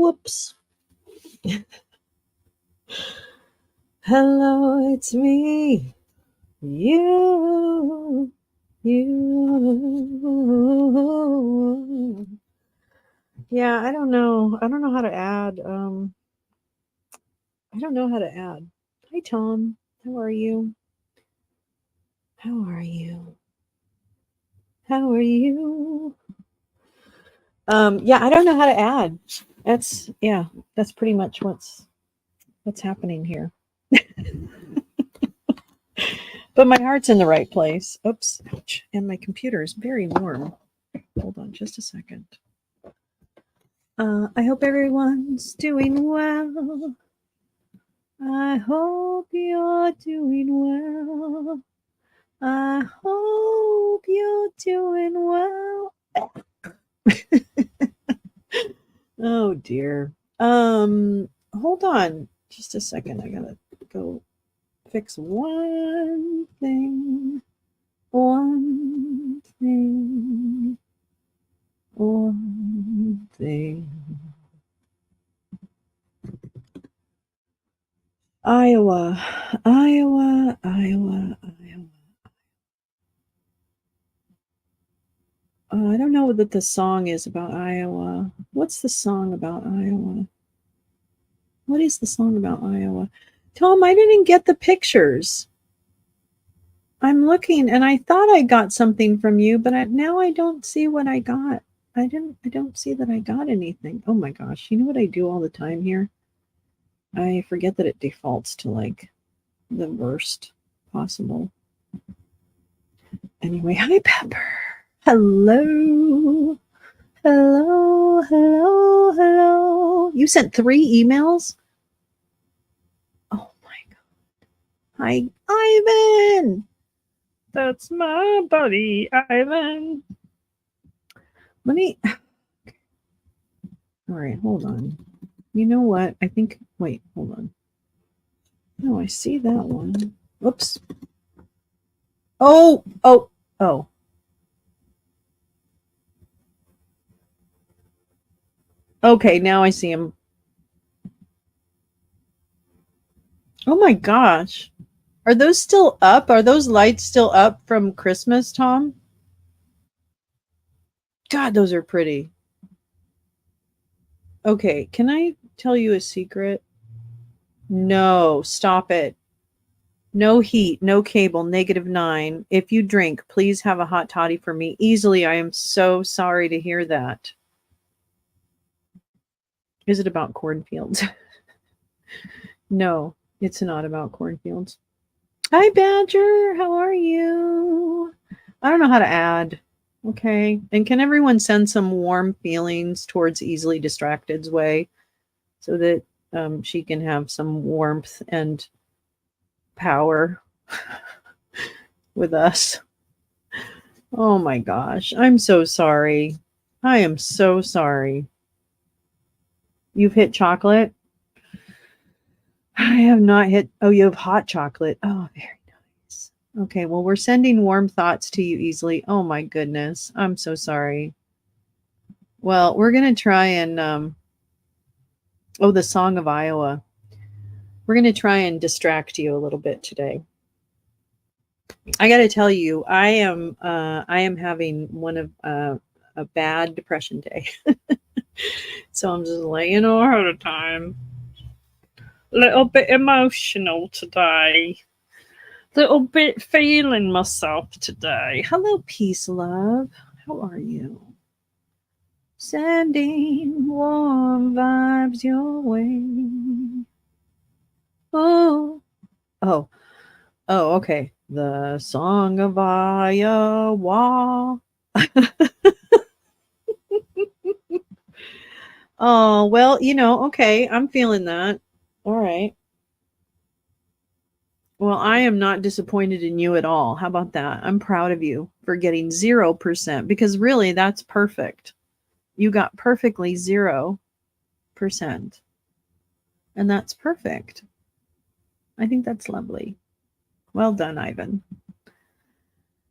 Whoops. Hello, it's me. You. Yeah, I don't know. I don't know how to add. I don't know how to add. Hi, Tom. How are you? How are you? How are you? Yeah, I don't know how to add. That's pretty much what's happening here. But my heart's in the right place. Oops, ouch. And my computer is very warm. Hold on just a second. I hope everyone's doing well. I hope you're doing well. I hope you're doing well. Oh dear. Hold on just a second. I gotta go fix one thing. One thing. One thing. Iowa, Iowa, Iowa, Iowa. I don't know what the song is about Iowa. What's the song about Iowa? What is the song about Iowa? Tom, I didn't get the pictures. I'm looking and I thought I got something from you, but now I don't see what I got. I don't see that I got anything. Oh my gosh. You know what I do all the time here? I forget that it defaults to like the worst possible. Anyway, hi Pepper. Hello. Hello, hello, hello. You sent 3 emails? Oh my god. Hi, Ivan. That's my buddy, Ivan. Let me. All right, hold on. You know what? I think. Wait, hold on. No, I see that one. Whoops. Oh. Okay, now I see him. Oh my gosh. Are those still up? Are those lights still up from Christmas, Tom? God, those are pretty. Okay, can I tell you a secret? No, stop it. No heat, no cable, -9. If you drink, please have a hot toddy for me easily. I am so sorry to hear that. Is it about cornfields? No, it's not about cornfields. Hi, Badger. How are you? I don't know how to add. Okay. And can everyone send some warm feelings towards Easily Distracted's way so that she can have some warmth and power with us? Oh my gosh. I'm so sorry. I am so sorry. You've hit chocolate? I have not hit. Oh, you have hot chocolate. Oh, very nice. Okay, well, we're sending warm thoughts to you easily. Oh my goodness. I'm so sorry. Well, we're going to try and the Song of Iowa. We're going to try and distract you a little bit today. I got to tell you, I am having one of a bad depression day. So I'm just laying all the time. Little bit emotional today. Little bit feeling myself today. Hello, peace, love. How are you? Sending warm vibes your way. Oh. Okay. The Song of Iowa. Oh, well, okay. I'm feeling that. All right. Well, I am not disappointed in you at all. How about that? I'm proud of you for getting 0% because really that's perfect. You got perfectly 0%. And that's perfect. I think that's lovely. Well done, Ivan.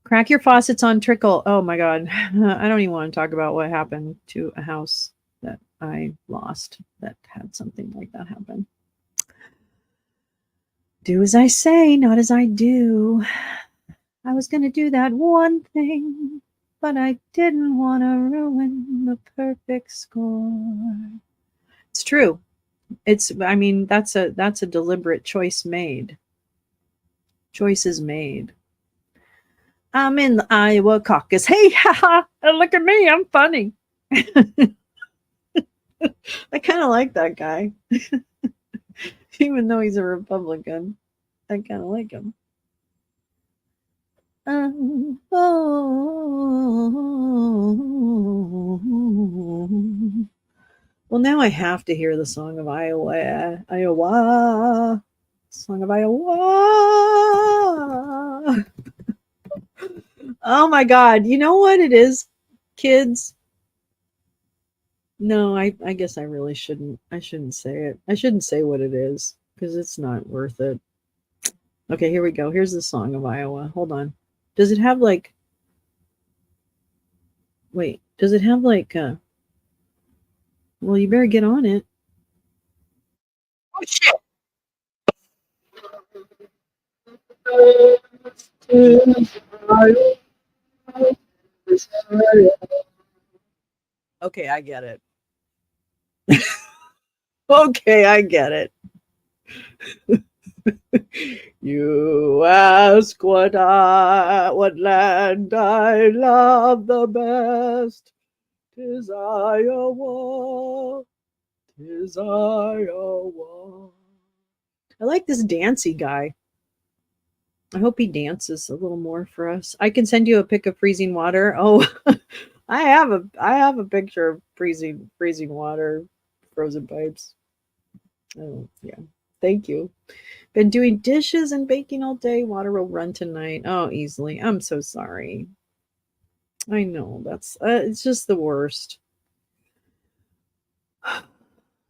Crack your faucets on trickle. Oh my God. I don't even want to talk about what happened to a house that I lost that had something like that happen. Do as I say, not as I do. I was going to do that one thing, but I didn't want to ruin the perfect score. It's true. I mean, that's a deliberate choice made. Choices made. I'm in the Iowa caucus. Hey, haha, look at me. I'm funny. I kind of like that guy. Even though he's a Republican, I kind of like him. Well, now I have to hear the song of Iowa. Iowa. Song of Iowa. Oh my God. You know what it is, kids? No, I guess I really shouldn't. I shouldn't say it. I shouldn't say what it is because it's not worth it. Okay, here we go. Here's the song of Iowa. Hold on. Does it have like, wait, does it have like, well, you better get on it. Oh, shit. Okay, I get it. Okay, I get it. You ask what land I love the best. 'Tis Iowa, 'tis Iowa. I like this dancey guy. I hope he dances a little more for us. I can send you a pic of freezing water. Oh, I have a picture of freezing water, frozen pipes. Oh, yeah. Thank you. Been doing dishes and baking all day. Water will run tonight. Oh, easily. I'm so sorry. I know that's it's just the worst.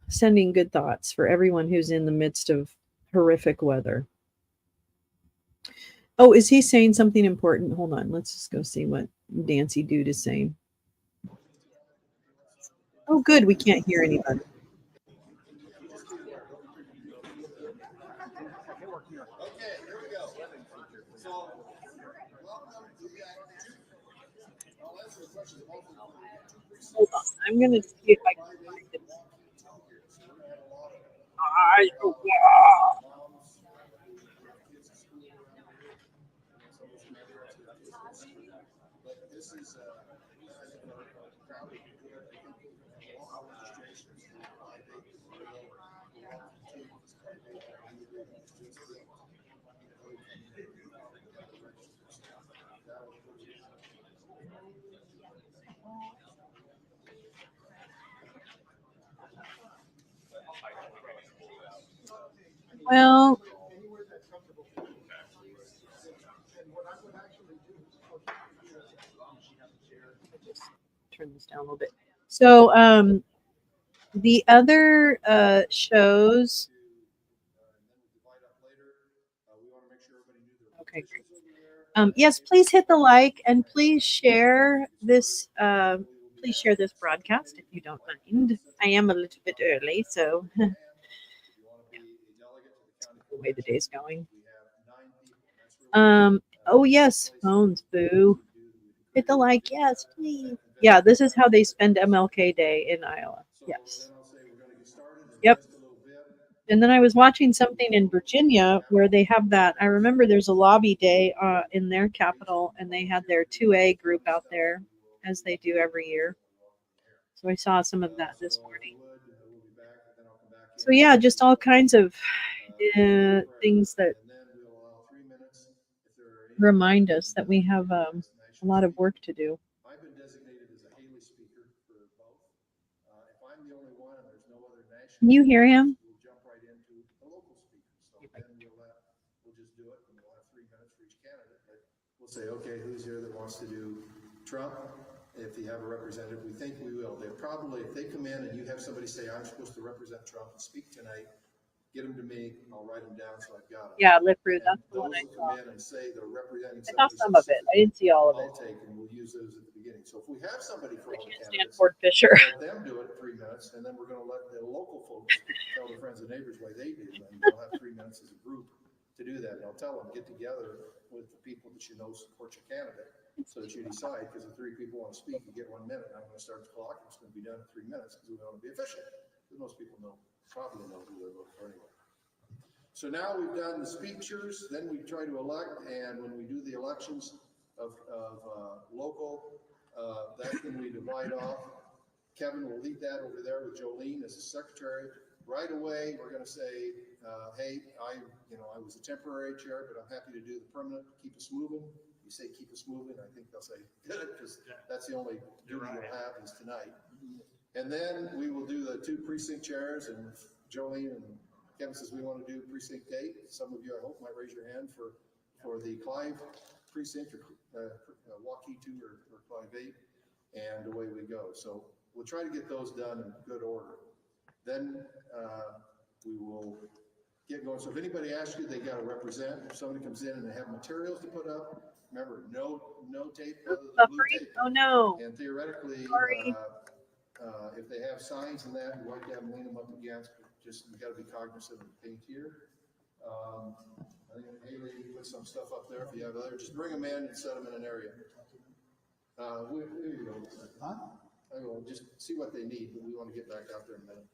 Sending good thoughts for everyone who's in the midst of horrific weather. Oh, is he saying something important? Hold on. Let's just go see what Dancy Dude is saying. Oh, good. We can't hear anybody. Hold on. I'm going to see if I can find it. Well, just turn this down a little bit. So, the other shows. Okay, great. Yes, please hit the like and please share this. Please share this broadcast if you don't mind. I am a little bit early, so yeah, the way the day's going. Oh yes, phones, boo. Hit the like, yes, please. Yeah, this is how they spend MLK Day in Iowa. Yes. Yep. And then I was watching something in Virginia where they have that. I remember there's a lobby day in their capital, and they had their 2A group out there as they do every year. So I saw some of that this morning. So yeah, just all kinds of things that remind us that we have a lot of work to do. Can you hear him? We'll say, okay, who's here that wants to do Trump? If you have a representative, we think we will. They probably, if they come in and you have somebody say, I'm supposed to represent Trump and speak tonight, get them to me, I'll write them down so I've got them. Yeah, Lipru, And that's the one those I will saw. come in and say they're representing I saw somebody some of it. I specific. didn't see all of it. I'll take, and we'll use those at the beginning. So if we have somebody for I all the can't stand candidates, Ford Fisher. let them do it in 3 minutes, and then we're gonna let the local folks tell their friends and neighbors why they do, and they'll have 3 minutes as a group to do that. And I'll tell them, get together with the people that you know support your candidate, so that you decide, because if 3 people want to speak, you get 1 minute. I'm gonna start the clock, and it's gonna be done in 3 minutes, because we want to be efficient. Because most people probably know who they're voting for anyway. So now we've done the speechers, then we try to elect, and when we do the elections of local, that's when we divide off. Kevin will lead that over there with Jolene as the secretary. Right away, we're going to say, hey, I was a temporary chair, but I'm happy to do the permanent, keep us moving. You say keep us moving, I think they'll say good, because that's the only duty you'll have is tonight. And then we will do the 2 precinct chairs, and Jolene and Kevin says we want to do precinct 8. Some of you, I hope, might raise your hand for the Clive precinct, or Waukee 2 or Clive 8, and away we go. So we'll try to get those done in good order. Then we will get going. So if anybody asks you, they got to represent. If somebody comes in and they have materials to put up, remember, no tape other than blue tape. Oh no. And theoretically, Sorry. if they have signs and that, we like to have them lean them up against, but just, you gotta be cognizant of the paint here. I think Haley put some stuff up there if you have other, just bring them in and set them in an area. There you go. I will just see what they need, but we want to get back out there in a minute.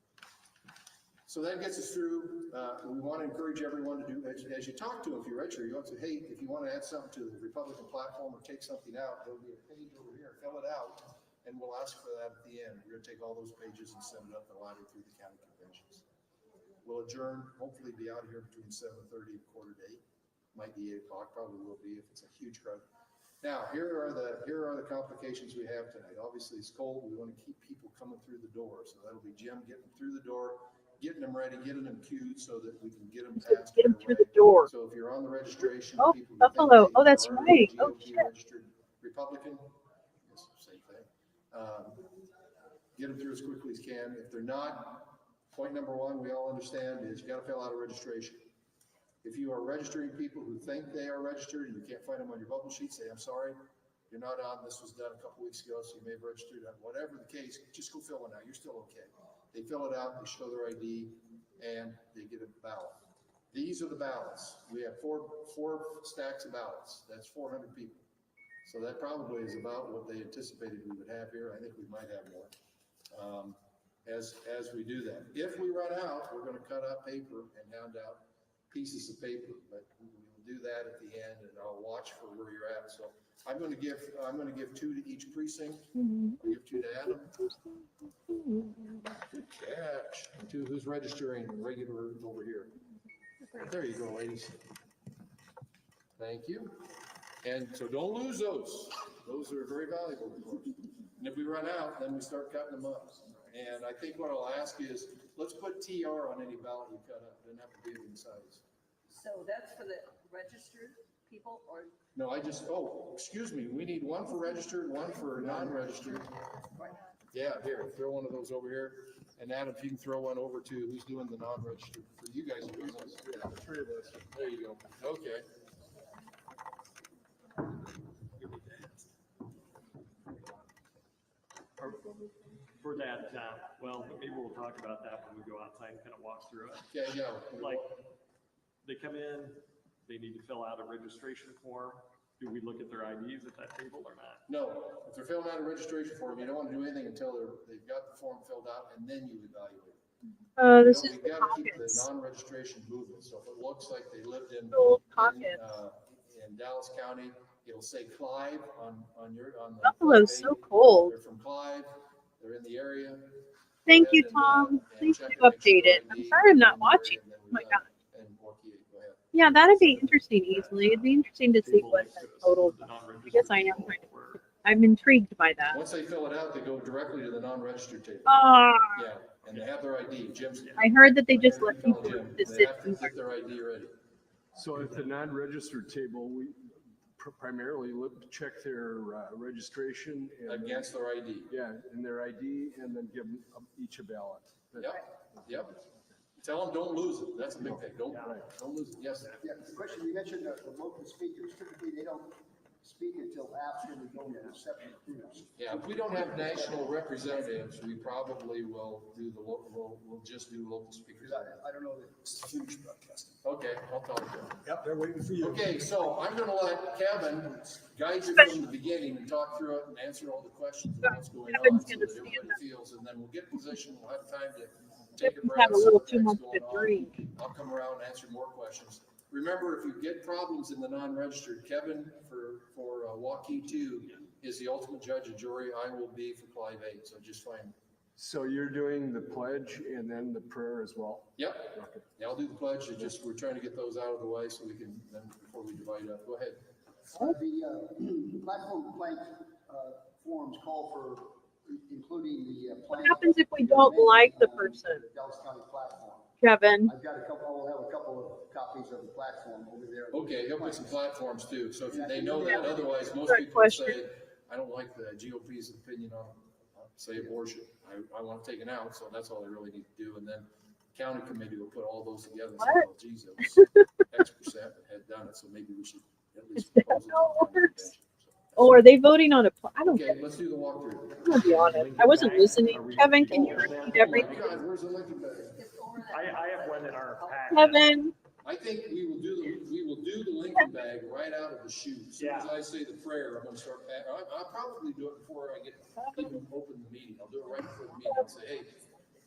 So that gets us through. We want to encourage everyone to do, as you talk to them, if you're registered, you want to say, hey, if you want to add something to the Republican platform or take something out, there'll be a page over here, fill it out, and we'll ask for that at the end. We're going to take all those pages and send it up the ladder through the county conventions. We'll adjourn, hopefully be out of here between 7:30 and 7:45. Might be 8 o'clock, probably will be if it's a huge crowd. Now, here are the complications we have tonight. Obviously, it's cold. We want to keep people coming through the door. So that'll be Jim getting them through the door, getting them ready, getting them queued so that we can get them passed. Get them through the door. So if you're on the registration, Oh, people Buffalo. Oh, that's right. Oh, shit. Registered Republican, yes, same thing. Get them through as quickly as can. If they're not, point number 1, we all understand, is you got to fill out a registration. If you are registering people who think they are registered and you can't find them on your bubble sheet, say, I'm sorry, you're not on. This was done a couple weeks ago, so you may have registered. Whatever the case, just go fill it out. You're still okay. They fill it out, they show their ID, and they get a ballot. These are the ballots. We have four stacks of ballots. That's 400 people. So that probably is about what they anticipated we would have here. I think we might have more as we do that. If we run out, we're going to cut out paper and hand out pieces of paper, but we will do that at the end, and I'll watch for where you're at. So I'm going to give 2 to each precinct. I'll give 2 to Adam. Good catch. And 2, who's registering regular over here? There you go, ladies. Thank you. And so don't lose those. Those are very valuable, of course. And if we run out, then we start cutting them up. And I think what I'll ask is, let's put TR on any ballot you cut up. Doesn't have to be of any size. So that's for the registered people, or? No, excuse me. We need 1 for registered, 1 for non-registered. Yeah, here, throw one of those over here. And Adam, if you can throw one over to who's doing the non-registered for you guys. Yeah, 3 of us. There you go. Okay. For that, well, maybe we'll talk about that when we go outside and kind of walk through it. Okay, yeah. Like, they come in, they need to fill out a registration form. Do we look at their IDs at that table or not? No, if they're filling out a registration form, you don't want to do anything until they've got the form filled out, and then you evaluate. This is We've the got to keep the Koch-Us. non-registration moving. So if it looks like they lived in Dallas County, it'll say Clive on the Buffalo's so cold. They're from Clive. They're in the area. Thank you, Tom. Please do update it. I'm sorry I'm not watching. Oh my God. Yeah, that'd be interesting easily. It'd be interesting to see what the total. I guess I am kind of. I'm intrigued by that. Once they fill it out, they go directly to the non-registered table. Yeah, and they have their ID. I heard that they just let people to sit and get their ID ready. So at the non-registered table, we primarily check their registration and against their ID. Yeah, and their ID, and then give them each a ballot. Yep. Tell them don't lose it. That's a big thing. Don't lose it. Yes. Yeah, the question, you mentioned the local speakers, typically they don't speak until after we go into separate groups. Yeah, if we don't have national representatives, we probably will do the local, we'll just do local speakers. Because I don't know that it's huge broadcasting. Okay, I'll talk to them. Yep, they're waiting for you. Okay, so I'm gonna let Kevin guide you from the beginning and talk through it and answer all the questions and what's going on so that everybody feels, and then we'll get in position, we'll have time to take a breath. Have a little too see much what's to going on. drink. I'll come around and answer more questions. Remember, if you get problems in the non-registered, Kevin for Waukee 2 is the ultimate judge and jury. I will be for Clive 8, so just find. So you're doing the pledge and then the prayer as well? Yep. Okay. Yeah, I'll do the pledge. It's just, we're trying to get those out of the way so we can, then before we divide up. Go ahead. The platform complaint forms call for including the. What happens if we don't like the person? Dallas County platform. Kevin, I've got I'll have a couple of copies of the platform over there. Okay, he'll put some platforms too, so if they know Yeah. that, otherwise, most Good people question. say, I don't like the GOP's opinion on, say, abortion. I want it taken out, so that's all they really need to do, and then county committee will put all those together and say, What? well, geez, it was X% that had done it, so maybe we should at least Is that propose it to how it the county works? convention. oh, are they voting on a I don't get Okay, it. let's do the walkthrough. I'm gonna be honest. I wasn't listening. Kevin, can you repeat Oh my everything? God, where's the Lincoln bag? It's over that. I have one in our packet. Kevin, I think we will do the Lincoln bag right out of the chute. As soon as I say the prayer, I'm gonna start, I'll probably do it before I even open the meeting. I'll do it right before the meeting and say, hey,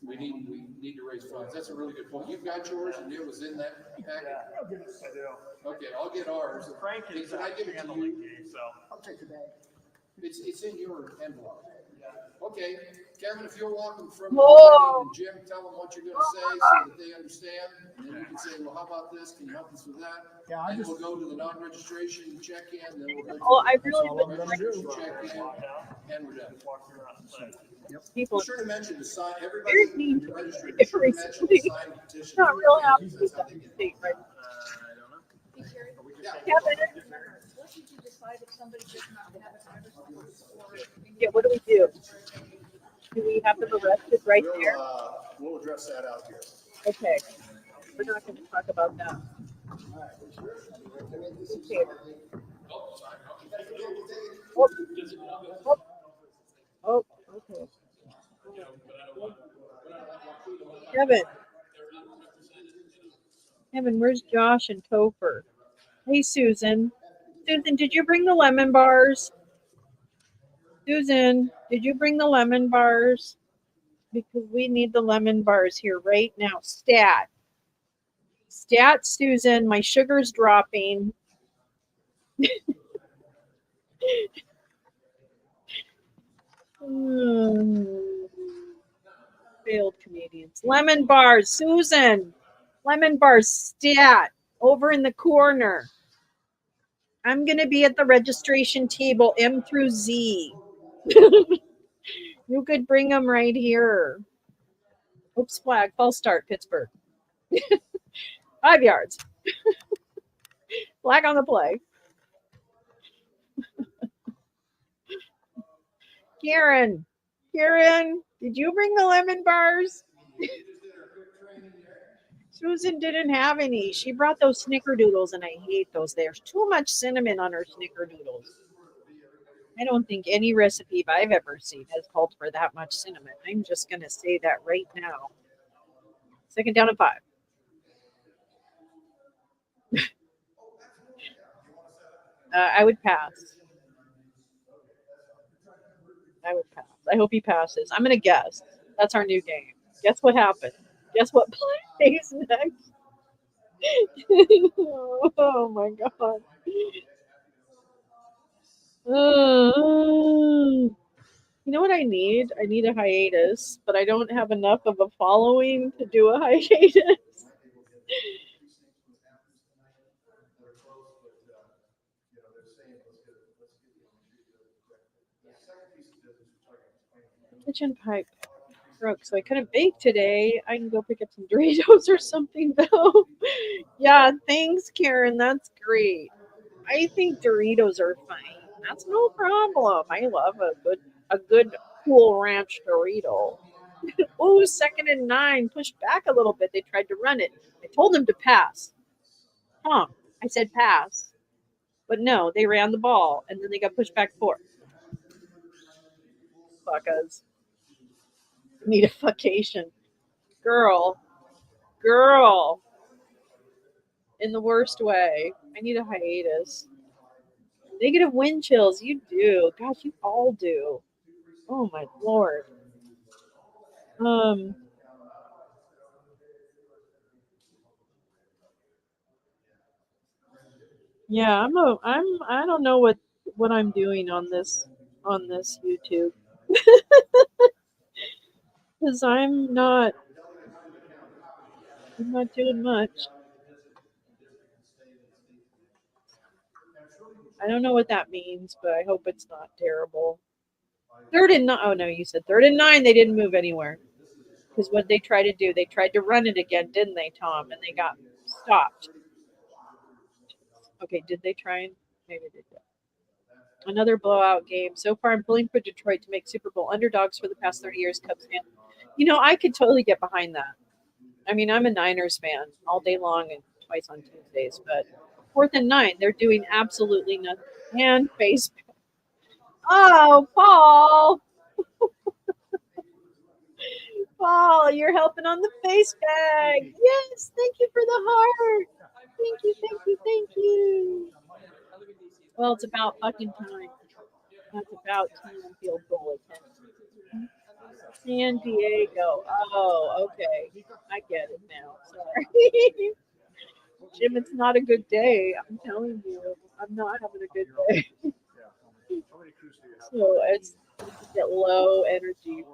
we need to raise funds. That's a really good point. You've got yours and it was in that packet? I do. Okay, I'll get ours. Frank Hey, is can I give it to handling you? these, so. I'll take the bag. It's in your envelope. Okay, Kevin, if you'll walk them from the Whoa. beginning, and Jim, tell them what you're gonna say so that they understand. And then you can say, well, how about this? Can you help us with that? Yeah, And we'll go to the non-registration check-in, then we'll go to. oh, I the really would like registration check-in, and we're done. Walk through that. people. Be sure to mention to sign, Very everybody, mean when you're registering, to be sure to mention to recently. sign the petition. Not real happy That's with how the they get state, right? I don't know. Yeah. Kevin, What did you decide if somebody does not have a driver's license or? yeah, what do we do? Do we have them arrested right there? We'll address that out here. Okay. We're not gonna talk about that. Okay. Oh, okay. Kevin, where's Josh and Topher? Hey, Susan. Susan, did you bring the lemon bars? Susan, did you bring the lemon bars? Because we need the lemon bars here right now. Stat, Susan, my sugar's dropping. Failed comedians. Lemon bars, Susan. Lemon bars, stat, over in the corner. I'm going to be at the registration table, M through Z. You could bring them right here. Oops, flag, false start, Pittsburgh. 5 yards. Flag on the play. Karen, did you bring the lemon bars? Susan didn't have any. She brought those snickerdoodles, and I hate those. There's too much cinnamon on her snickerdoodles. I don't think any recipe I've ever seen has called for that much cinnamon. I'm just going to say that right now. Second down and 5. I would pass. I hope he passes. I'm going to guess. That's our new game. Guess what happened? Guess what plays next? Oh my God. You know what I need? I need a hiatus, but I don't have enough of a following to do a hiatus. Kitchen pipe broke, so I couldn't bake today. I can go pick up some Doritos or something though. Yeah, thanks, Karen. That's great. I think Doritos are fine. That's no problem. I love a good Cool Ranch Dorito. Oh, 2nd and 9. Push back a little bit. They tried to run it. I told them to pass. Huh. I said pass. But no, they ran the ball and then they got pushed back 4. Fuckers. Need a vacation. Girl. In the worst way. I need a hiatus. Negative wind chills. You do. Gosh, you all do. Oh my lord. Yeah, I don't know what I'm doing on this YouTube. Cuz I'm not doing much. I don't know what that means, but I hope it's not terrible. 3rd and 9. Oh no, you said 3rd and 9. They didn't move anywhere. Because what they tried to do, they tried to run it again, didn't they, Tom? And they got stopped. Okay, did they try and maybe they did. Another blowout game. So far, I'm pulling for Detroit to make Super Bowl underdogs for the past 30 years, Cubs fan. You know, I could totally get behind that. I mean, I'm a Niners fan all day long and twice on Tuesdays, but 4th and 9, they're doing absolutely nothing. And face. Oh, Paul! Paul, you're helping on the face bag. Yes, thank you for the heart. Thank you. Well, it's about fucking time. That's about time field goal attempt. San Diego. Oh, okay. I get it now. Sorry. Jim, it's not a good day. I'm telling you. I'm not having a good day. So it's get low energy.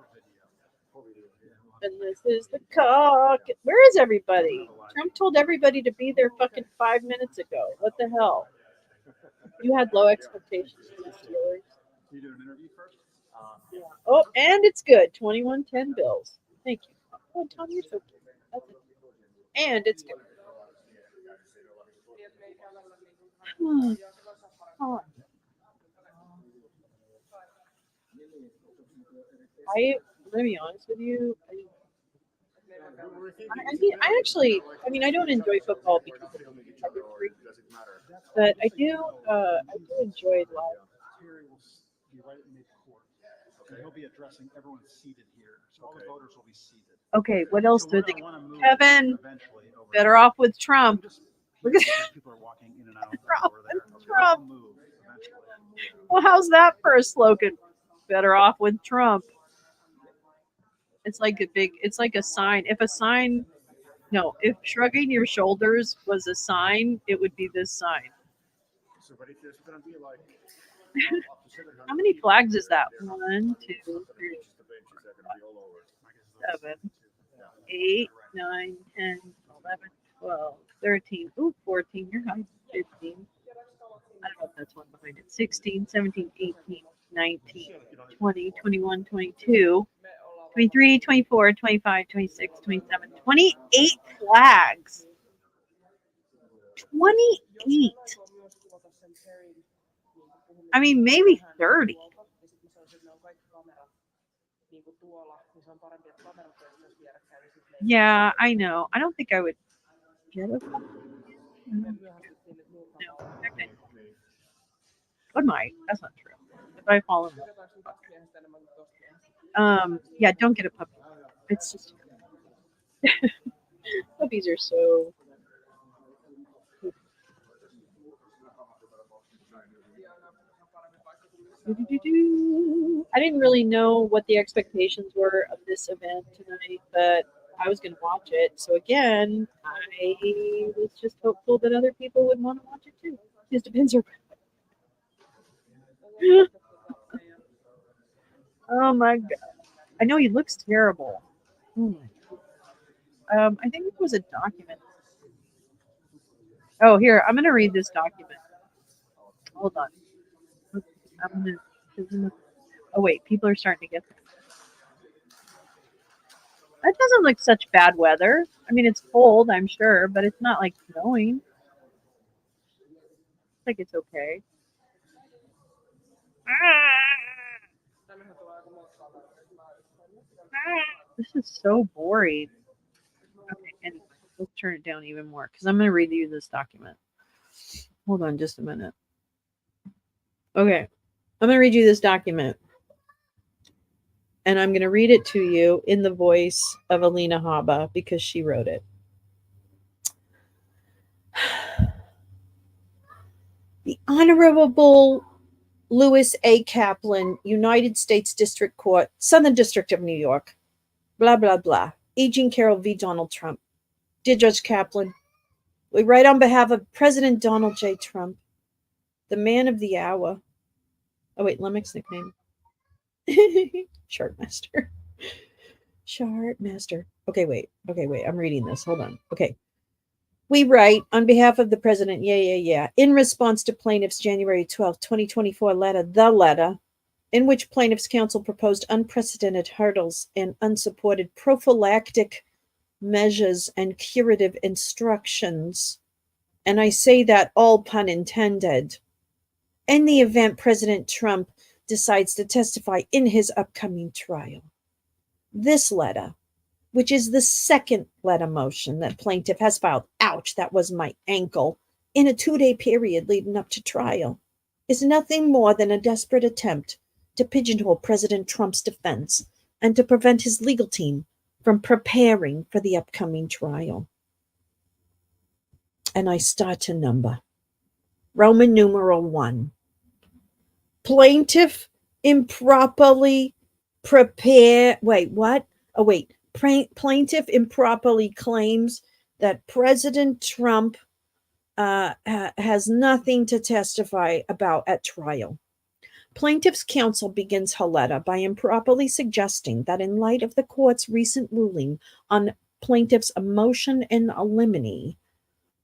And this is the cock. Where is everybody? Trump told everybody to be there fucking 5 minutes ago. What the hell? You had low expectations for the Steelers. You do an interview first? Yeah. Oh, and it's good. 21-10 Bills. Thank you. Oh, Tom, you're so cute. That's it. And it's good. Oh. I'm gonna be honest with you. I actually, I mean, I don't enjoy football because of the recovery, but I do enjoy it live. Terry will be right in mid-court, and he'll be addressing everyone seated here, so all the voters will be seated. Okay, what else So do we're they? gonna wanna move Kevin, eventually over better there. off with Trump. Just because people are walking in and out over there. Trump. We'll move eventually. Well, how's that for a slogan? Better off with Trump. It's like it's like a sign. If shrugging your shoulders was a sign, it would be this sign. So, but if there's gonna be like. How many flags is that? 1, 2, 3, 7, 8, 9, 10, 11, 12, 13. Ooh, 14. You're high. 15. I don't know if that's one behind it. 16, 17, 18, 19, 20, 21, 22, 23, 24, 25, 26, 27, 28 flags. 28. I mean, maybe 30. Yeah, I know. I don't think I would get it. No. Okay. Good night. That's not true. If I fall in love. Yeah, don't get a puppy. It's just puppies are so. I didn't really know what the expectations were of this event tonight, but I was going to watch it. So again, I was just hopeful that other people would want to watch it too. Just depends on. Oh my god! I know he looks terrible. I think it was a document. Oh, here, I'm going to read this document. Hold on. Oh wait, people are starting to get there. That doesn't look such bad weather. I mean, it's cold, I'm sure, but it's not like snowing. It's like it's okay. This is so boring. Okay, anyway, let's turn it down even more because I'm going to read you this document. Hold on just a minute. Okay, I'm going to read you this document. And I'm going to read it to you in the voice of Alina Habba because she wrote it. The Honorable Louis A. Kaplan, United States District Court, Southern District of New York. Blah, blah, blah. E. Jean Carroll v. Donald Trump. Dear Judge Kaplan, we write on behalf of President Donald J. Trump, the man of the hour. Oh, wait, Lemmick's nickname. Sharpmaster. Sharpmaster. Okay, wait. I'm reading this. Hold on. Okay. We write on behalf of the president, in response to plaintiff's January 12, 2024 letter, the letter, in which plaintiff's counsel proposed unprecedented hurdles and unsupported prophylactic measures and curative instructions. And I say that all pun intended. In the event President Trump decides to testify in his upcoming trial. This letter, which is the second letter motion that plaintiff has filed, ouch, that was my ankle, in a 2-day period leading up to trial, is nothing more than a desperate attempt to pigeonhole President Trump's defense and to prevent his legal team from preparing for the upcoming trial. And I start to number. Roman numeral 1. Plaintiff improperly prepare. Wait, what? Oh, wait. Plaintiff improperly claims that President Trump has nothing to testify about at trial. Plaintiff's counsel begins her letter by improperly suggesting that in light of the court's recent ruling on plaintiff's motion in limine,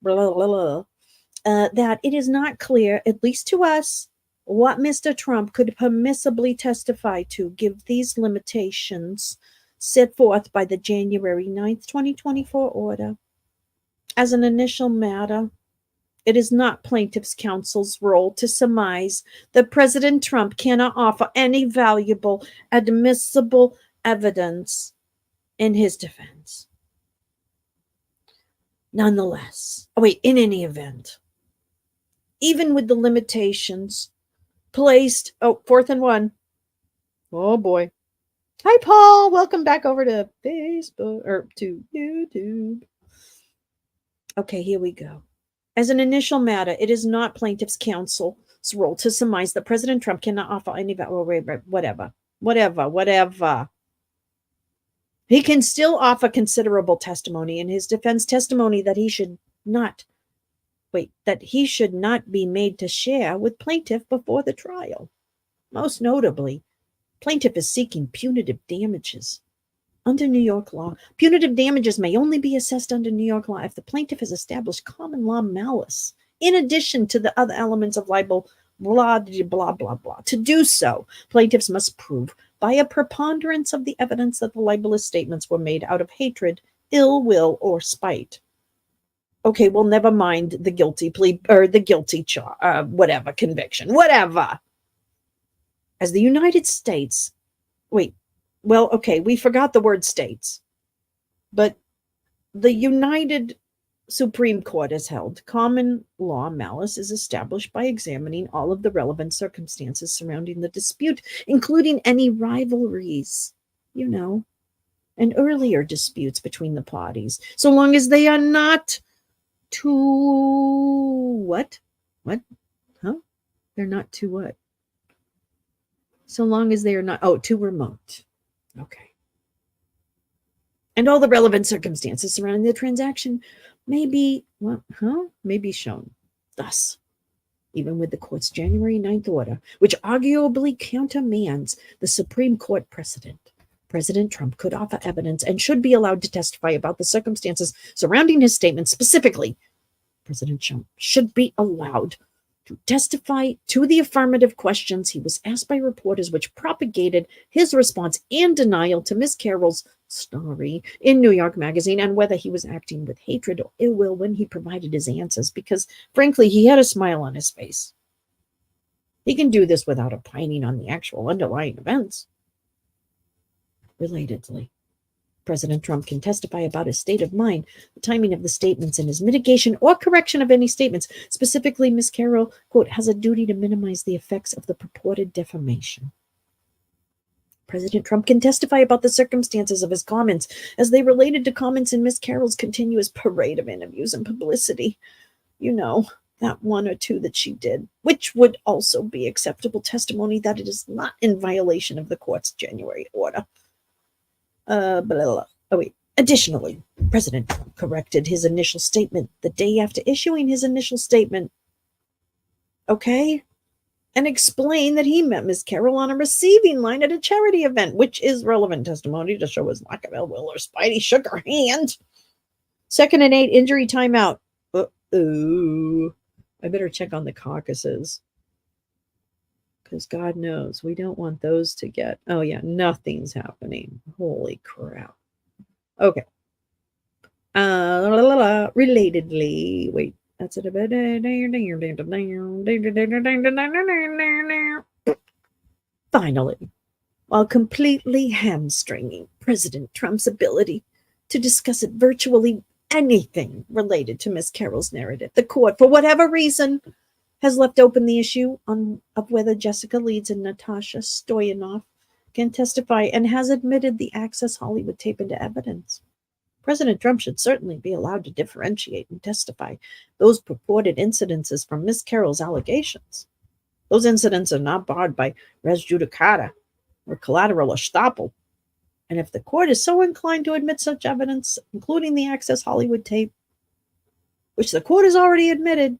that it is not clear, at least to us, what Mr. Trump could permissibly testify to give these limitations set forth by the January 9th, 2024 order. As an initial matter, it is not plaintiff's counsel's role to surmise that President Trump cannot offer any valuable, admissible evidence in his defense. Nonetheless, in any event, even with the limitations placed, fourth and one. Oh boy. Hi, Paul. Welcome back over to Facebook or to YouTube. Okay, here we go. As an initial matter, it is not plaintiff's counsel's role to surmise that President Trump cannot offer any whatever. He can still offer considerable testimony in his defense, testimony that he should not be made to share with plaintiff before the trial. Most notably, plaintiff is seeking punitive damages. Under New York law, punitive damages may only be assessed under New York law if the plaintiff has established common law malice, in addition to the other elements of libel, blah, blah, blah, blah. To do so, plaintiffs must prove by a preponderance of the evidence that the libelous statements were made out of hatred, ill will, or spite. Okay, well, never mind the guilty plea or the guilty conviction, whatever. As the United States, we forgot the word states, but the United Supreme Court has held common law malice is established by examining all of the relevant circumstances surrounding the dispute, including any rivalries, and earlier disputes between the parties, so long as they are not They're not too what? So long as they are not, too remote. Okay. And all the relevant circumstances surrounding the transaction may be shown. Thus, even with the court's January 9th order, which arguably countermands the Supreme Court precedent, President Trump could offer evidence and should be allowed to testify about the circumstances surrounding his statement. Specifically, President Trump should be allowed to testify to the affirmative questions he was asked by reporters, which propagated his response and denial to Ms. Carroll's story in New York Magazine, and whether he was acting with hatred or ill will when he provided his answers, because, frankly, he had a smile on his face. He can do this without opining on the actual underlying events. Relatedly, President Trump can testify about his state of mind, the timing of the statements, and his mitigation or correction of any statements. Specifically, Ms. Carroll, quote, has a duty to minimize the effects of the purported defamation. President Trump can testify about the circumstances of his comments as they related to comments in Ms. Carroll's continuous parade of interviews and publicity. You know, that one or two that she did, which would also be acceptable testimony that it is not in violation of the court's January order. Blah, blah, blah. Oh, wait. Additionally, President Trump corrected his initial statement the day after issuing his initial statement. Okay? And explained that he met Ms. Carroll on a receiving line at a charity event, which is relevant testimony to show his lack of ill will or spite. He shook her hand. 2nd and 8, injury timeout. Uh-oh. I better check on the Koch-Uses. Because God knows we don't want those to get. Oh, yeah, nothing's happening. Holy crap. Okay. Relatedly, wait, that's it. Finally, while completely hamstringing President Trump's ability to discuss virtually anything related to Miss Carroll's narrative, the court, for whatever reason, has left open the issue of whether Jessica Leeds and Natasha Stoyanov can testify and has admitted the Access Hollywood tape into evidence. President Trump should certainly be allowed to differentiate and testify those purported incidences from Miss Carroll's allegations. Those incidents are not barred by res judicata or collateral estoppel. And if the court is so inclined to admit such evidence, including the Access Hollywood tape, which the court has already admitted,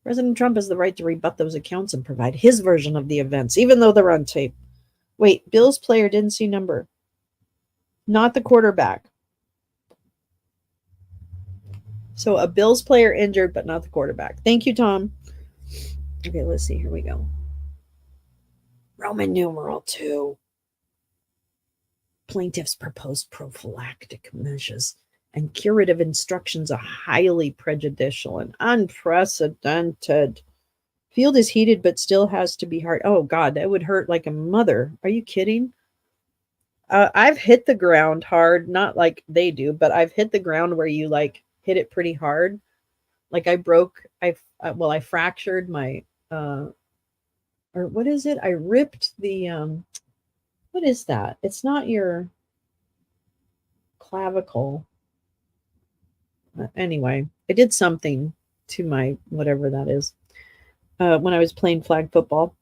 President Trump has the right to rebut those accounts and provide his version of the events, even though they're on tape. Wait, Bills player didn't see number. Not the quarterback. So a Bills player injured, but not the quarterback. Thank you, Tom. Okay, let's see. Here we go. Roman numeral 2. Plaintiffs proposed prophylactic measures and curative instructions are highly prejudicial and unprecedented. Field is heated, but still has to be hard. Oh, God, that would hurt like a mother. Are you kidding? I've hit the ground hard, not like they do, but I've hit the ground where you like hit it pretty hard. Like I fractured my, or what is it? I ripped the, what is that? It's not your clavicle. Anyway, I did something to my whatever that is when I was playing flag football.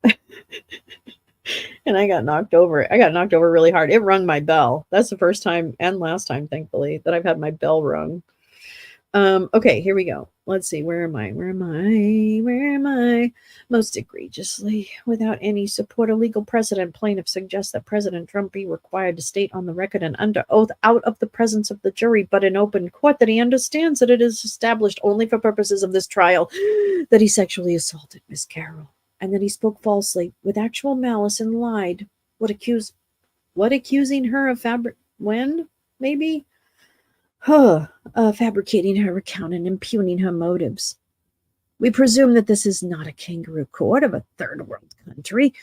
And I got knocked over. I got knocked over really hard. It rung my bell. That's the first time and last time, thankfully, that I've had my bell rung. Okay, here we go. Let's see. Where am I? Most egregiously, without any support or legal precedent, plaintiff suggests that President Trump be required to state on the record and under oath out of the presence of the jury, but in open court, that he understands that it is established only for purposes of this trial that he sexually assaulted Miss Carroll and that he spoke falsely with actual malice and lied. What accusing her of fabricating her account and impugning her motives. We presume that this is not a kangaroo court of a third world country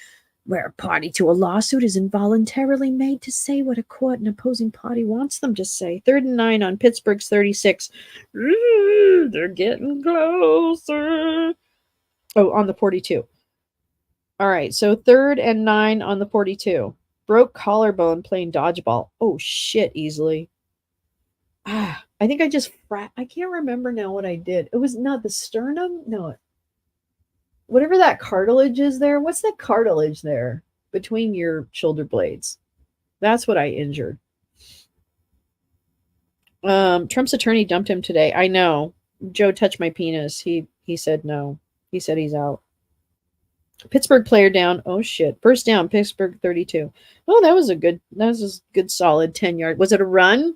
where a party to a lawsuit is involuntarily made to say what a court and opposing party wants them to say. 3rd and 9 on Pittsburgh's 36. They're getting closer. Oh, on the 42. All right, so 3rd and 9 on the 42. Broke collarbone playing dodgeball. Oh, shit, easily. I think I just I can't remember now what I did. It was not the sternum. No, whatever that cartilage is there. What's that cartilage there between your shoulder blades? That's what I injured. Trump's attorney dumped him today. I know. Joe touched my penis. He said no. He said he's out. Pittsburgh player down. Oh shit. First down, Pittsburgh 32. Oh, that was a good solid 10-yard. Was it a run?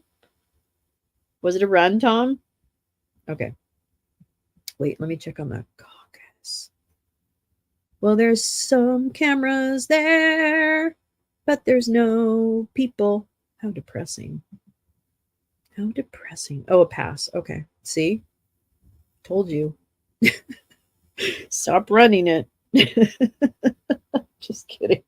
Was it a run, Tom? Okay. Wait, let me check on the Koch-Us. Well, there's some cameras there, but there's no people. How depressing. How depressing. Oh, a pass. Okay. See? Told you. Stop running it. Just kidding.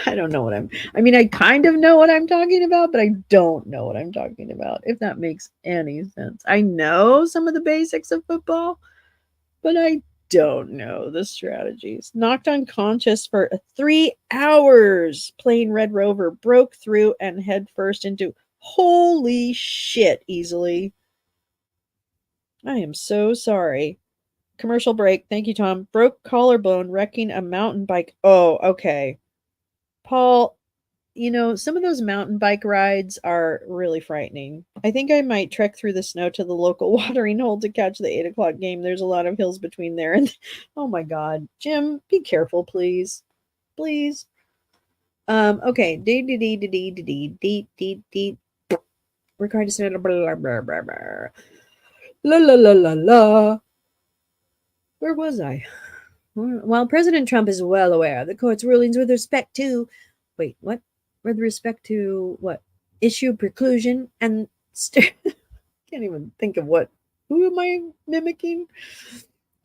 I don't know I mean, I kind of know what I'm talking about, but I don't know what I'm talking about, if that makes any sense. I know some of the basics of football, but I don't know the strategies. Knocked unconscious for 3 hours playing Red Rover, broke through and head first into holy shit easily. I am so sorry. Commercial break. Thank you, Tom. Broke collarbone wrecking a mountain bike. Oh, okay. Paul, some of those mountain bike rides are really frightening. I think I might trek through the snow to the local watering hole to catch the 8 o'clock game. There's a lot of hills between there and oh my god. Jim, be careful, please. Please. Okay. Required to stand blah, blah, blah, blah. La la la la la. Where was I? While President Trump is well aware of the court's rulings with respect to, wait, what? With respect to what? Issue preclusion and can't even think of what. Who am I mimicking?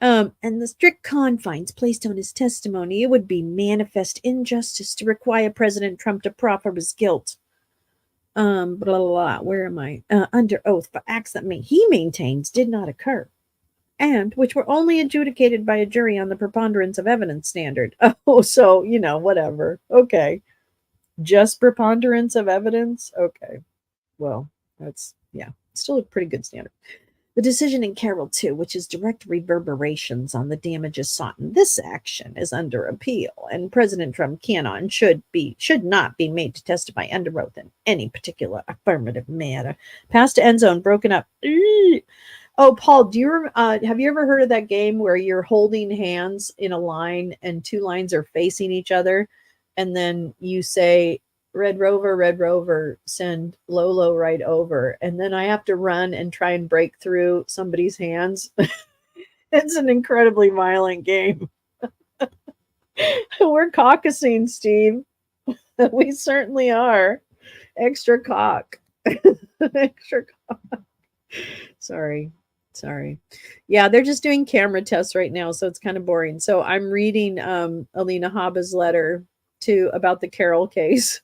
And the strict confines placed on his testimony, it would be manifest injustice to require President Trump to proffer his guilt. Blah, blah, blah. Where am I? Under oath for acts that he maintains did not occur, and which were only adjudicated by a jury on the preponderance of evidence standard. Oh, so, whatever. Okay. Just preponderance of evidence? Okay. Well, that's, yeah, still a pretty good standard. The decision in Carroll 2, which is direct reverberations on the damages sought in this action, is under appeal, and President Trump cannot and should not be made to testify under oath in any particular affirmative matter. Pass to end zone, broken up. Oh, Paul, have you ever heard of that game where you're holding hands in a line and two lines are facing each other, and then you say, Red Rover, send Lolo right over. And then I have to run and try and break through somebody's hands. It's an incredibly violent game. We're caucusing, Steve. We certainly are. Extra cock. Extra cock. Sorry. Yeah, they're just doing camera tests right now, so it's kind of boring. So I'm reading Alina Habba's letter about the Carroll case.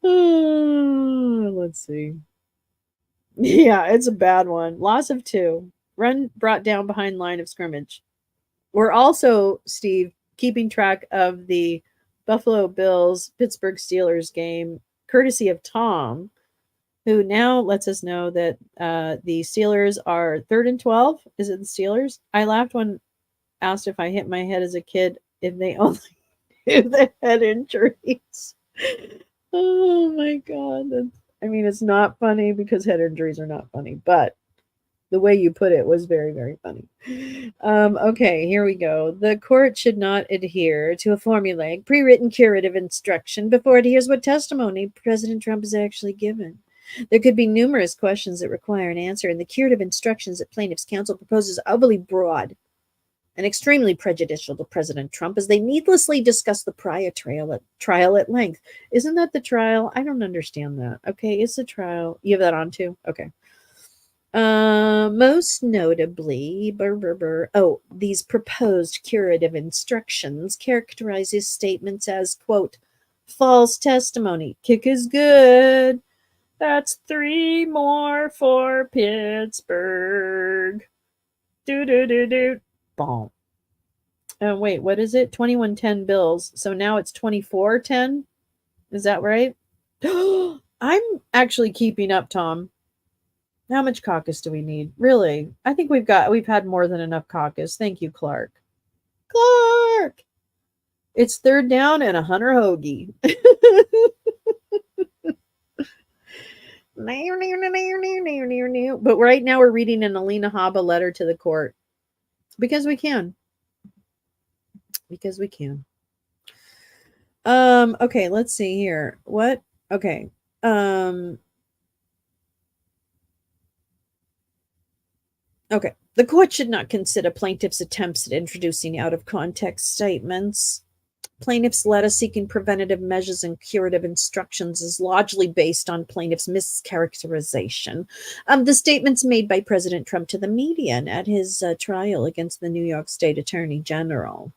Let's see. Yeah, it's a bad one. Loss of 2. Run brought down behind line of scrimmage. We're also, Steve, keeping track of the Buffalo Bills Pittsburgh Steelers game, courtesy of Tom, who now lets us know that the Steelers are 3rd and 12. Is it the Steelers? I laughed when asked if I hit my head as a kid if they only knew the head injuries. Oh my god. It's not funny because head injuries are not funny, but the way you put it was very, very funny. Okay, here we go. The court should not adhere to a formulaic pre-written curative instruction before it hears what testimony President Trump has actually given. There could be numerous questions that require an answer, and the curative instructions that plaintiff's counsel proposes are overly broad and extremely prejudicial to President Trump as they needlessly discuss the prior trial at length. Isn't that the trial? I don't understand that. Okay, it's the trial. You have that on too? Okay. Most notably, these proposed curative instructions characterize his statements as, quote, false testimony. Kick is good. That's 3 more for Pittsburgh. Do. Bomb. Wait, what is it? 2110 Bills. So now it's 2410? Is that right? I'm actually keeping up, Tom. How much caucus do we need? Really? I think we've had more than enough caucus. Thank you, Clark. Clark! It's 3rd down and a Hunter Hoagie. But right now we're reading an Alina Habba letter to the court. Because we can. Okay, let's see here. What? Okay. Okay. The court should not consider plaintiff's attempts at introducing out-of-context statements. Plaintiff's letter seeking preventative measures and curative instructions is largely based on plaintiff's mischaracterization of the statements made by President Trump to the media and at his trial against the New York State Attorney General.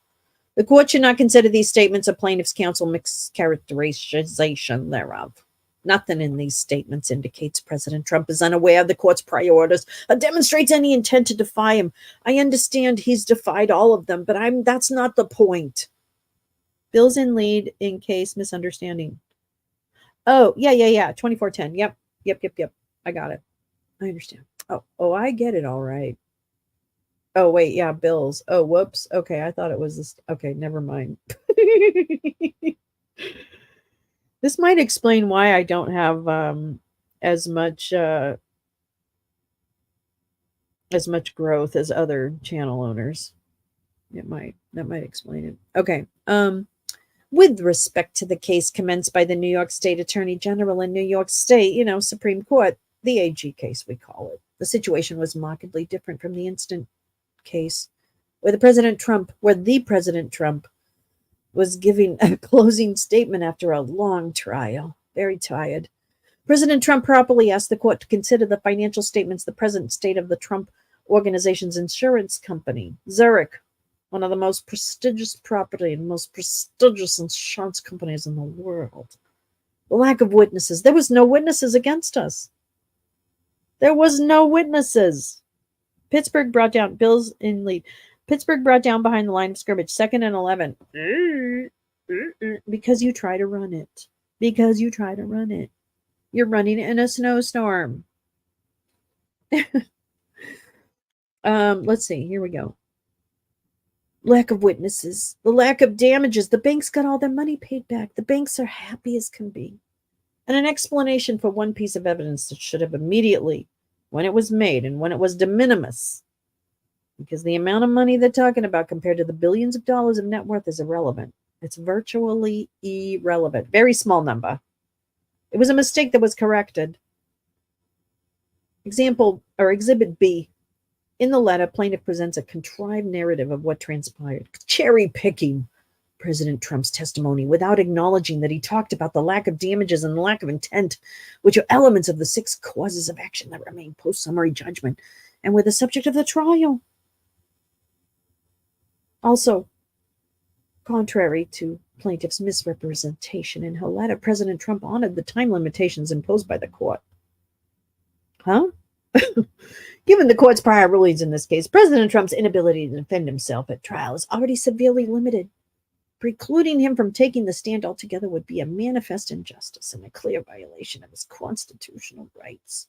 The court should not consider these statements of plaintiff's counsel mischaracterization thereof. Nothing in these statements indicates President Trump is unaware of the court's prior orders or demonstrates any intent to defy him. I understand he's defied all of them, but that's not the point. Bill's in lead in case misunderstanding. Oh, yeah. 2410. Yep. I got it. I understand. Oh, I get it. All right. Oh, wait. Yeah. Bills. Oh, whoops. Okay. I thought it was this. Okay. Never mind. This might explain why I don't have as much growth as other channel owners. That might explain it. Okay. With respect to the case commenced by the New York State Attorney General in New York State, Supreme Court, the AG case, we call it. The situation was markedly different from the instant case where the President Trump was giving a closing statement after a long trial. Very tired. President Trump properly asked the court to consider the financial statements, the present state of the Trump Organization's insurance company, Zurich, one of the most prestigious property and most prestigious insurance companies in the world. The lack of witnesses. There was no witnesses against us. There was no witnesses. Pittsburgh brought down Bills in lead. Pittsburgh brought down behind the line of scrimmage, 2nd and 11. Because you try to run it. You're running it in a snowstorm. Let's see. Here we go. Lack of witnesses. The lack of damages. The banks got all their money paid back. The banks are happy as can be. And an explanation for one piece of evidence that should have immediately, when it was made and when it was de minimis, because the amount of money they're talking about compared to the billions of dollars of net worth is irrelevant. It's virtually irrelevant. Very small number. It was a mistake that was corrected. Exhibit B. In the letter, plaintiff presents a contrived narrative of what transpired, cherry-picking President Trump's testimony without acknowledging that he talked about the lack of damages and the lack of intent, which are elements of the 6 causes of action that remain post-summary judgment and were the subject of the trial. Also, contrary to plaintiff's misrepresentation in her letter, President Trump honored the time limitations imposed by the court. Huh? Given the court's prior rulings in this case, President Trump's inability to defend himself at trial is already severely limited. Precluding him from taking the stand altogether would be a manifest injustice and a clear violation of his constitutional rights.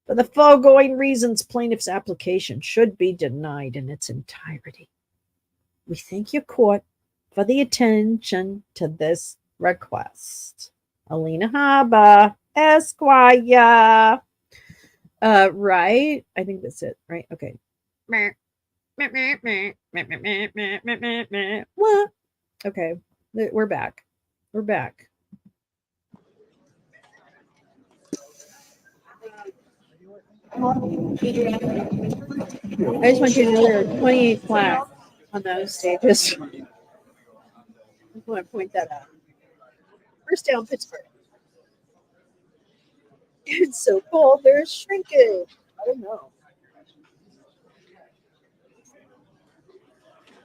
For the foregoing reasons, plaintiff's application should be denied in its entirety. We thank your court for the attention to this request. Alina Haba, Esquire. Right? I think that's it, right? Okay. What? Okay. We're back. I just want you to know there are 28 plaques on those stages. I just want to point that out. First down, Pittsburgh. It's so cold, there's shrinkage. I don't know.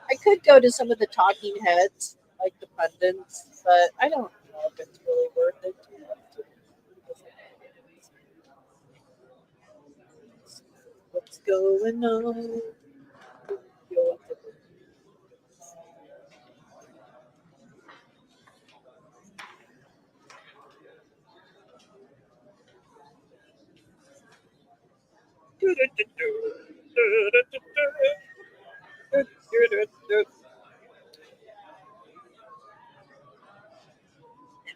I could go to some of the talking heads, like the pundits, but I don't know if it's really worth it. What's going on?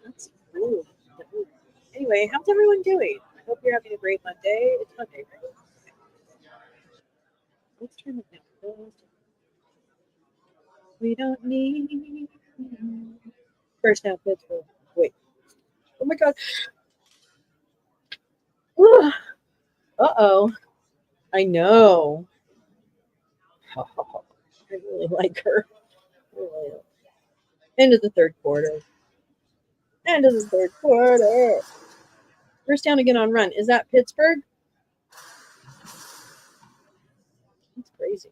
That's cool. Anyway, how's everyone doing? I hope you're having a great Monday. It's Monday, right? Let's turn it down. We don't need first down Pittsburgh. Wait. Oh my god. Uh-oh. I know. I really like her. End of the third quarter. First down again on run. Is that Pittsburgh? That's crazy.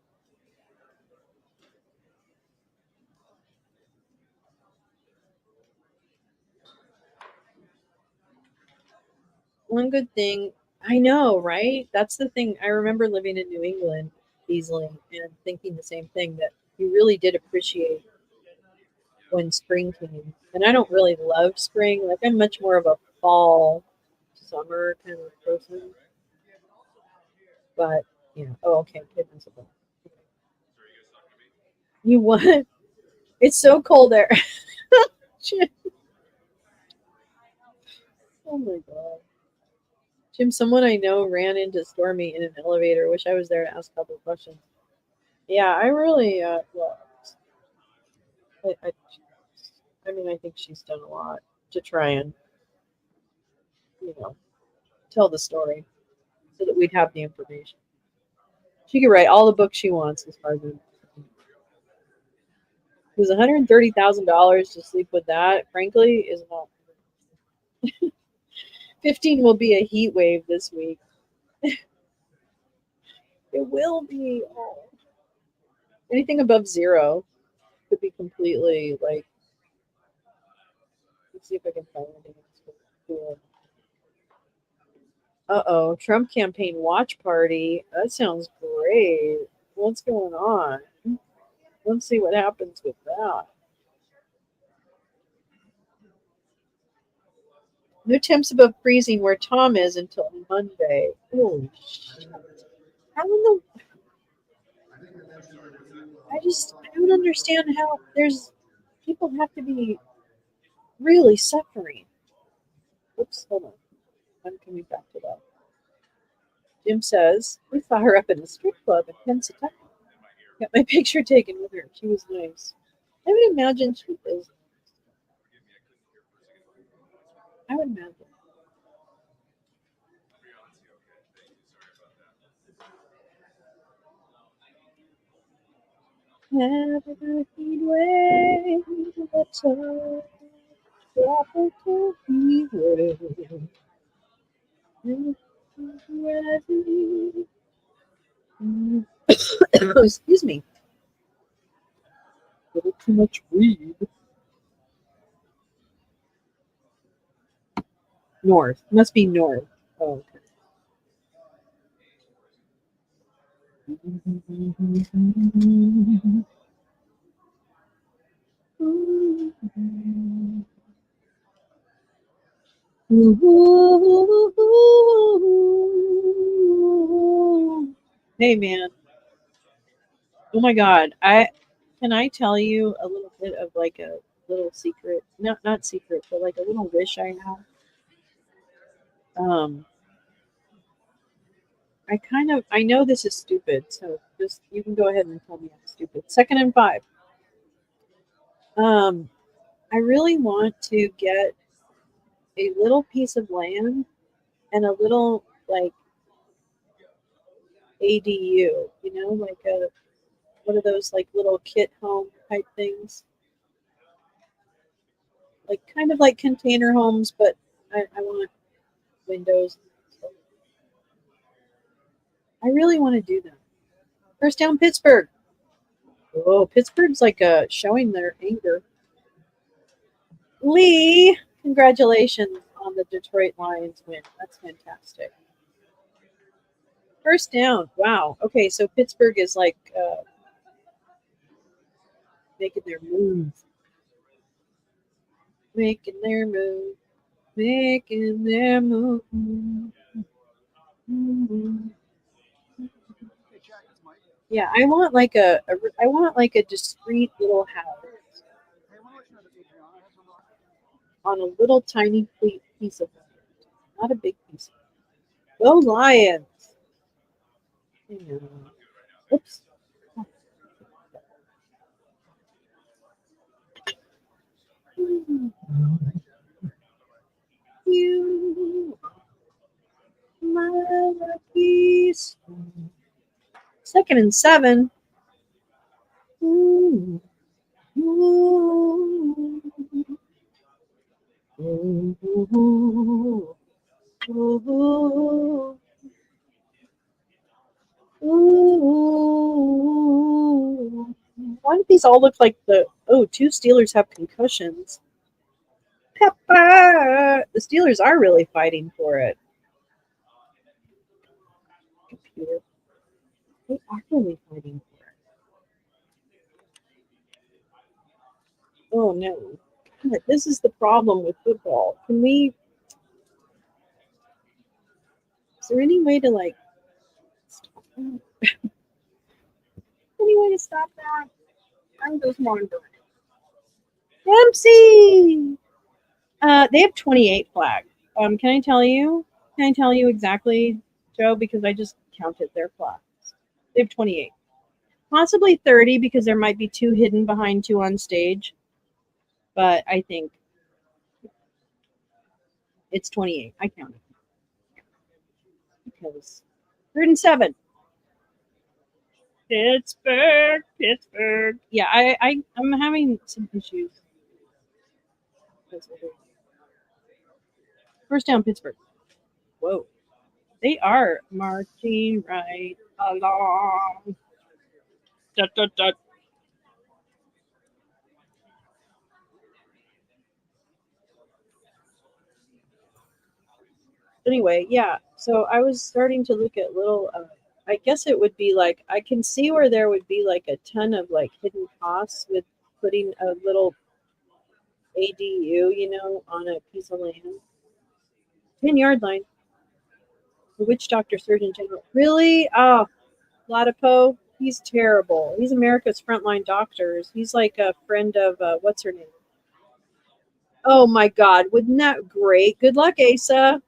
one good thing, I know, right? That's the thing. I remember living in New England easily and thinking the same thing, that you really did appreciate when spring came. And I don't really love spring. Like, I'm much more of a fall, summer kind of person. But, oh, okay, kidnappable. You what? It's so cold there. Oh my god. Jim, someone I know ran into Stormy in an elevator. Wish I was there to ask a couple of questions. Yeah, I really, well, I, I, I mean, I think she's done a lot to try and, you know, tell the story so that we'd have the information. She could write all the books she wants as far as it was $130,000 to sleep with that, frankly, is not. 15 will be a heat wave this week. It will be. Oh. Anything above 0 could be completely like. Let's see if I can find anything that's cool. Uh-oh, Trump campaign watch party. That sounds great. What's going on? Let's see what happens with that. No temps above freezing where Tom is until Monday. Holy shit. How in the... I don't understand how there's... People have to be really suffering. Oops, hold on. I'm coming back to that. Jim says, we saw her up in a strip club in Pennsylvania. Got my picture taken with her. She was nice. I would imagine she is. I would imagine. Have a heat wave, what's up? Tropical heat wave. Excuse me. A little too much weed. North. Must be north. Oh, okay. Hey man. Oh my god. I tell you a little bit of like a little secret. Not secret, but like a little wish I have. Um I know this is stupid, so just you can go ahead and tell me I'm stupid. 2nd and 5. Um I really want to get a little piece of land and a little like ADU, like a one of those like little kit home type things, like kind of like container homes, but I want windows. I really want to do that. First down, Pittsburgh. Oh, Pittsburgh's like showing their anger. Lee, congratulations on the Detroit Lions win. That's fantastic. First down. Wow. Okay, so Pittsburgh is like making their move. Making their move. Making their move. Yeah, I want like I want like a discreet little house on a little tiny piece of land, not a big piece. Go Lions! Oops. You, my lucky star. 2nd and 7. Ooh, ooh, ooh, ooh, ooh, ooh. Why do these all look like two Steelers have concussions? Pepper! The Steelers are really fighting for it. computer. They are really fighting for it. Oh no. God, this is the problem with football. Can we, is there any way to like, stop that? Any way to stop that? I'm just wondering. Dempsey! They have 28 flags. Can I tell you? Can I tell you exactly, Joe? Because I just counted their flags. They have 28. Possibly 30 because there might be 2 hidden behind 2 on stage. But I think it's 28. I counted. Because 107. Pittsburgh. Yeah, I'm having some issues. First down, Pittsburgh. Whoa. They are marching right along. Dut, dut, dut. Anyway, yeah. So I was starting to look at little. I guess it would be like I can see where there would be like a ton of like hidden costs with putting a little ADU, on a piece of land. 10-yard line. The witch doctor, surgeon general. Really? Oh, Latipo. He's terrible. He's America's frontline doctors. He's like a friend of what's her name? Oh my God! Wouldn't that great? Good luck, Asa.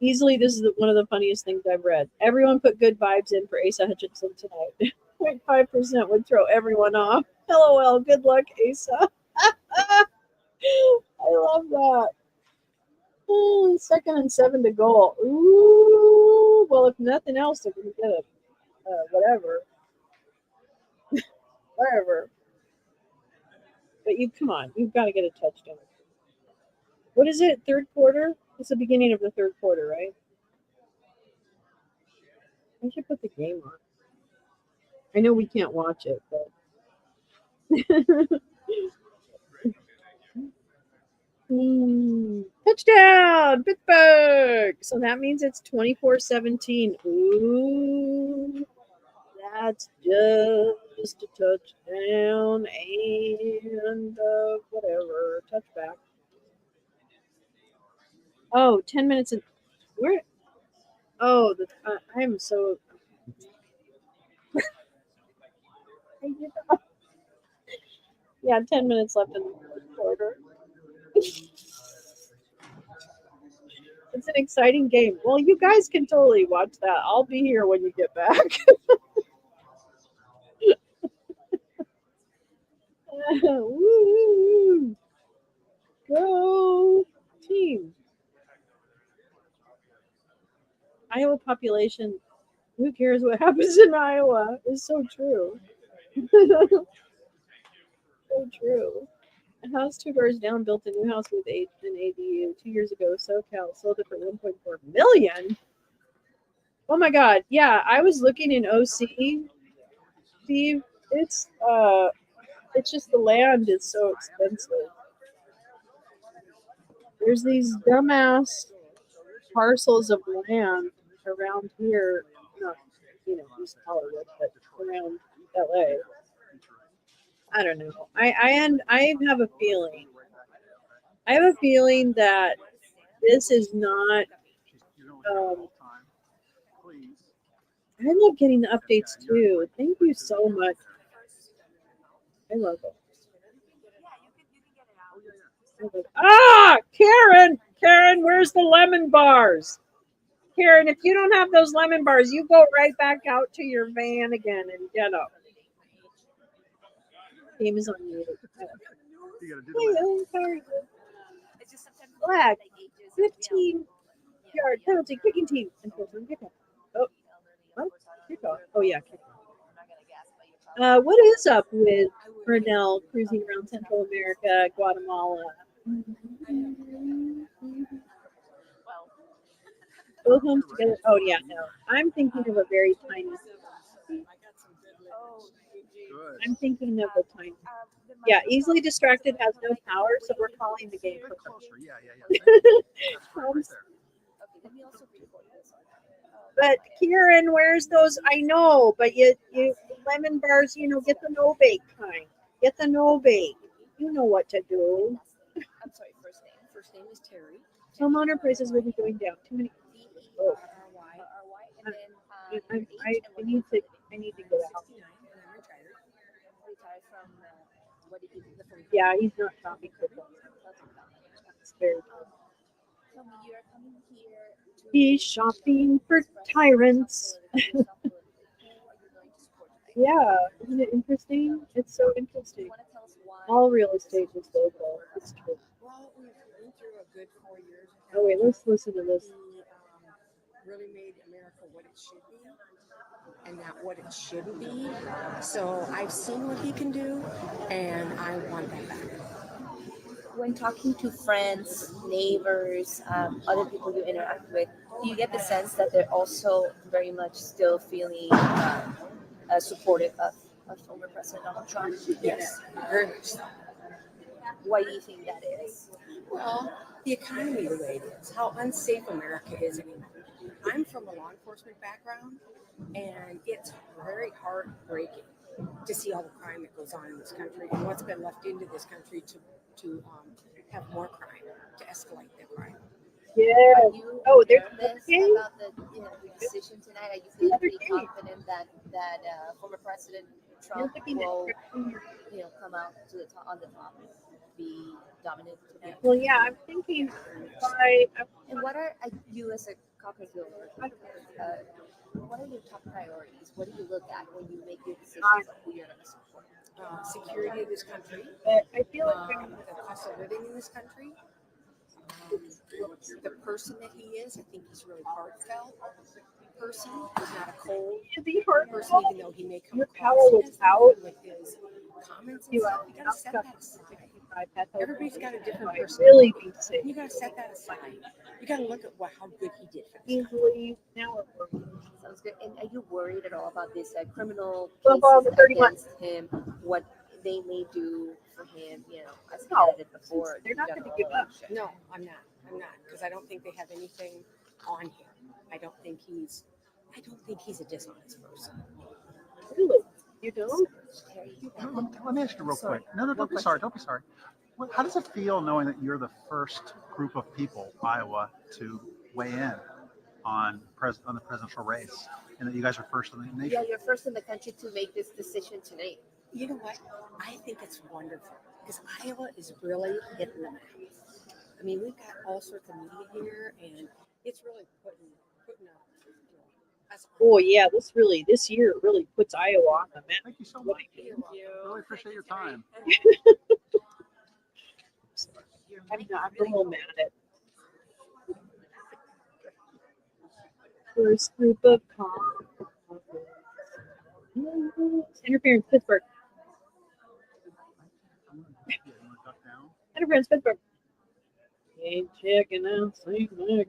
Easily, this is one of the funniest things I've read. Everyone put good vibes in for Asa Hutchinson tonight. 0.5% would throw everyone off. LOL. Good luck, Asa. I love that. Ooh, 2nd and 7 to goal. Ooh. Well, if nothing else, they're going to get a whatever. Wherever. But come on. You've got to get a touchdown. What is it? Third quarter? It's the beginning of the third quarter, right? I should put the game on. I know we can't watch it, but. Touchdown, Pittsburgh! So that means it's 24-17. Ooh, that's just a touchdown and whatever, touchback. Oh, 10 minutes and where? Oh, I'm so. Yeah, 10 minutes left in the fourth quarter. It's an exciting game. Well, you guys can totally watch that. I'll be here when you get back. Woo! Go team. Iowa population. Who cares what happens in Iowa? It's so true. So true. A house 2 doors down built a new house with an ADU 2 years ago. SoCal sold it for $1.4 million. Oh my God! Yeah, I was looking in OC. Steve, it's just the land is so expensive. There's these dumbass parcels of land around here, not East Hollywood, but around LA. I don't know. I have a feeling. I have a feeling that this is not. I love getting the updates too. Thank you so much. I love it. Karen, where's the lemon bars? Karen, if you don't have those lemon bars, you go right back out to your van again and get them. Game is on mute. Flag. 15-yard penalty, kicking team. Oh, what? Kickoff. Oh yeah, kickoff. What is up with Burnell cruising around Central America, Guatemala? Both homes together. Oh yeah, no. I'm thinking of a very tiny. I'm thinking of a tiny. Yeah, easily distracted, has no power, so we're calling the game. But Kieran, where's those? I know, but you lemon bars, get the no bake kind. Get the no bake. You know what to do. I'm sorry, first name. First name is Terry. Homeowner prices will be going down. Too many. Oh, Terry, and then I need to go out. 69, and I'm retired. Retired from what did he do? The phone Yeah, he's not shopping for clothes. That's very cool. Tell me, you are coming here to He's shopping for tyrants. Yeah, isn't it interesting? It's so interesting. All real estate is local. It's true. Well, we've been through a good 4 years. Oh wait, let's listen to this. He really made America what it should be and not what it shouldn't be. So I've seen what he can do, and I want that back. When talking to friends, neighbors, other people you interact with, do you get the sense that they're also very much still feeling supportive of former President Donald Trump? Yes, very much so. Why do you think that is? Well, the economy the way it is, how unsafe America is anymore. I'm from a law enforcement background, and it's very heartbreaking to see all the crime that goes on in this country and what's been left into this country to have more crime, to escalate the crime. Yeah. Oh, there's this game? about the decision tonight. Are you feeling pretty confident that former President Trump will come out to the top, on the top, be dominant? Well, yeah, I'm thinking And what are you as a caucus builder? What are your top priorities? What do you look at when you make your decisions of who you're going to support? Security of this country. I feel like the cost of living in this country. The person that he is, I think he's really heartfelt person. He's not a cold person, even though he may come your across power was out. with his comments and stuff. You gotta set that aside. Everybody's got a different person. Really be safe. You gotta set that aside. You gotta look at how good he did for this. Easily now. Sounds good. And are you worried at all about this criminal Football, cases 31. against him? What they may do for him, as a candidate before? They're not going to give up. No, I'm not, because I don't think they have anything on him. I don't think he's a dishonest person. Really? You don't? Let me ask you real quick. No, don't be sorry. Don't be sorry. How does it feel knowing that you're the first group of people, Iowa, to weigh in on the presidential race, and that you guys are first in the nation? Yeah, you're first in the country to make this decision tonight. You know what? I think it's wonderful because Iowa is really hitting the map. I mean, we've got all sorts of media here, and it's really putting us on. Oh yeah, this year really puts Iowa on the map. Thank you so much. Really appreciate your time. I'm a little mad at first group of interference, Pittsburgh. Interference, Pittsburgh. Ain't checking out St. Nick.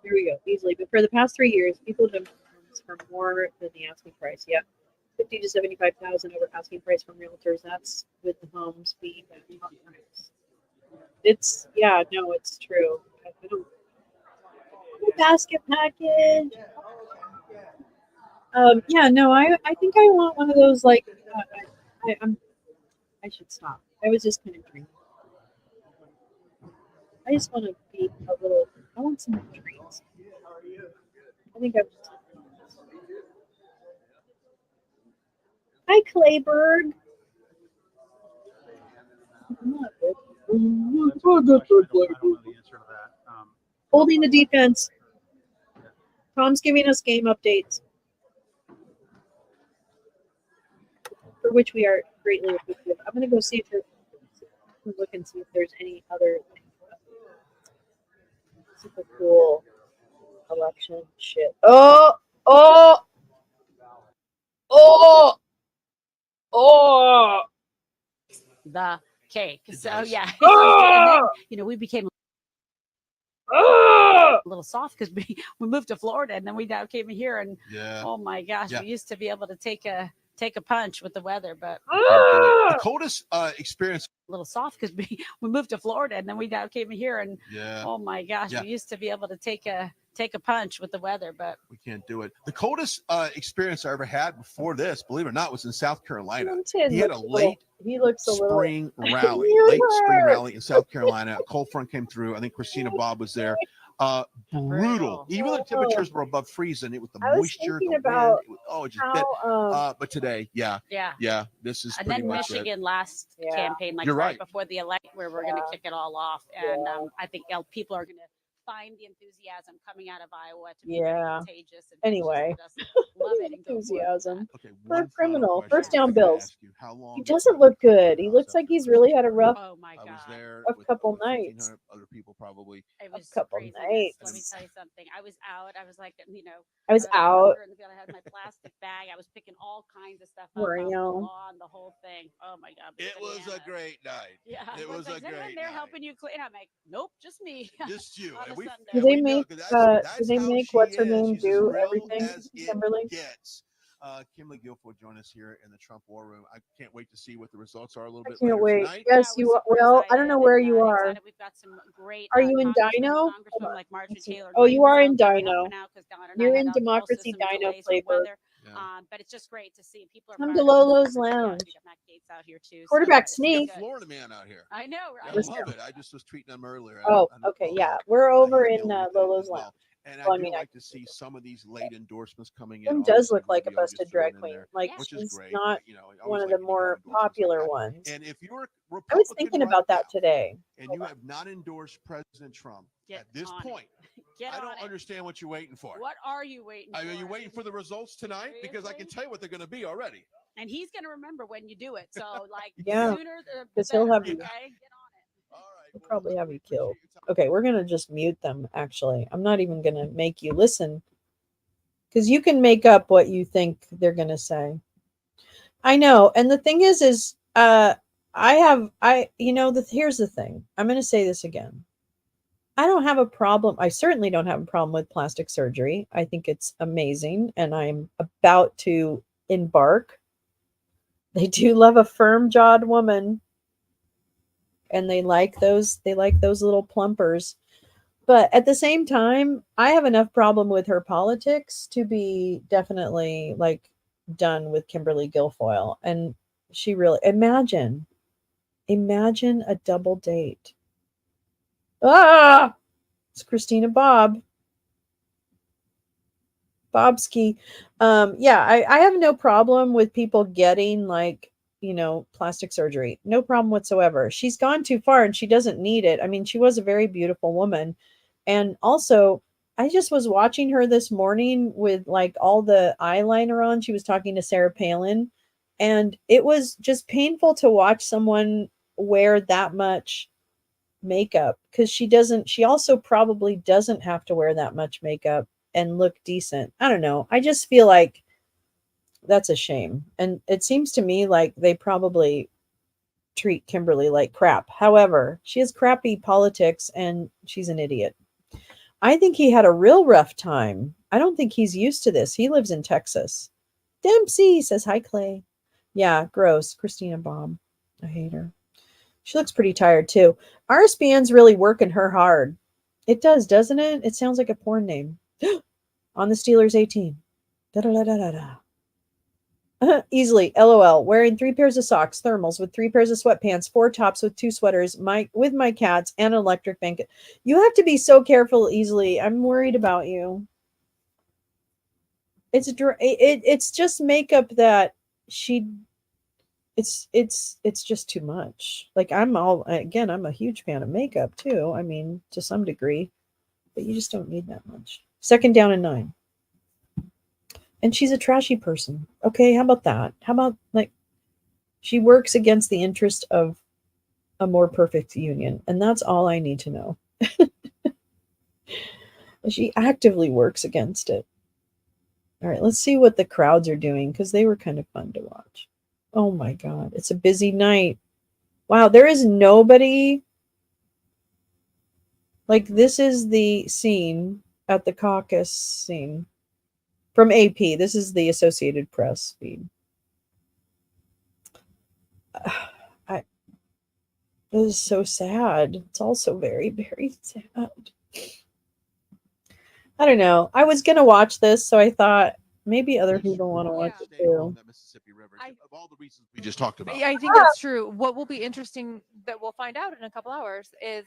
Here we go, easily. But for the past 3 years, people have done homes for more than the asking price. Yep. 50 to 75,000 over asking price from realtors. That's with the homes being at top price. It's true. I don't basket package. I think I want one of those I should stop. I was just kind of dreaming. I just want to be I want some treats. I think Hi, Clayberg. Holding the defense. Tom's giving us game updates, for which we are greatly appreciative. I'm going to go see if look and see if there's any other super cool election shit. Oh. The cake. So yeah, and then, we became a little soft because we moved to Florida, and then we now came here, and oh my gosh, we used to be able to take a punch with the weather, but the coldest experience little soft because we moved to Florida and then we now came here and Yeah. oh my gosh, Yeah. we used to be able to take a punch with the weather, but we can't do it. The coldest experience I ever had before this, believe it or not, was in South Carolina. Tim He had a late he looks a little spring rally, You late spring hurt. rally in South Carolina. A cold front came through. I think Christina Bob was there. Brutal. Even though the temperatures were above freezing, it was the I was moisture, thinking the about wind. It was, it just how but today, yeah, this is and pretty then much Michigan last Yeah. campaign, like You're right right. before the election, where we're going to kick it all off, and I think people are going to find the enthusiasm coming out of Iowa to be very contagious. And Anyway. just love it and go for it. Enthusiasm. Okay, For a one final criminal. question. First down I gotta Bills. ask you, how long He did doesn't you look keep good. the He house looks after like he's Christmas? really had a rough Oh my I was god. there a with couple over nights. 1,500 other people probably. It was couple craziness. nights. Let me tell you something. I was out. I was like, I was out. in the field. I had my plastic bag. I was picking all kinds of stuff up Worrying. off the lawn, the whole thing. Oh my god. It was a great night. Yeah. It was a Is anyone great there night. helping you clean? I'm like, nope, just me. Just you. On And a we, Sunday. Do and they we know, make 'cause do that's they how make she what's her is. name She's as do real everything, as it Kimberly? gets. Kimberly Guilfoyle joined us here in the Trump War Room. I can't wait to see what the results are a little I bit can't later wait. tonight. Yes, you are. Well, I don't know where you are. We've got some great Are you in congressmen Dino? like Marjorie Let's see. Taylor Oh, you Greene are was in out there Dino. helping out 'cause Don and I You're had in also Democracy some Dino delays with flavor. weather. But it's just great to see people are Come fired to up. Lolo's Yeah, Lounge. we got Matt Gates out here too. Quarterback it's We got sneak. the Florida man out here. I know, Yeah, I right? love it. I just was tweeting him earlier. Oh, I know okay, Lolo. yeah. We're over He's in dealing with it Lolo's as well. Lounge. And Well, I I do mean, like to see some of these late endorsements coming in. Kim does Obviously, look like a Rubio just busted threw drag it in queen. there, Like which is she's great. not I always one of like the when you have more endorsements like popular that. ones. And if you're a I was Republican thinking right about that now, today. and you have not endorsed President Trump Get at this on it. point, Get I on don't it. understand what you're waiting for. What are you waiting Are for? you waiting for the results tonight? Because I can Seriously? tell you what they're going to be already. And he's going to remember when you do it. So, like, Yeah, sooner the because he'll better, have you. okay? Get on it. All right. He'll Well, probably have we you killed. appreciate your time. Okay, we're gonna just mute them. Actually, I'm not even gonna make you listen because you can make up what you think they're gonna say. I know, and the thing is, here's the thing. I'm gonna say this again. I don't have a problem. I certainly don't have a problem with plastic surgery. I think it's amazing, and I'm about to embark. They do love a firm-jawed woman, and they like those little plumpers. But at the same time, I have enough problem with her politics to be definitely like done with Kimberly Guilfoyle. And she really imagine a double date. Ah, it's Christina Bobski. Yeah, I have no problem with people getting like, plastic surgery. No problem whatsoever. She's gone too far and she doesn't need it. I mean, she was a very beautiful woman. And also, I just was watching her this morning with like all the eyeliner on. She was talking to Sarah Palin, and it was just painful to watch someone wear that much makeup because she also probably doesn't have to wear that much makeup and look decent. I don't know. I just feel like that's a shame. And it seems to me like they probably treat Kimberly like crap. However, she has crappy politics and she's an idiot. I think he had a real rough time. I don't think he's used to this. He lives in Texas. Dempsey says, hi, Clay. Yeah, gross. Christina Baum. I hate her. She looks pretty tired, too. RSBN's really working her hard. It does, doesn't it? It sounds like a porn name. On the Steelers 18. Da-da-da-da-da-da. Easily, LOL. Wearing 3 pairs of socks, thermals with 3 pairs of sweatpants, 4 tops with 2 sweaters, with my cats, and an electric blanket. You have to be so careful, Easily. I'm worried about you. It's just makeup that it's just too much. Like I'm a huge fan of makeup too. I mean, to some degree, but you just don't need that much. 2nd down and 9. And she's a trashy person. Okay, how about that? How about like she works against the interest of a more perfect union, and that's all I need to know. She actively works against it. All right, let's see what the crowds are doing because they were kind of fun to watch. Oh my God, it's a busy night. Wow, there is nobody. Like this is the scene at the caucus scene. From AP, this is the Associated Press feed. This is so sad. It's also very, very sad. I don't know. I was gonna watch this, so I thought maybe other people want to watch it Stay along too. that Mississippi River of all the reasons we just talked about. Yeah, I think that's true. What will be interesting that we'll find out in a couple hours is,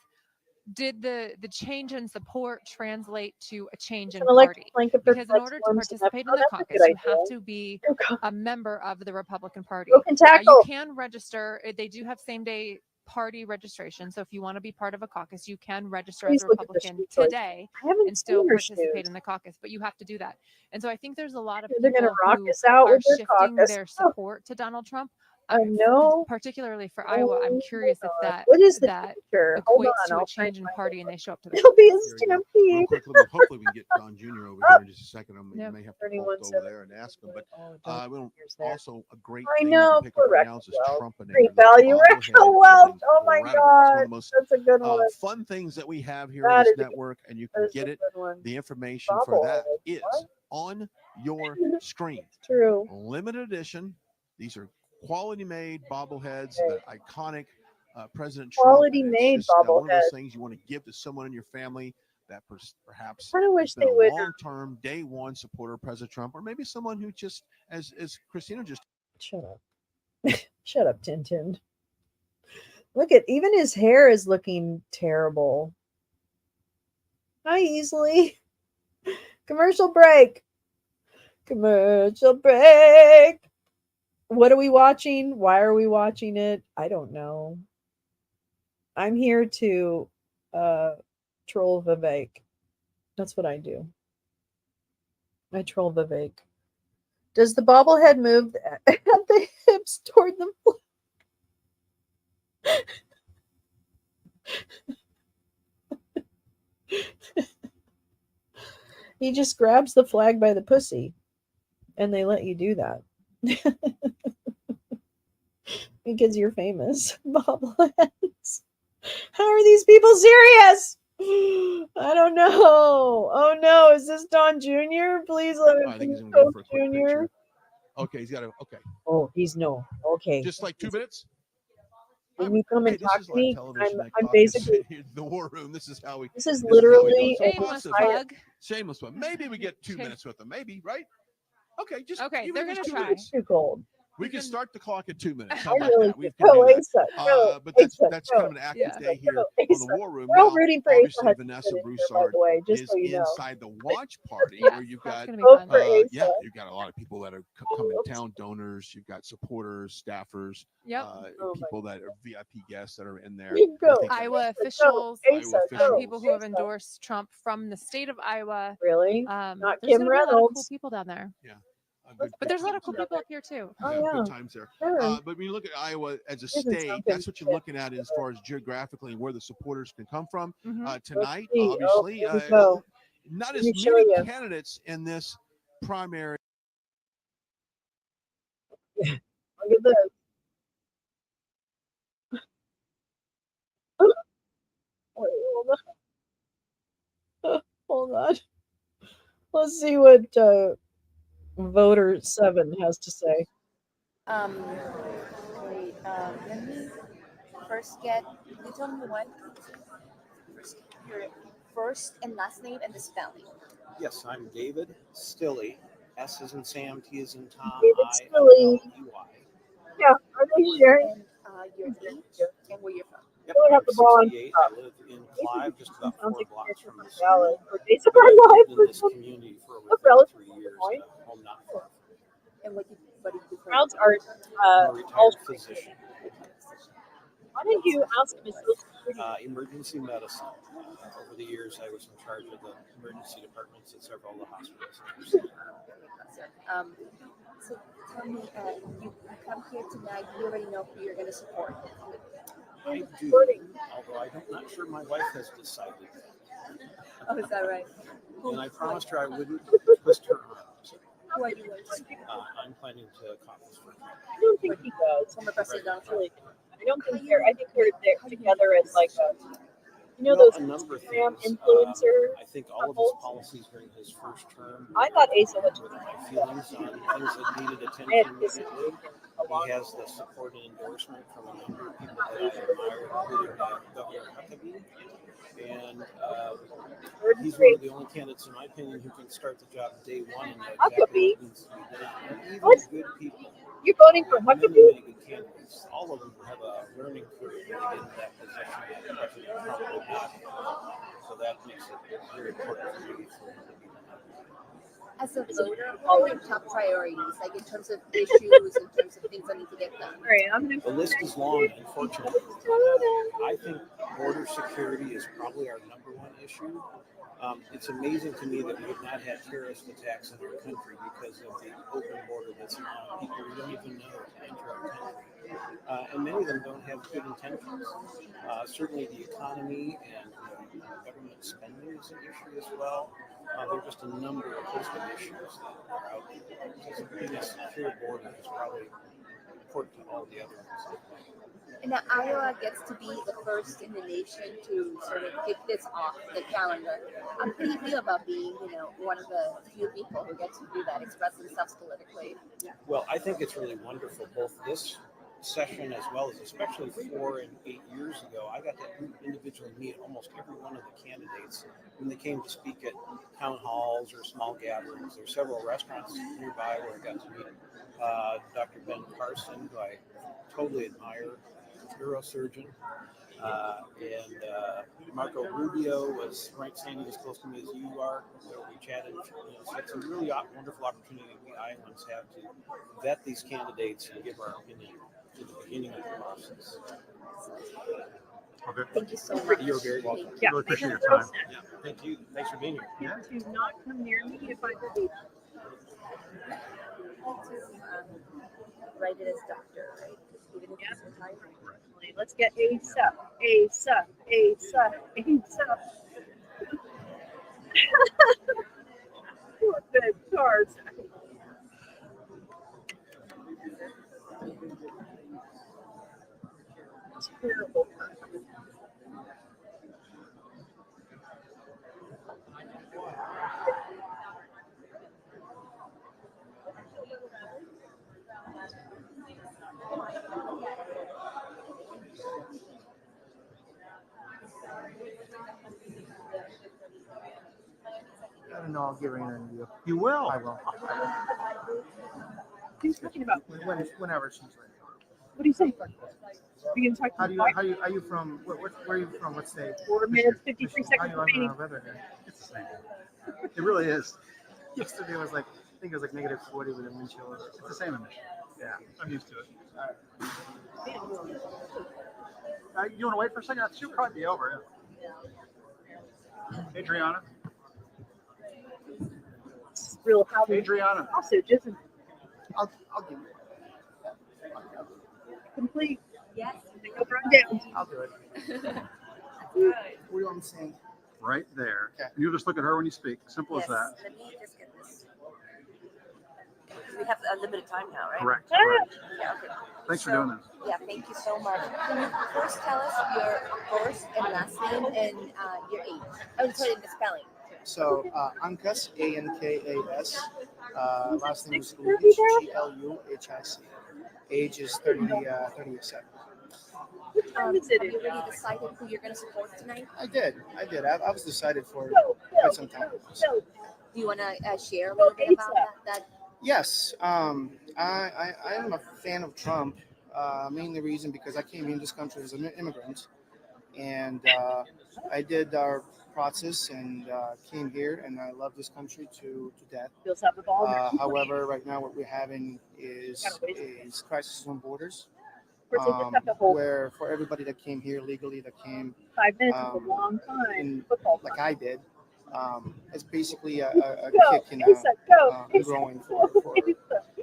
did the change in support translate to a change in An electric party? blanket Because in flex order to forms and participate in the that's a caucus, good you have idea. to be Oh, God. a member of the Republican Party. Broken You tackle. can register. They do have same day party registration. So if you want to be part of a caucus, you can register Please as a look at the Republican shoe choice. today I haven't and still seen her participate shoes. in the caucus, but you have to do that. And so I think there's a lot of They're gonna people rock who us out are with their shifting caucus. their Oh, support to Donald Trump. I know. Particularly for Iowa, I'm curious if that What is the that teacher? Hold equates on, to a I'll try change in party and they show up to the It'll be a caucus. Here we go. Real stampede. quick, hopefully we can get Don Jr. over here in just a second. You Yep. may have to call over there and ask him. But also a great I thing know, you can pick up poor right now is this Rexwell. Trumpinator. Great This value. bobblehead Rexwell Welch. is Oh my incredible. It's one God. of the most That's a good one. fun things that we have here That on this is a- network, and you can That is get a it. good one. The information for that Bobblehead. is What? on your screen. True. Limited edition. These are quality made bobbleheads, the iconic President Trump. Quality And it's made just one of those bobblehead. things you want to give to someone in your family that perhaps I wish has been they a would. long-term day one supporter of President Trump, or maybe someone who just, as Christina just. Shut up. Shut up, Tintin. Look at even his hair is looking terrible. Hi, Easily. Commercial break. Commercial break. What are we watching? Why are we watching it? I don't know. I'm here to troll Vivek. That's what I do. I troll Vivek. Does the bobblehead move at the hips toward the floor? He just grabs the flag by the pussy, and they let you do that. Because you're famous. Bobbleheads. How are these people serious? I don't know. Oh no, is this Don Jr.? Please let me. I think he's going to go for a quick Jr. picture. Okay, he's got to. Okay. Oh, he's no. Okay. Just like 2 minutes. When you come and Hey, talk this is to me, live television. I'm basically. the war room. This is how we. This is how we literally go. Shameless plug. Shameless plug. Maybe we get 2 minutes with them. Maybe, right? Okay, just Okay, even they're if it's gonna 2 try. minutes. Too cold. We can start the clock at 2 minutes. How I about really that? We do. can do Go, that. Asa. Go. But that's Asa, that's go. kind of an active Yeah. day here Go, on the Asa. War Room. We're all Now, rooting for obviously, Asa Vanessa Hutchinson in here, by Broussard the way, just is so you know. inside the watch party Yes, where you've that's got gonna be Vote fun. for Asa. yeah, you've got a lot of people that are coming Oops. down, donors. You've got supporters, staffers, Yep. Oh, people that are VIP guests that are in there. Go. I think Iowa Asa, officials, Go. Iowa Asa, officials. go. people who have Asa. endorsed Trump from the state of Iowa. Really? Not Not there's Kim gonna be a lot of cool Reynolds. people down there. yeah, But there's a lot of cool people up here too. Oh, yeah, yeah. good times there. Sure. But when you look at Iowa as a Doesn't state, sound that's good. what you're looking at as far as geographically and where the supporters can come from. Mhm. Tonight, see. Oh, obviously, here we go. not Let as me show many you. candidates in this primary. Look at this. Wait, hold on. Hold on. Let's see what voter 7 has to say. Wait, let me first get, you tell me what? First, your first and last name and the spelling. Yes, I'm David Stilley. S is in Sam, T is in Tom, David I-L-L-E-Y. Yeah, are they sharing? And your age and where you're from. Yep, Don't have I'm the ball on 68. top. I live in Clive, just about 4 Sounds like blocks you're from from the Dallas. school. For days of But our I've life. lived in this community for over Look, relative 33 to the years point. now, home not far. And what do you do for Crowds are I'm a retired also. physician. Why don't you ask him his social security? Emergency medicine. Over the years, I was in charge of the emergency departments at several of the hospitals. So tell me, you come here tonight, you already know who you're going to support. I do, although I'm not sure my wife has decided. Oh, is that right? And I promised her I wouldn't twist her arm. Who are you going to support? I'm planning to caucus for Trump. I don't think he does. Former President Donald Trump. I don't think they're. I think they're together as like a. You know Well, those a number of Instagram things. influencer. I think all of his policies during his first term. I thought Asa Hutchinson. My feelings on things that needed I had attention kissed immediately. He has the support and endorsement from a number of people that I admire, including Governor Huckabee. And he's one of the only candidates, in my opinion, who can start the job day one and know exactly what needs to be done. And even good people. You voting for many, Huckabee? many good candidates. All of them have a learning curve when they get into that position that President Trump would not have. So that makes it very important for me for him to be the As a voter, what are your top priorities, like in terms of issues, in terms of things that need to get done? The list is long, unfortunately. I think border security is probably our number one issue. It's amazing to me that we have not had terrorist attacks in our country because of the open border that's allowing people we don't even know to enter our country. And many of them don't have good intentions. Certainly the economy and government spending is an issue as well. There are just a number of host of issues that are out there. So being a secure border is probably important to all the other ones. And now Iowa gets to be the first in the nation to sort of kick this off the calendar. How do you feel about being, one of the few people who get to do that, express themselves politically? Well, I think it's really wonderful, both this session as well as especially 4 and 8 years ago. I got to individually meet almost every one of the candidates when they came to speak at town halls or small gatherings. There are several restaurants nearby where I got to meet Dr. Ben Carson, who I totally admire, neurosurgeon, and Marco Rubio was right standing as close to me as you are. So we chatted. So it's a really wonderful opportunity we Iowans have to vet these candidates and give our opinion to the beginning of the process. Okay. Thank you so much. You're very welcome. Yeah. Really appreciate your time. Yeah. Thank you. Thanks for being here. Do not come near me if I believe. Write it as doctor, right? Even if it's retired. Let's get ASAP, ASAP, ASAP, ASAP. Poor Ben Carson. Terrible. I don't know, I'll give her an interview. You will. I will. What are you talking about? Whenever she's ready. What do you say? We can talk How are you from, where are you from, what state? 4 minutes, 53 How seconds do you remaining. like weather here? It's the same. It really is. Yesterday was like, I think it was like negative 40 with a wind chill. It's the same in Michigan. Yeah. I'm used to it. You want to wait for a second? She'll probably be over. Yeah. Adriana. Real how Adriana. sausage, isn't it? I'll give you. Complete. Yes. Go run down. I'll do it. What do you want me to say? Right there. Okay. You just look at her when you speak. Simple Yes. as that. Let me just get this. We have unlimited time now, right? Correct. Yeah, okay. Thanks for doing this. Yeah, thank you so much. Can you first tell us your first and last name and your age? I'm sorry, the spelling. So, Ankas, A-N-K-A-S. Last name is Gluhic, G-L-U-H-I-C. Age is 37. What time is it? Have you already decided who you're going to support tonight? I did. I was decided for quite some time. Do you want to share a little bit about that? Yes. I am a fan of Trump. Mainly reason because I came in this country as an immigrant, and I did our process and came here, and I love this country to death. However, right now what we're having is crisis on borders, where for everybody that came here legally, that came 5 minutes is a long time. like I did, it's basically a Go, kick in growing for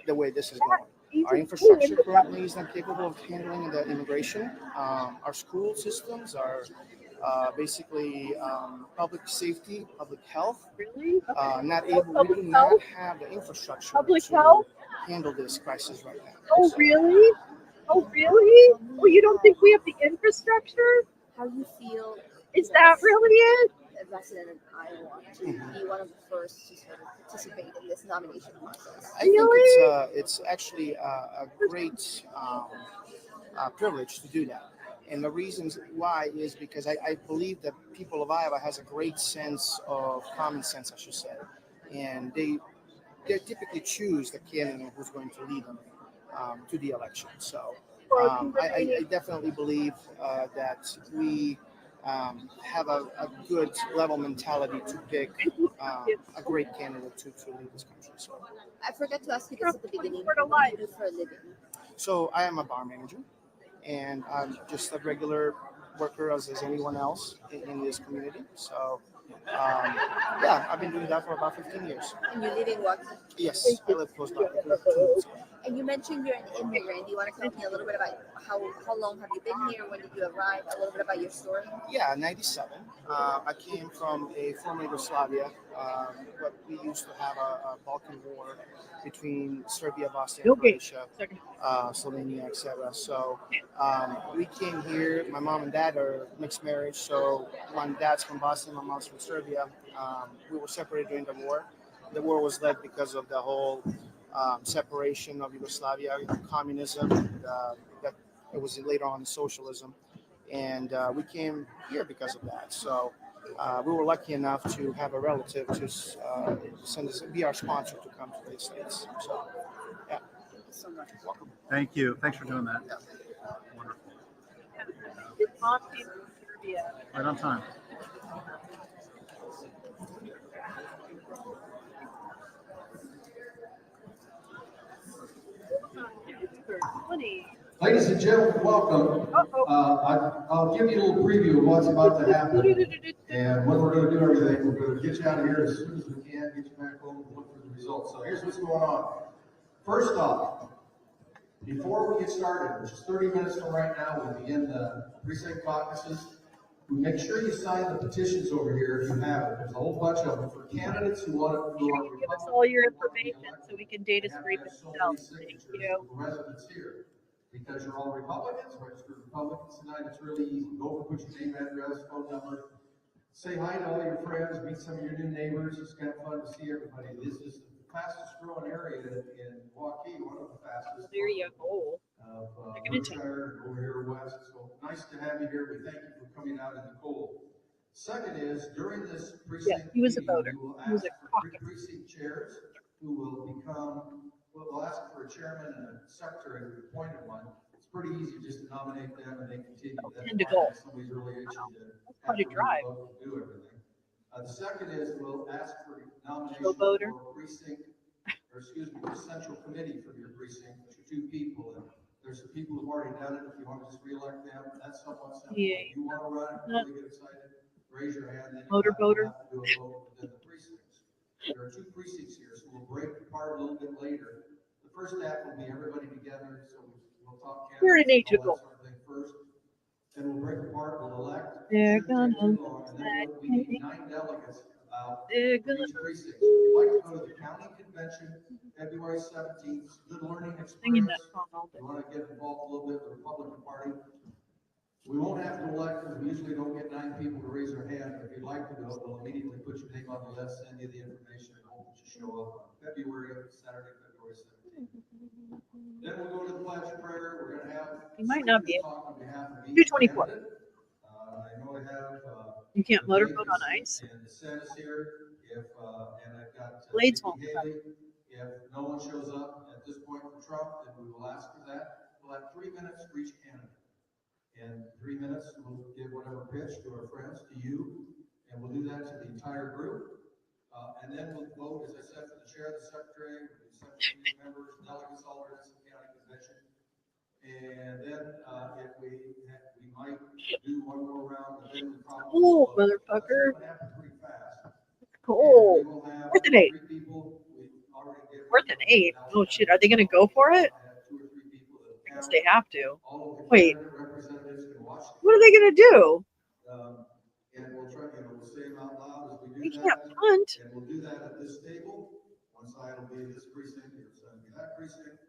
the way this is going. Our infrastructure currently is not capable of handling the immigration. Our school systems are basically public safety, public health. Really? Not able. We do not have the infrastructure to handle this crisis right now. Oh, really? Oh, really? Oh, you don't think we have the infrastructure? How you feel? Is that really it? resident in Iowa to be one of the first to sort of participate in this nomination process? I think it's actually a great privilege to do that. And the reasons why is because I believe that people of Iowa has a great sense of common sense, I should say, and they typically choose the candidate who's going to lead them to the election. So I definitely believe that we have a good level mentality to pick a great candidate to lead this country. So I forgot to ask you this at the beginning. What do you do for a living? so I am a bar manager, and I'm just a regular worker as anyone else in this community. So, yeah, I've been doing that for about 15 years. And you live in what? Yes, I live close by. And you mentioned you're an immigrant. Do you want to tell me a little bit about how long have you been here? When did you arrive? A little bit about your story. Yeah, 97. I came from a former Yugoslavia. What we used to have a Balkan War between Serbia, Bosnia, and Croatia, Slovenia, etc. So we came here. My mom and dad are mixed marriage. So my dad's from Bosnia, my mom's from Serbia. We were separated during the war. The war was led because of the whole separation of Yugoslavia, communism, and that it was later on socialism. And we came here because of that. So we were lucky enough to have a relative to send us, be our sponsor to come to the States. So, yeah. Thank you so much. Welcome. Thank you. Thanks for doing that. Wonderful. Right on time. Ladies and gentlemen, welcome. I'll give you a little preview of what's about to happen and when we're going to do everything. We're going to get you out of here as soon as we can, get you back home and look for the results. So here's what's going on. First off, before we get started, which is 30 minutes from right now, we begin the precinct caucuses. Make sure you sign the petitions over here if you have it. There's a whole bunch of them for candidates who want to Give us all your information so we can data scrape it out. Thank you. Residents here. Because you're all Republicans, registered Republicans tonight, it's really easy. Go over, put your name, address, phone number, say hi to all your friends, meet some of your new neighbors. It's kind of fun to see everybody. This is the fastest growing area in Waukee, one of the fastest. There you go. Berkshire, over here west. So nice to have you here. We thank you for coming out in the cold. Second is, during this precinct he was a meeting, voter. we will He was ask a for precinct chairs who will become, we'll ask for a chairman and a secretary, we appointed one. It's pretty easy just to nominate them and they continue. That's why somebody's really itching to have to vote to do everything. The second is we'll ask for nomination for precinct, or excuse me, for central committee from your precinct, which are 2 people. And there's some people who've already done it. If you want to just re-elect them, that's somewhat simple. If you want to run and really get excited, raise your hand. Then you'll have to do a vote within the precincts. There are 2 precincts here, so we'll break apart a little bit later. The first half will be everybody together, so we'll talk candidates and all that sort of thing first. Then we'll break apart, we'll elect. They're shouldn't take too long, and then we need 9 delegates about for each precinct. So if you'd like to go to the county convention, February 17th, good learning experience. You want to get involved a little bit with the Republican Party. We won't have to elect because we usually don't get 9 people to raise their hand. But if you'd like to go, we'll immediately put your name on the list, send you the information, and hope that you show up on Saturday, February 17th. Then we'll go to the pledge of prayer. We're going to have You might not be talk on behalf of 224. I know I have. You can't motorboat on ice. And the Senate here. If and I've got Blades won't Haley. If no one shows up at this point for Trump, then we will ask for that. We'll have 3 minutes for each candidate. In 3 minutes, we'll give whatever pitch to our friends, to you, and we'll do that to the entire group. And then we'll vote, as I said, for the chair, the secretary, the assembly members, delegates, all over the county convention. And then if we might do one more round, but then we probably cool, motherfucker. That's happen pretty fast. Cool. Worth an 8. Worth an 8. Oh shit, are they gonna go for it? I guess they have to. Wait. What are they gonna do? And we'll try, we'll say them out loud as we do They that. can't punt. And we'll do that at this table. One side will be this precinct, the other side will be that precinct.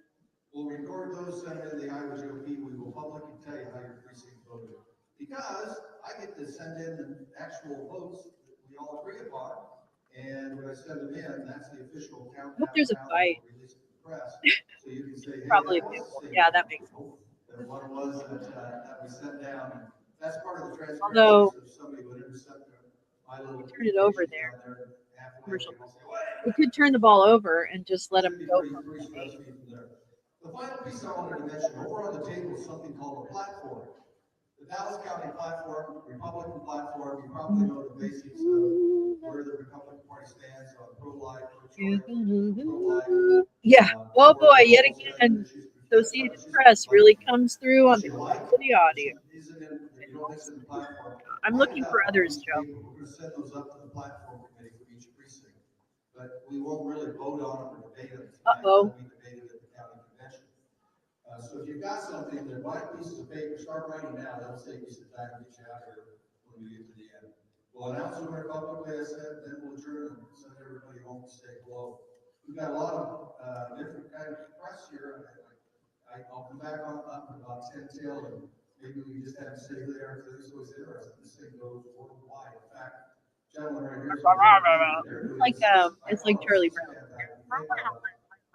We'll record those, send them in the Iowa GOP. We will publicly tell you how your precinct voted. Because I get to send in the actual votes that we all agree upon. And when I send them in, that's the official I hope countdown there's a ballot fight. released to the press. So you can say, hey, Probably a that big was the one. same Yeah, that makes sense. than what it was that we sent down. And that's part of the transparency. Although, So if somebody would intercept my little turn it over communications there. down there halfway, Commercial. they'll say, wait. We could turn the ball over and just let them It'd be go. pretty stress-free from there. The final piece I wanted to mention, over on the table is something called a platform. The Dallas County platform, Republican platform, you probably know the basics of where the Republican Party stands on pro-life, pro-choice, Yeah. Oh boy, yet again, Associated Press really comes through on the audio. I'm looking for others, Joe. We're going to send those up to the platform committee for each precinct, but we won't really vote on them or debate them tonight. They'll be debated at the county convention. So if you've got something, there might be pieces of paper, start writing now. That'll save you some time to get you out here when we get to the end. We'll announce the winner publicly, I said, then we'll adjourn and send everybody home to stay below. We've got a lot of different kind of press here. I'll come back on up at about 10 till, and maybe we just have to stay there because it's always interesting. This thing goes worldwide. In fact, gentlemen right here, It's like Charlie Brown.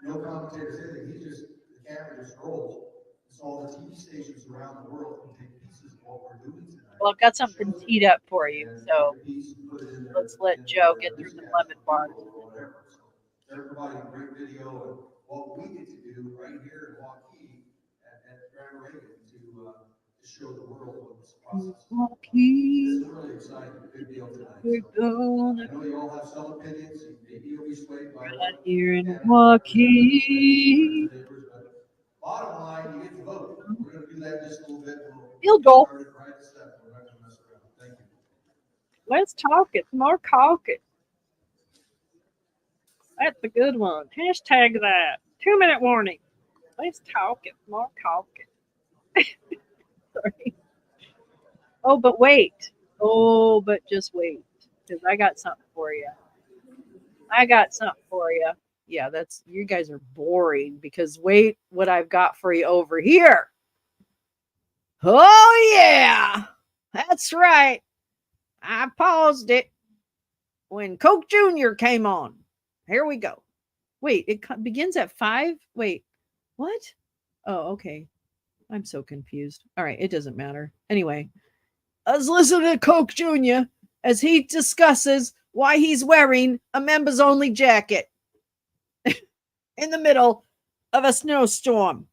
no commentators, anything. The camera just rolls. So all the TV stations around the world can take pieces of what we're doing tonight. Well, I've got something teed up for you, so let's let Joe get through the lemon bars. They're providing great video of what we get to do right here in Waukee at Grand Reagan to show the world what this process is. This is really exciting, big deal tonight. I know you all have some opinions. Maybe you'll be swayed by right here in Waukee. Bottom line, you get to vote. We're going to do that just a little bit. Field goal. Right at 7. We're not going to mess around. Thank you. Let's talk it. More caucus. That's a good one. Hashtag that. 2-minute warning. Let's talk it. More caucus. Sorry. Oh, but wait. Oh, but just wait. Because I got something for you. Yeah, you guys are boring because wait what I've got for you over here. Oh, yeah. That's right. I paused it when Koch Jr. came on. Here we go. Wait, it begins at 5? Wait, what? Oh, okay. I'm so confused. All right, it doesn't matter. Anyway, let's listen to Koch Jr. as he discusses why he's wearing a members only jacket in the middle of a snowstorm.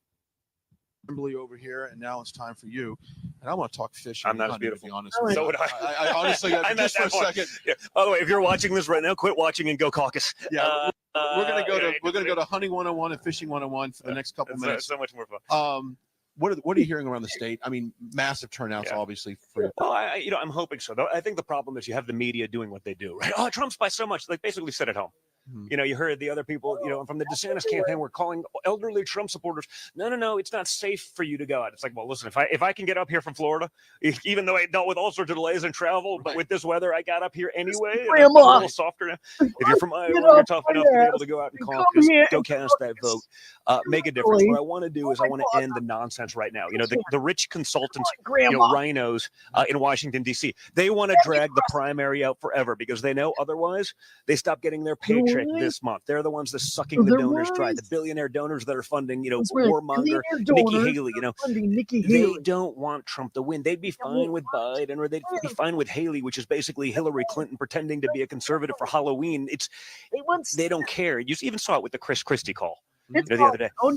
Over here, and now it's time for you. And I want to talk fishing. I'm not as beautiful. To be honest with you. So would I. I honestly, just for a second. Yeah. By the way, if you're watching this right now, quit watching and go Koch-Us. Yeah, we're gonna go to hunting 101 and fishing 101 for the next couple minutes. So much more fun. What are you hearing around the state? I mean, massive turnouts, obviously. Well, I'm hoping so. Though I think the problem is you have the media doing what they do, right? Oh, Trump's by so much. Like basically sit at home. Mm-hmm. You heard the other people, from the DeSantis campaign were calling elderly Trump supporters. No, it's not safe for you to go out. It's like, well, listen, if I can get up here from Florida, even though I dealt with all sorts of delays in travel, but with this weather, I got up here anyway. And I'm a little softer now. If you're from Iowa, you're tough enough to be able to go out and caucus, go cast that vote, make a difference. What I want to do is I want to end the nonsense right now. The rich consultants, rhinos in Washington, D.C., they want to drag the primary out forever because they know otherwise they stop getting their paycheck this month. They're the ones that sucking the donors dry, the billionaire donors that are funding, warmonger Nikki Haley. They don't want Trump to win. They'd be fine with Biden, or they'd be fine with Haley, which is basically Hillary Clinton pretending to be a conservative for Halloween. They don't care. You even saw it with the Chris Christie call the other day. Well,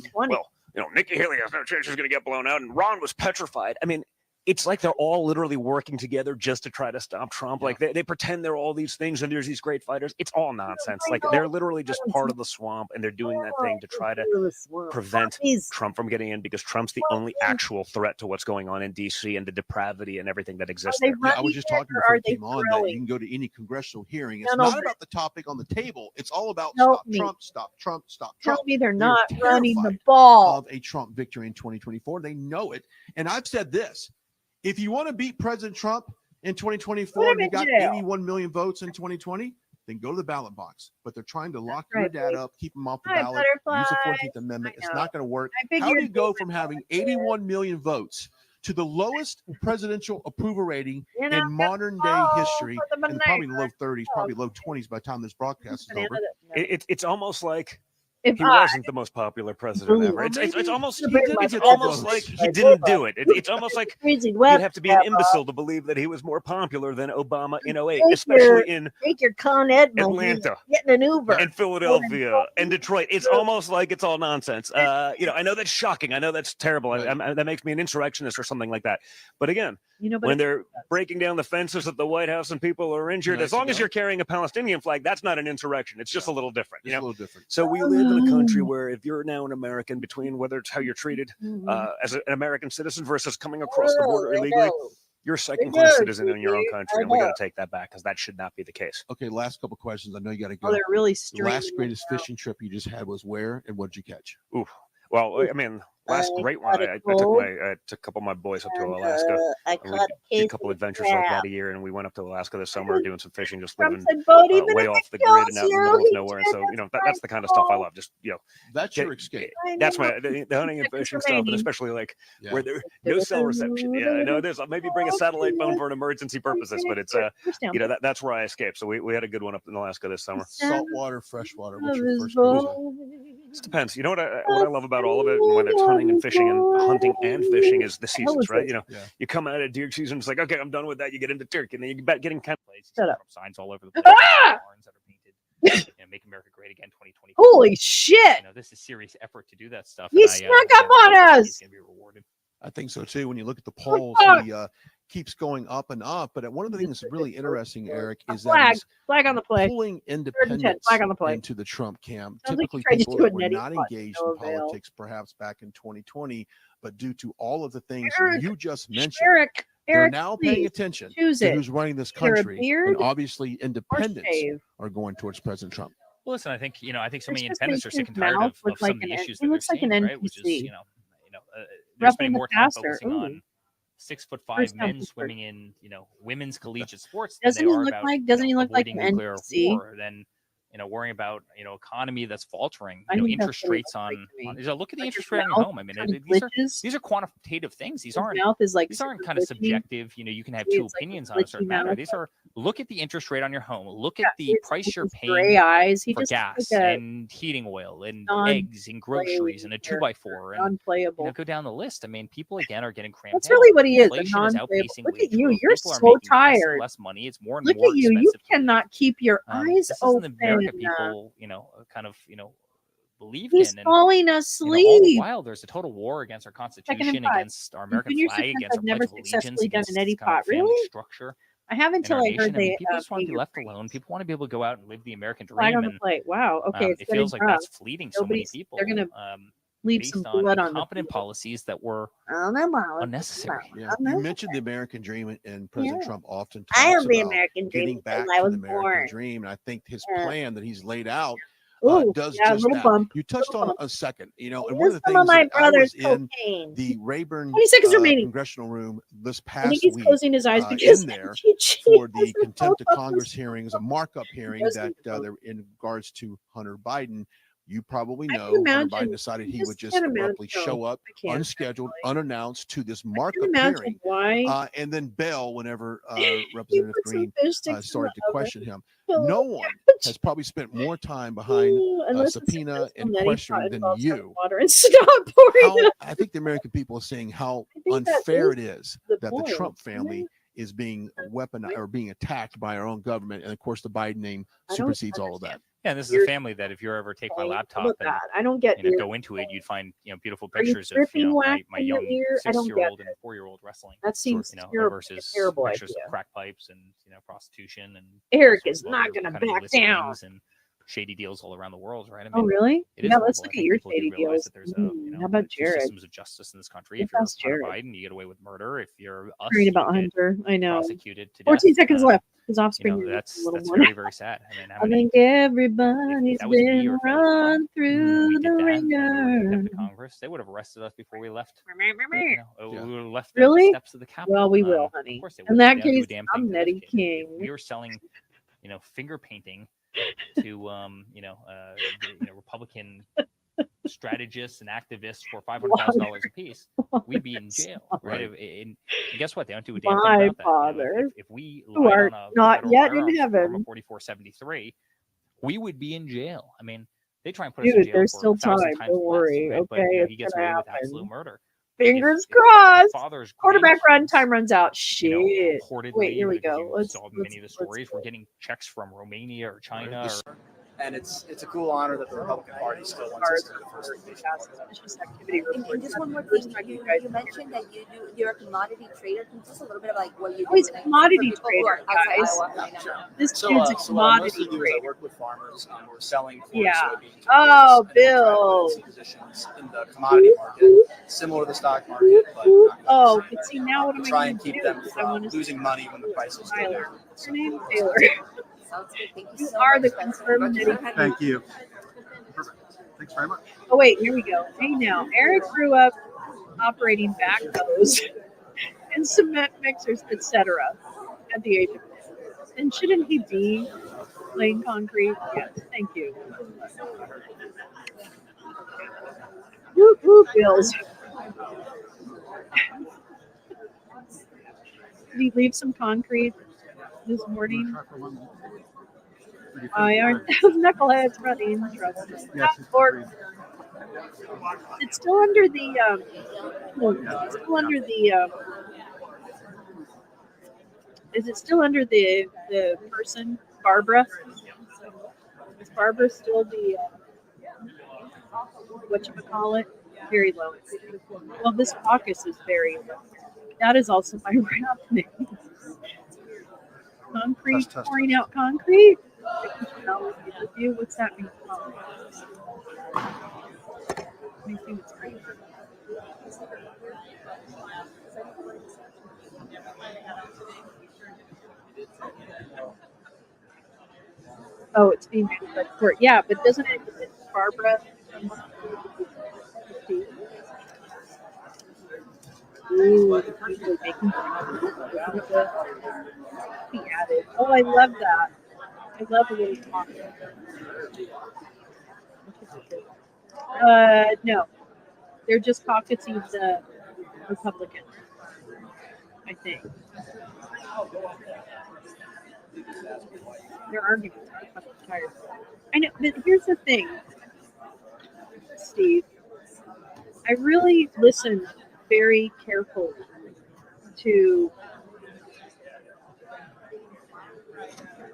Nikki Haley has no chance she's going to get blown out, and Ron was petrified. I mean, it's like they're all literally working together just to try to stop Trump. Like they pretend they're all these things and there's these great fighters. It's all nonsense. Like they're literally just part of the swamp, and they're doing that thing to try to prevent Trump from getting in because Trump's the only actual threat to what's going on in D.C. and the depravity and everything that exists there. I was just talking before you came on that you can go to any congressional hearing. It's not about the topic on the table. It's all about stop Trump, stop Trump, stop Trump. Tell me they're not running the ball. Of a Trump victory in 2024. They know it. And I've said this. If you want to beat President Trump in 2024 and you got 81 million votes in 2020, then go to the ballot box. But they're trying to lock your dad up, keep him off the ballot, use the 14th Amendment. It's not going to work. How do you go from having 81 million votes to the lowest presidential approval rating You know, in modern day oh, history, for the and probably banana. low 30s, probably low 20s by the time this broadcast is over. It's almost like If he I- wasn't the most popular president ever. Well, It's maybe almost he did it's get almost the like votes. he didn't do it. It's almost like Crazy you'd weather, have to be an Peppa. imbecile to believe that he was more popular than Obama in 08, Take especially your- in Take your Con Ed money Atlanta. and get in an Uber. and Philadelphia and Detroit. It's almost like it's all nonsense. I know that's shocking. I know that's terrible. That makes me an insurrectionist or something like that. But again, but when they're breaking down the fences at the White House and people are injured, as long as you're carrying a Palestinian flag, that's not an insurrection. It's just a little different. It's a little different. So we live in a country where if you're now an American, between whether it's how you're treated as an American citizen versus coming across the border illegally, you're a second-class citizen in your own country, and we got to take that back because that should not be the case. Okay, last couple questions. I know you got to go. Oh, they're really The last streaming greatest now. fishing trip you just had was where, and what did you catch? Ooh. Well, I mean, last great one. I took a couple of my boys up to Alaska. I and we caught a did a couple adventures like that a year, and we went up to Alaska this summer doing some fishing, just Trump living said, "Vote even way if off it the grid and out in the kills you, middle of he nowhere. And did so, it that's the kind of stuff I love. Just That's your escape. That's the hunting and fishing stuff, and especially like where there no cell reception. Yeah, no, there's maybe bring a satellite phone for an emergency purposes, but it's that's where I escaped. So we had a good one up in Alaska this summer. Saltwater, freshwater. What's your first go-to? It depends. You know what I love about all of it, and whether it's hunting and fishing and fishing is the seasons, right? You come out of deer season, it's like, okay, I'm done with that. You get into turkey, and then you get getting kind of places. Shut up. Signs all over the place. Barns that are painted. Make America Great Again 2020. Holy shit! This is serious effort to do that stuff. He snuck up on us. He's gonna be rewarded. I think so too. When you look at the polls, he keeps going up and up. But one of the things that's really interesting, Eric, is that he's flag on the play. pulling independents flag on the play. into the Trump camp. Sounds like Typically, he tried to people do that a were neti not pot, engaged no in avail. politics, perhaps back in 2020, but due to all of the things Eric, you just mentioned, Eric, they're now paying please, attention choose to it. who's running this Either a country, beard and obviously independents shave. are going towards President Trump. Well, listen, I think so It's many just independents are makes sick his and tired mouth of look some like of the an- issues he that looks they're like an seeing, right? Which is, NPC. they're Roughing spending the more time passer. focusing Ooh. on 6'5" First time men before. swimming in, women's collegiate sports Doesn't than he they are look about like? Doesn't he look like avoiding an nuclear NPC? war than worrying about economy that's faltering. I think that's Interest what he rates looks like on, to me. look at the Like interest his rate on your mouth home. I mean, kind of these are quantitative things. These aren't mouth is like these aren't super kind of glitchy. subjective. You can have See, two it's like a opinions on a glitchy certain matter. mouth. These are look at the interest rate on your home. Look at the it's price you're his paying gray eyes. He for just gas looks like a and heating oil and non- eggs and groceries and a 2x4 and unplayable. go down the list. I mean, people again are getting cramped. That's really what he is. A Inflation is non-playable. outpacing Look wage at you. growth. You're People are so making less and tired. less money. It's more and Look more at you. You expensive. cannot keep your eyes This open. isn't the America people, kind of, believed He's in. And, falling all the asleep. while, there's a total war against our Second and Constitution, 5. against our American Junior flag, success, against I've our never Pledge of Allegiance, successfully done against an Eddie this kind of pot. family Really? structure. I haven't in our until I nation. heard I mean, they people just want to be gave left alone. People want to be able to go out and live the American flag dream. on the And plate. Wow. Okay, it's it getting feels like rough. that's fleeting so many Nobody's- people. They're gonna leave based some on blood on the incompetent policies that were unnecessary. Yeah, you mentioned the American dream, and President Yeah. Trump often I talks am the about American dream getting because back I to was the American born. dream. And I think his Yeah. plan that he's laid out Ooh, does yeah, just little that. bump, You touched little on bump. a second, and one of Here's the some of things my that I brother's was in cocaine. the Rayburn 20 seconds remaining. congressional room this I past think he's week, closing his eyes because in there he for the has the contempt of photos. Congress hearings, a markup hearing knows that he's closing. they're in regards to Hunter Biden. You probably I know can Hunter imagine. Biden decided he would just can't imagine. abruptly show up, I can't, unscheduled, unannounced, to this I markup can imagine hearing, why. and then bail whenever He Representative put some Green fish sticks in started the to oven. question him. Oh No my one gosh. has probably spent more time behind Unless it's subpoena just and neti pot questioning than involves hot you. water and stop pouring How it. I think the American people are seeing how I think that unfair is it is the that point, the Trump isn't family it? is being weaponized or being attacked by our own government, and of course the Biden name I don't supersedes all of that. Yeah, and this is You're a family that if you ever take my saying laptop about and that. I don't get you. go into it, you'd find beautiful Are you pictures of dripping my, wax my in your young ear? I don't get 6-year-old and it. 4-year-old wrestling. That seems Versus terrible pictures idea. of crack pipes and Eric prostitution and is not going to kind of back illicit down. things and shady deals all around the world, right? I Oh, really? it is Yeah, let's horrible. I look at think your people do shady realize deals. that there's How about two Jared? systems of justice in this country. What If you're about Hunter Jared? Biden, you get away with murder. If you're us, Worried you about get Hunter. I know. prosecuted to 14 death. seconds left. His offspring is That's a little that's more. very, very sad. I mean, how I many think everybody's that was me been or Philip run we through did the that, and we were ringer. kept to Congress, they would have arrested us before we left. We would have left the Really? steps of the Capitol. Well, we will, Of honey. course they In would. that They don't do a case, damn I'm thing to this Nettie kid. If King. we were selling, finger painting to Republican strategists and activists for $500,000 a piece, we'd be in jail, right? And guess what? They don't do a damn thing My about that. father, If we who lied are on a not federal yet in firearms form heaven. of 4473, we would be in jail. I mean, they try and put us in Dude, jail there's for still 1,000 time. times Don't less, worry. right? But Okay, he it's gets gonna away with happen. absolute murder. Fingers If crossed. father's Quarterback run grandkids, time runs out. Shit. reportedly, Wait, here we because go. you Let's saw many of the stories, we're getting checks from Romania or China or And it's a cool honor that the Republican Party still wants us to be the first nation. And just one more thing, you mentioned that you're a commodity trader. Can you tell us a little bit of like what you do? Oh, he's a commodity for people who are trader, outside guys. Iowa right now? This So, dude's a so what I commodity mostly do is I trader. work with farmers. We're selling corn, Yeah. soybeans, Oh, and then try to Bill. put in some positions in the commodity market, similar to the stock market, but not quite Oh, the same. but see, now what am I Try going and to keep do? them I want from to losing money when the prices go Tyler. down. What's your name? Taylor. Sounds good. Thank you You so are much. the conservative. Thank you. Perfect. Thanks very much. Oh, wait, here we go. Hey, now, Eric grew up operating backhoes and cement mixers, etc. at the age of 10. And shouldn't he be laying concrete? Yes, thank you. Whoop, whoop, Bills. Did he leave some concrete this morning? I aren't those knuckleheads running. Trust me. Yes, Or it's still under the it's still under the is it still under the person Barbara? Is Barbara still the whatchamacallit? Very low. Well, this caucus is very low. That is also my rap name. Concrete, pouring out concrete. What's that mean? Let me see what's green. Oh, it's being managed by the court. Yeah, but doesn't it? Barbara. Ooh, people making be added. Oh, I love that. I love a little talk. No, they're just caucusing the Republicans, I think. Their arguments are fucking tired. I know, but here's the thing, Steve. I really listen very carefully to.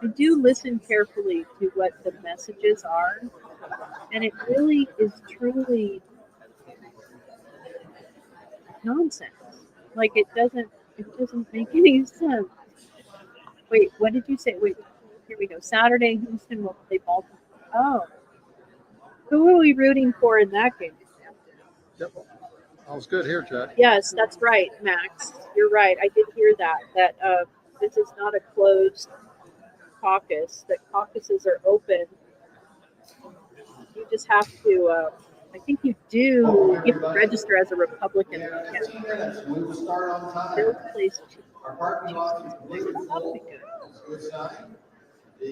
I do listen carefully to what the messages are, and it really is truly nonsense. Like it doesn't make any sense. Wait, what did you say? Wait, here we go. Saturday, Houston will play Baltimore. Oh, who are we rooting for in that game? Yep. All's good here, Jack. Yes, that's right, Max. You're right. I did hear that. That this is not a closed caucus. That caucuses are open. You just have to. I think you do. You have to register as a Republican. We will start on time. Bill plays Our parking lot is completely full. It's a good sign.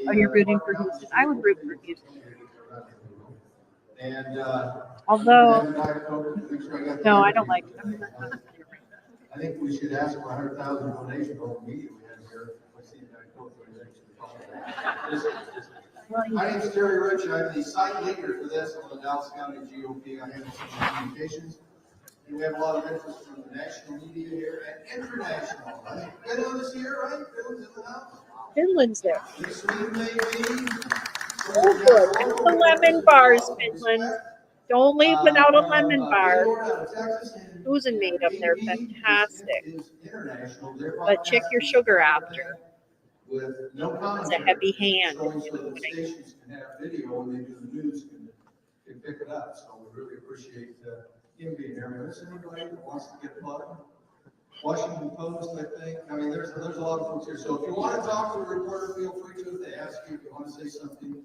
Oh, you're rooting for Houston. I would root for Houston. And Although, no, I don't like. I think we should ask for 100,000 donation for the meeting we had here. My name is Terry Rich. I'm the site leader for this on the Dallas County GOP. I handle some communications. And we have a lot of interest from the national media here and international. I think Finland is here, right? Finland's in the house. Finland's there. Sweden maybe. Oh, good. The lemon bars, Finland. Don't leave without a lemon bar. Who's made them? They're fantastic. But check your sugar after. With no It's a heavy hand. So the stations can have video when they do the news can pick it up. So we really appreciate him being here. I mean, is anybody that wants to get plugged? Washington Post, I think. I mean, there's a lot of folks here. So if you want to talk to a reporter, feel free to. If they ask you, if you want to say something,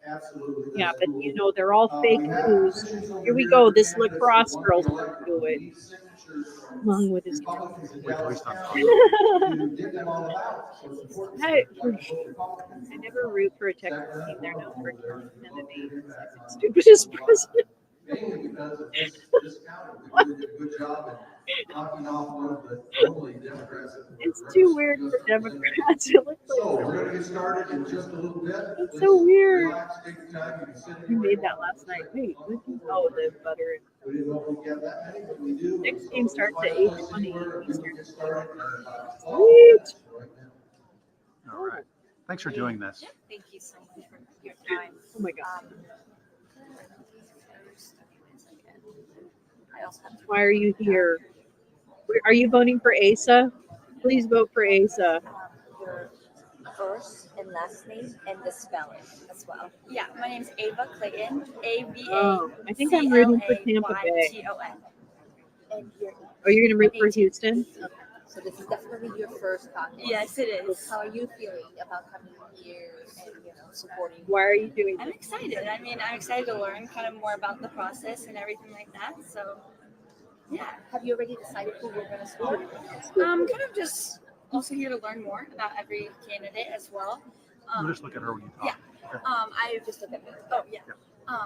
absolutely. Yeah, but you know, they're all fake news. Here we go. This lacrosse girl's going to do it. Along with his. I never root for a Texas team. They're known for candidates. Stupidest president. mainly because of this county. We really did a good job in knocking off one of the only Democrats. It's too weird for Democrats. It looks like So we're gonna get started in just a little bit. it's so weird. Relax, take your time. You can sit You anywhere made you that want. last night. Wait, oh, the butter. We didn't know if we'd get that many, but we do. Next So game starts at we'll find a place 8:20 anywhere and we will Eastern. get started in about 12 Sweet. minutes right now. All right. Thanks for doing this. Thank you so much for your time. Oh my god. I also have Why are you here? Are you voting for Asa? Please vote for Asa. your first and last name and the spelling as well. Yeah, my name's Ava Clayton. Oh, I think I'm rooting for Tampa Bay. And you're Are you going to root for Houston? okay. So this is definitely your first podcast. Yes, it is. How are you feeling about coming here and supporting? Why are you doing I'm this? excited. I mean, I'm excited to learn kind of more about the process and everything like that. So, yeah. Have you already decided who you're going to support? Kind of just also here to learn more about every candidate as well. We'll just look at her when you talk. Yeah. I just look at oh yeah.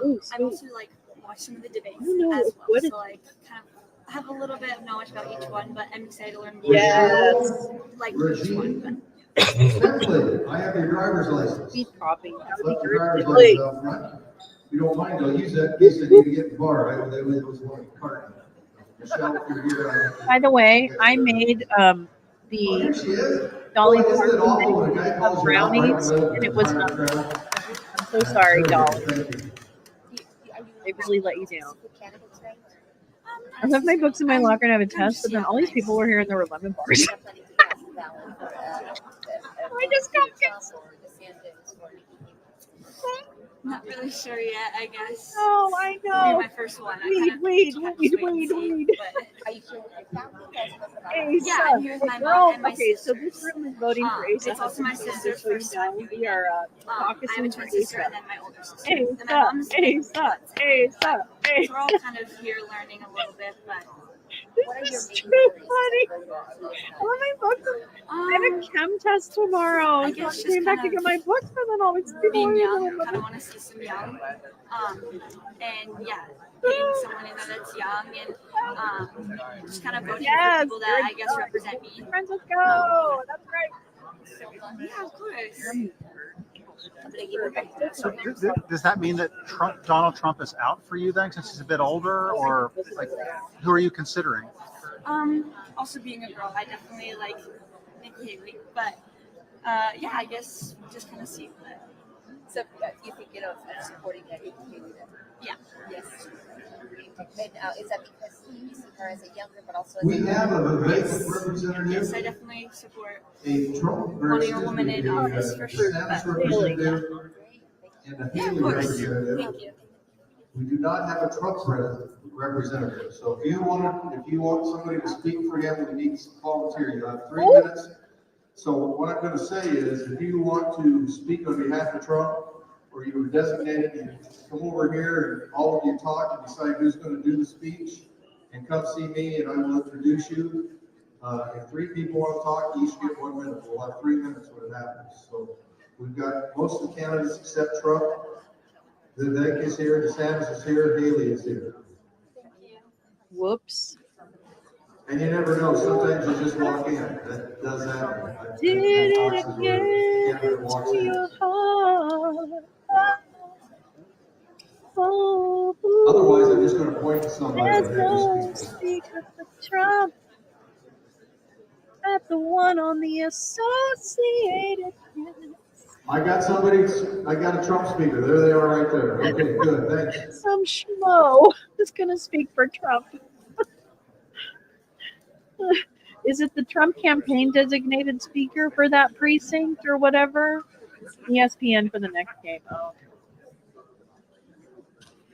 Ooh, I've also like watched some of the debates I don't know, as what well. is- So like kind of have a little bit of knowledge about each one, but I'm excited to learn more. Yes. Like each one. Regine, Bentley, I have your driver's license. Speed copying. That would Left be your driver's great. license out front. If you don't mind, I'll use that in case I need to get in the bar. I was one card. Michelle, if you're here, By the way, I made oh, the here she is. Dolly Boy, isn't it Parton awful when a guy calls you out right in brownies, the middle of and the it was tire not. trail? I'm so sorry, Very Dolly. good, thank you. They really let you down. Candidates, right? I left my books in my locker and I have a test, but then all these people were here and there were lemon bars. Definitely to cast a ballot for, I just got Trump or DeSantis or Not really sure yet, I guess. Oh, I Maybe know. my first one. I Wait, kind of wait, have to wait, wait and wait, see, wait. but- Are you here with your family? Guys, what's about Asa. Yeah, I'm here with my We're mom all- and my okay, so sisters. this room is voting for Asa. It's also my sister's first time doing We are I have a caucusing for twin sister Asa. and then my older sister. And my mom's Asa. So we're all kind of here learning a little bit, but This is too funny. I love my books. I have a chem test tomorrow. I So guess I'm just coming back to kind get of my books, but then all these people being are young, in I kind of want to see some young. And yeah, getting someone in there that's young and just kind of voting for people that I guess represent me. Friends, let's go. That's right. Yeah, of course. So does that mean that Donald Trump is out for you then, since he's a bit older, or like who are you considering? Also being a girl, I definitely like Nikki Haley, but yeah, I guess just kind of see. So you think of supporting Nikki Haley then? Yeah. Yes. And is that because you see her as a younger, but also as We a have a vacant Yes, representative, I definitely support a Trump, wanting a woman in office for sure. Stannis But representative, and a yeah, of Haley course. representative. Thank you. We do not have a Trump representative. So if you want somebody to speak for him, we need some volunteer. You have 3 minutes. So what I'm going to say is, if you want to speak on behalf of Trump, or you were designated, you come over here and all of you talk and decide who's going to do the speech, and come see me and I will introduce you. If 3 people want to talk, each get 1 minute. We'll have 3 minutes when it happens. So we've got most of the candidates except Trump. Vivek is here, DeSantis is here, Haley is here. Whoops. And you never know, sometimes you just walk in, that does happen. Did it again to your heart? Oh, Otherwise, I'm just gonna point to somebody. there's and no just secret for Trump. At the one on the Associated Press. I got a Trump speaker, there they are right there. Okay, good, thanks. Some schmo is going to speak for Trump. Is it the Trump campaign designated speaker for that precinct or whatever? ESPN for the next game. Oh.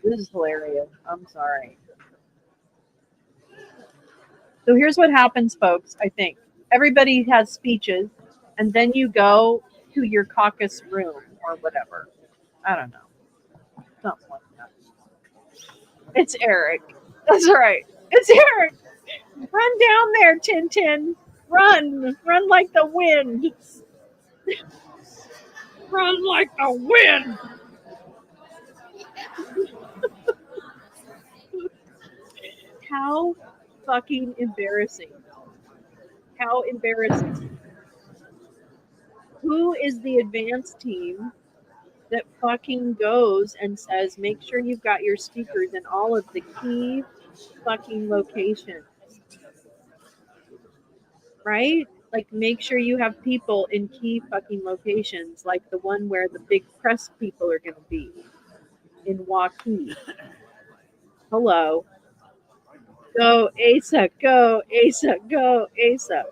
This is hilarious. I'm sorry. So here's what happens, folks, I think. Everybody has speeches, and then you go to your caucus room or whatever. I don't know. Something like that. It's Eric. That's right. It's Eric. Run down there, Tintin. Run. Run like the wind. Run like the wind. How fucking embarrassing. How embarrassing. Who is the advance team that fucking goes and says, make sure you've got your speakers in all of the key fucking locations? Right? Like, make sure you have people in key fucking locations, like the one where the big press people are going to be in Waukee. Hello. Go Asa, go Asa, go Asa.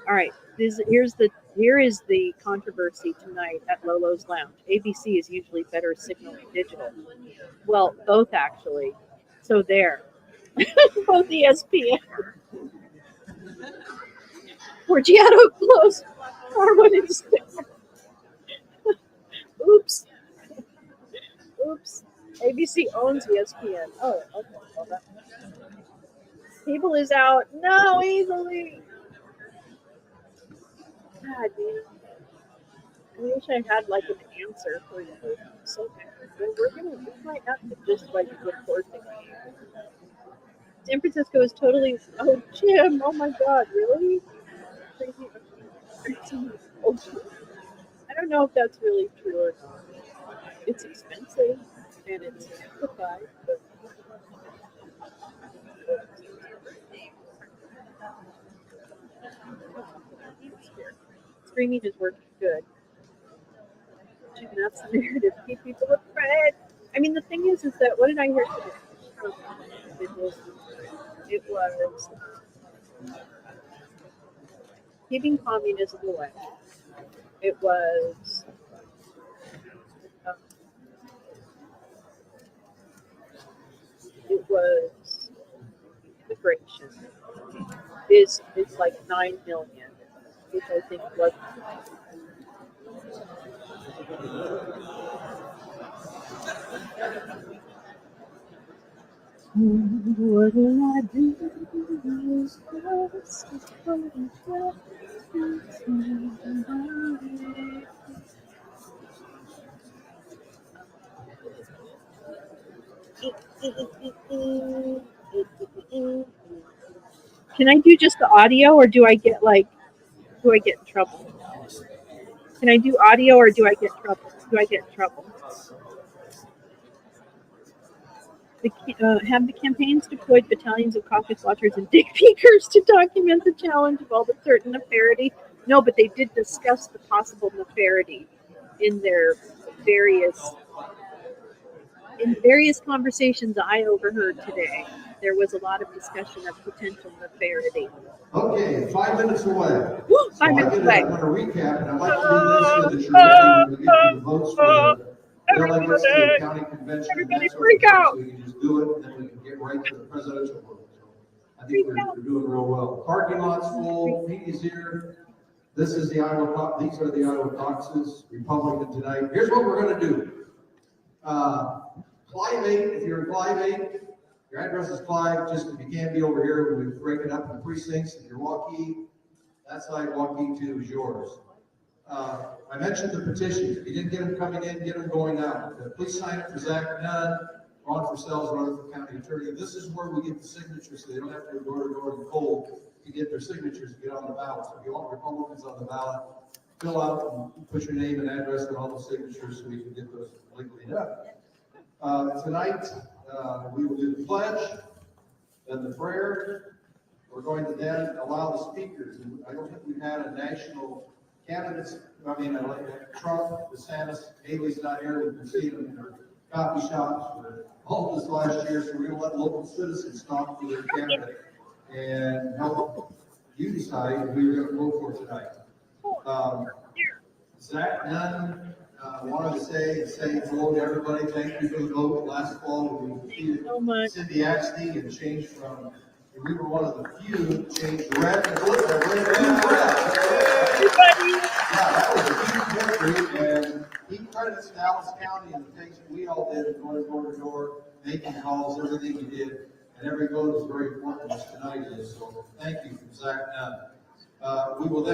All right, here is the controversy tonight at Lolo's Lounge. ABC is usually better signal than digital. Well, both actually. So there, both ESPN. Forgiato close. Harwood instead. Oops. Oops. ABC owns ESPN. Oh, okay. Well, that cable is out. No, easily. God, man. I wish I had like an answer for you. So we might have to just like record the game. San Francisco is totally. Oh, Jim! Oh my God! Really? Crazy. Oh, I don't know if that's really true or not. It's expensive and it's amplified, but. Streaming is working good. Jim, that's the narrative. Keep people afraid. I mean, the thing is that what did I hear today? It was giving communism away. It was immigration is like 9 million, which I think was. What will I do? Can I do just the audio, or do I get in trouble? Can I do audio, or do I get trouble? Have the campaigns deployed battalions of caucus watchers and dick peekers to document the challenge of all the certain nefariety? No, but they did discuss the possible nefariety in their various conversations I overheard today. There was a lot of discussion of potential nefariety. Okay, 5 minutes away. 5 minutes away. I'm going to recap, and I'd like to do this so that you're ready when we get to the votes for the delegates to the county convention. Everybody freak out. So we can just do it, and then we can get right to the presidential vote. So I think we're doing real well. Parking lot's full. Pete is here. This is the Iowa. These are the Iowa caucuses. Republican tonight. Here's what we're going to do. Clive 8. If you're in Clive 8. Your address is Clive, just if you can't be over here, we break it up in precincts. If you're Waukee, that side, Waukee 2 is yours. I mentioned the petitions. If you didn't get them coming in, get them going out. Please sign up for Zach Nunn, Ron Purcell's running for county attorney. This is where we get the signatures, so they don't have to go door to door in the cold to get their signatures to get on the ballot. So if you want Republicans on the ballot, fill out and put your name and address and all the signatures so we can get those legally done. Tonight, we will do the pledge, then the prayer. We're going to then allow the speakers. And I don't think we've had a national candidates. I mean, like Trump, DeSantis, Haley's not here. We can see them in our coffee shops for all this last year. So we're going to let local citizens talk to their candidate and help you decide who you're going to vote for tonight. Zach Nunn. Wanted to say hello to everybody. Thank you for the vote last fall. We defeated Cindy Axtee and changed from, we were one of the few who changed red to blue. Yeah, that was a huge victory, and he credits Dallas County and the things we all did, going door to door, making calls, everything he did, and every vote is very important as tonight is. So thank you from Zach Nunn. We will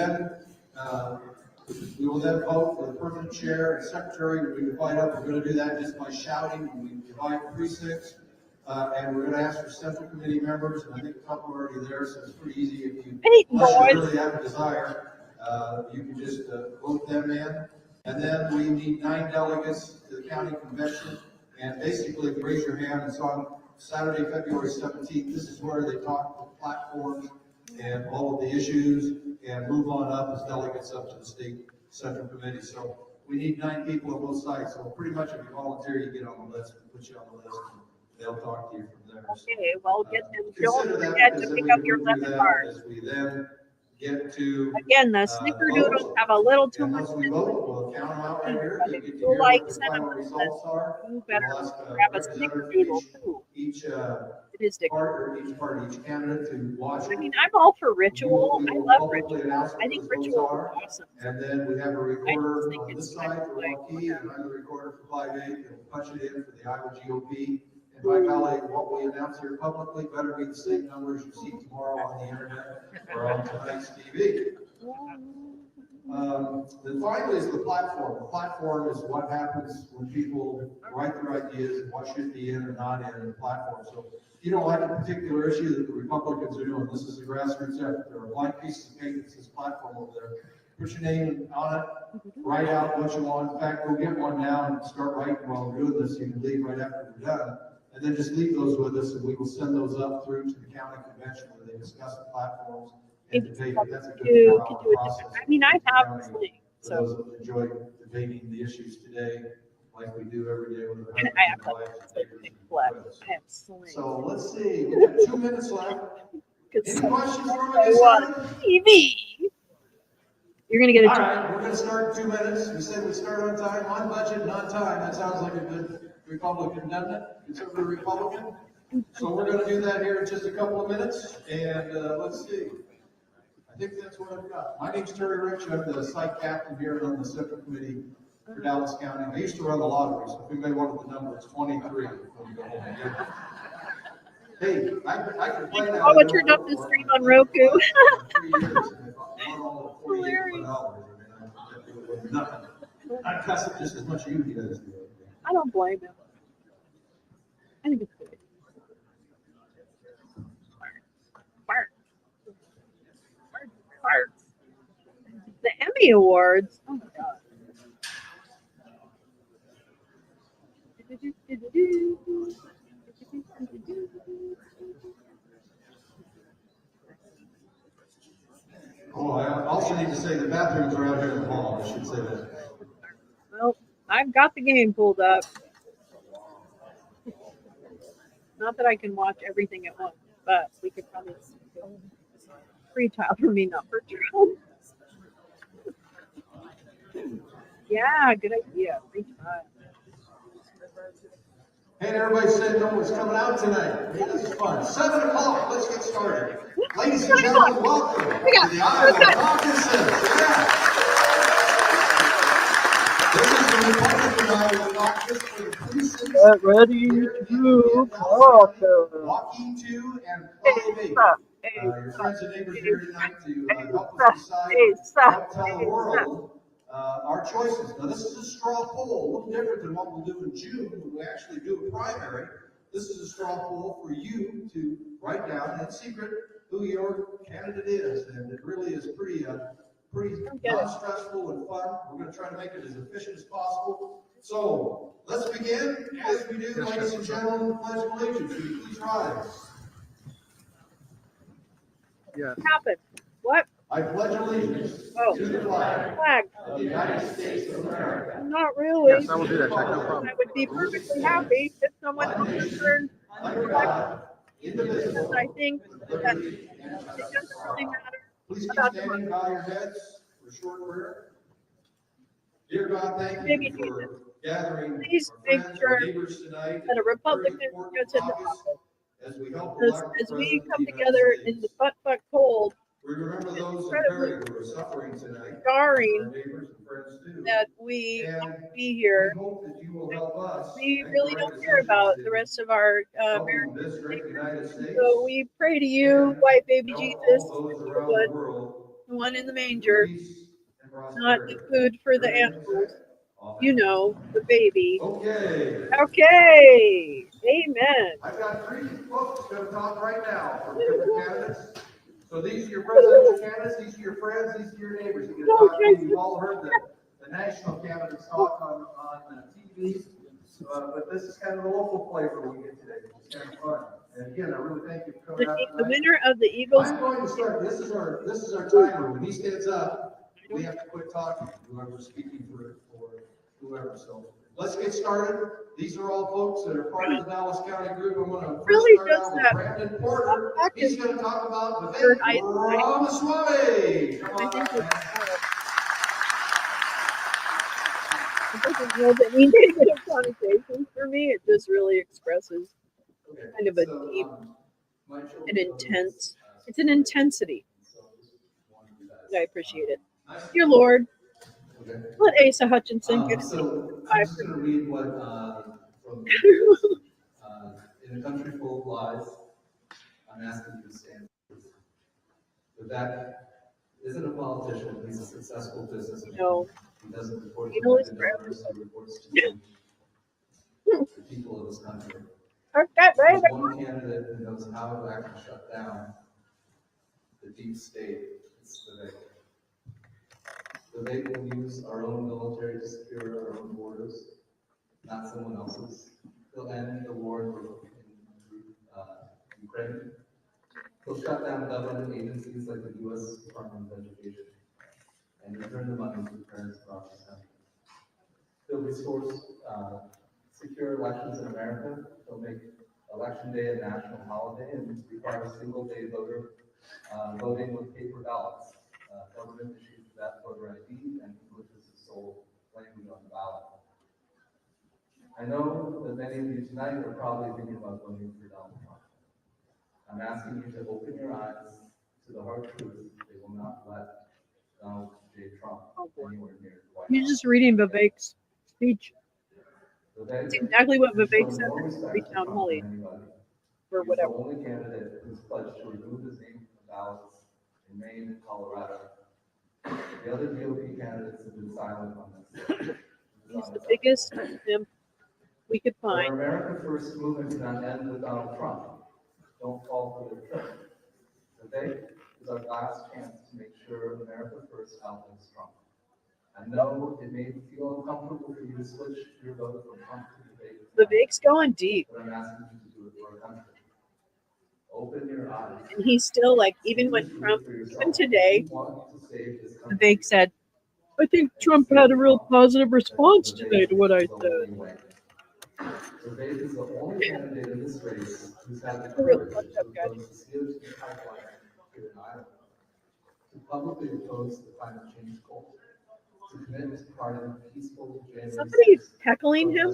then vote for the permanent chair and secretary. When we divide up, we're going to do that just by shouting when we divide precincts. And we're gonna ask for central committee members, and I think a couple are already there, so it's pretty easy if you, Peyton unless you boys. really have a desire, you can just vote them in. And then we need 9 delegates to the county convention. And basically, if you raise your hand, it's on Saturday, February 17th. This is where they talk the platforms and all of the issues and move on up as delegates up to the state central committee. So we need 9 people on both sides. So pretty much if you volunteer, you get on the list. We put you on the list. They'll talk to you from there. Okay, well, get them. Don't Consider that forget because to then pick we up can your move through lemon that card. as we then get to Again, the snickerdoodles vote. have a little too And much. once we vote, we'll count them out right here. But You'll if get to you hear like what the cinnamon, final results are. you better We'll ask grab a representative snickerdoodle for too. each It is different. party, each candidate to watch I it. mean, I'm all for We ritual. I will love publicly ritual. announce I what think those votes ritual is are. awesome. And then we have a I just recorder think on it's this kind side of for like, Waukee and another recorder for 5-8 that will punch it in for the Iowa GOP. And by golly, what we announce here publicly better be the same numbers you see tomorrow on the internet or on tonight's TV. Then finally is the platform. The platform is what happens when people write their ideas and what should be in or not in the platform. So if you don't like a particular issue that the Republicans are doing, this is a grassroots effort. There are blank pieces of paper that says platform over there. Put your name on it, write out what you want. In fact, go get one now and start writing while we're doing this. You can leave right after we're done. And then just leave those with us and we will send those up through to the county convention where they discuss the platforms and debate it. That's a good 4-hour process. I mean, I have this thing. For those that enjoy debating the issues today, like we do every day with our And husbands I and wives. have slings. So let's see, we got 2 minutes left. Any questions before we get started? TV. You're gonna get a. All right, we're gonna start in 2 minutes. We said we'd start on time, on budget, and on time. That sounds like a good Republican, doesn't it? Conservative Republican. So we're gonna do that here in just a couple of minutes, and let's see. I think that's what I've got. My name's Terry Rich. I'm the site captain here on the Central Committee for Dallas County. I used to run the lottery, so if anybody wanted the number, it's 23. Hey, I can play that. Oh, it turned up the stream on Roku. Hilarious. I cuss it just as much as you guys do. I don't blame him. I think it's good. Fart. Fart. The Emmy Awards. Oh my god. Oh, I also need to say the bathrooms are out here in the hall. I should say that. Well, I've got the game pulled up. Not that I can watch everything at once, but we could probably free trial for me, not for Trump. Yeah, good idea. Free trial. Hey, everybody said no one's coming out tonight. Hey, this is fun. 7 o'clock. Let's get started. Ladies and gentlemen, welcome to the Iowa caucuses. Yeah. This is the Republican Iowa caucus for the precincts. Get ready to caucus. Waukee 2 and 5-8. Your friends and neighbors here tonight to help us decide, help tell the world our choices. Now, this is a straw poll, a little different than what we'll do in June when we actually do a primary. This is a straw poll for you to write down in secret who your candidate is, and it really is pretty non-stressful and fun. We're going to try to make it as efficient as possible. So let's begin. As we do, ladies and gentlemen, the Pledge of Allegiance. Will you please rise? Yes. Happened. What? I pledge allegiance to the flag of the United States of America. Not really. Yes, I will do that, Chuck. No problem. I would be perfectly happy if someone overturned under God, indivisible, because I think that it doesn't really matter Please keep about standing, the bow your heads for a short prayer. Dear God, thank Maybe you for gathering please our make friends sure and neighbors tonight that a Republican gets in the office. As we come together in the butt cold, we remember those in incredibly Perry who are suffering tonight, jarring our neighbors and friends too. that we And have to be here. we hope that you will help us We make really the right don't care about decisions the rest of our helping American this great United States so we pray to you, and white baby help Jesus, all those the around the world one in the with manger, peace and not prosperity. the food for the Everything animals. said? Amen. You know, the baby. Okay. Okay. Amen. I've got 3 folks going to talk right now from different candidates. So these are your presidential candidates, these are your friends, these are your neighbors. You're going to talk to you. You've all heard the national candidates talk on TV, but this is kind of the local flavor we get today, which is kind of fun. And again, I really thank you for coming out The tonight. winner of the Eagles. I'm going to start. This is our timer. When he stands up, we have to quit talking. Whoever's speaking for whoever. So let's get started. These are all folks that are part of the Dallas County group. I'm going to first Really start does out with that. Brandon Porter. He's going to talk about Vivek Ramaswamy. Come on up, man. It doesn't know that we negative connotations for me. It just really expresses kind of a deep and intense. It's an intensity. I appreciate it. Dear Lord, let Asa Hutchinson get his I'm just going to read what from in a country full of lies. I'm asking you to stand. Vivek isn't a politician. He's a successful businessman. No. He doesn't report You to know, the donors. He reports to the people of this country. There's one candidate who knows how to actually shut down the deep state. It's Vivek. Vivek will use our own military to secure our own borders, not someone else's. He'll end the war in Ukraine. He'll shut down government agencies like the U.S. Department of Education and return the money to parents across the country. He'll restore secure elections in America. He'll make Election Day a national holiday and require a single-day voting with paper ballots. Government issues that voter ID and English is the sole language on the ballot. I know that many of you tonight are probably thinking about voting for Donald Trump. I'm asking you to open your eyes to the hard truth. They will not let Donald J. Trump anywhere near the White House. You're just reading Vivek's speech. It's exactly what Vivek said in every town hall or whatever. He's the only candidate who's pledged to remove his name from the ballots in Maine and Colorado. The other GOP candidates have been silent on this. He's the biggest pimp we could Our find. America First movement cannot end with Donald Trump. Don't fall for the trick. Today is our last chance to make sure America First outlives Trump. I know it may feel uncomfortable for you to switch your vote from Trump to Vivek. Vivek's going deep. But I'm asking you to do it for our country. Open your eyes. And he's still like, even when Trump, even today, Vivek said, I think Trump had a real positive response today to what I said. Vivek is the only candidate in this race who's had the courage to oppose the CO2 pipeline here in Iowa, to publicly oppose the climate change goal, to commit to part in peaceful January. Somebody's heckling him.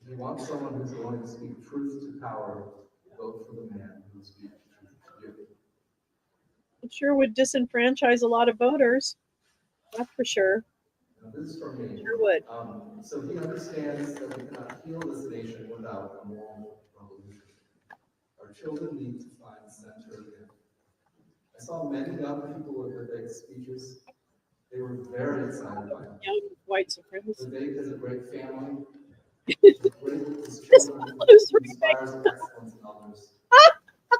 If you want someone who's going to speak truth to power, vote for the man who speaks truth to you. It sure would disenfranchise a lot of voters. That's for sure. Now, this is for me. Sure would. So he understands that we cannot heal this nation without a moral revolution. Our children need to find center again. I saw many young people at Vivek's speeches. They were very excited by him. Young white supremacists. Vivek has a great family. He's great with his children. He inspires excellence in others.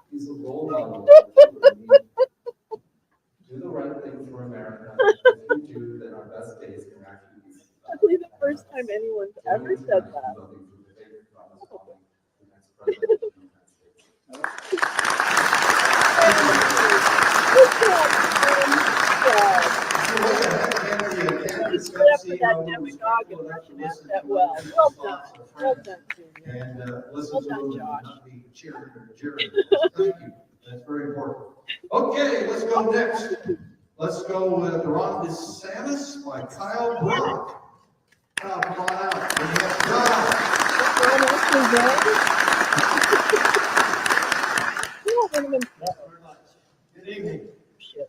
He's a role model that children need. Do the right thing for America. If you do, then our best days can actually be. Probably the first time anyone's ever said that. Really stood up for that demagogue and represent that well. Well done. Well done, Junior. And Well done, Josh. not be cheering or jeering. Thank you. That's very important. Okay, let's go next. Let's go with Ron DeSantis by Kyle Brock. Kyle, come on out. And yes, Good evening.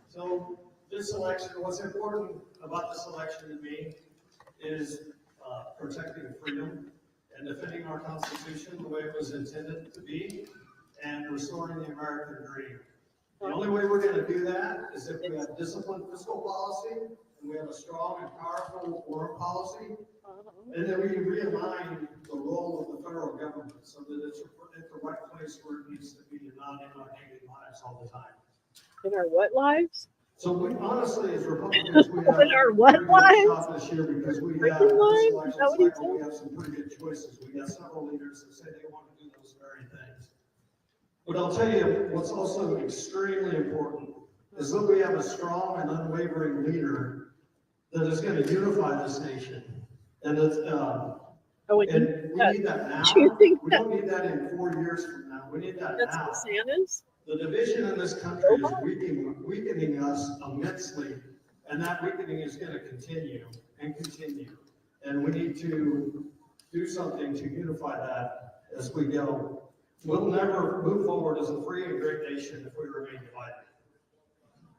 So this election, what's important about this election to me is protecting freedom and defending our Constitution the way it was intended to be and restoring the American dream. The only way we're going to do that is if we have disciplined fiscal policy and we have a strong and powerful foreign policy, and then we realign the role of the federal government so that it's at the right place where it needs to be and not in our daily lives all the time. In our what lives? So we honestly, as Republicans, we have In our what a pretty good lives? shot this year because we Freaking have this lives? election Is that what he cycle, we said? have some pretty good choices. We got several leaders that say they want to do those very things. But I'll tell you, what's also extremely important is that we have a strong and unwavering leader that is going to unify this nation. And it's, and we need that now. We don't need that in 4 years from now. We need that now. That's DeSantis? The division in this country is weakening us immensely, and that weakening is going to continue and continue. And we need to do something to unify that as we go. We'll never move forward as a free and great nation if we remain divided.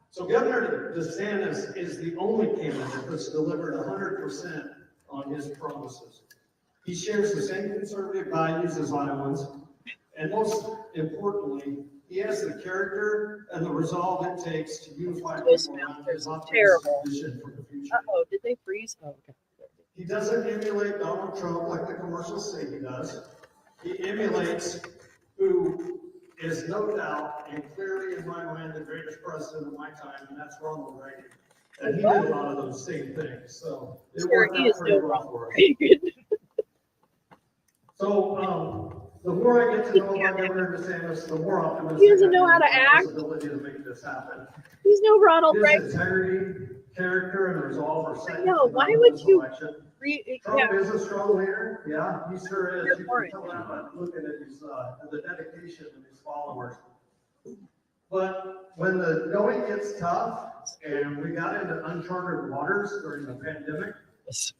So Governor DeSantis is the only candidate that's delivered 100% on his promises. He shares the same conservative values as Iowans, and most importantly, he has the character and the resolve it takes to unify people around his terrible. vision for the future. Uh-oh, did they freeze? Oh, okay. He doesn't emulate Donald Trump like the commercials say he does. He emulates who is no doubt and clearly in my mind the greatest president of my time, and that's Ronald Reagan. And he did a lot of those same things, so it worked out pretty well for us. So, the more I get to know about Governor DeSantis, the more optimistic He doesn't know I how am to about act. his ability to make this happen. He's no Ronald Reagan. His integrity, character, and resolve are second No, to why none in would this you election. yeah. Trump is a strong leader. Yeah, he sure is. You Orange. can tell that by looking at his, the dedication of his followers. But when the going gets tough and we got into uncharted waters during the pandemic,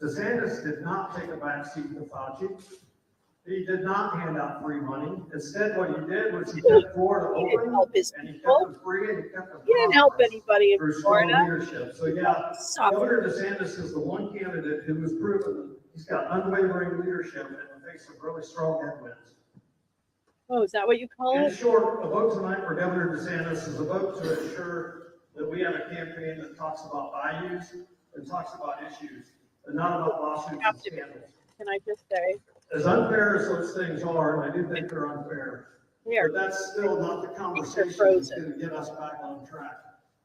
DeSantis did not take a backseat to Fauci. He did not hand out free money. Instead, what he did was he kept Florida open, and he kept them free, and he kept them He didn't help prosperous anybody in through strong Florida. leadership. So yeah, Governor DeSantis is the one candidate who has proven that he's got unwavering leadership in the face of really strong headwinds. Oh, is that what you call In it? short, a vote tonight for Governor DeSantis is a vote to ensure that we have a campaign that talks about values and talks about issues, and not about lawsuits and scandals. Can I just say? As unfair as those things are, and I do think they're unfair, but that's still not the conversation that's going to get us back on track.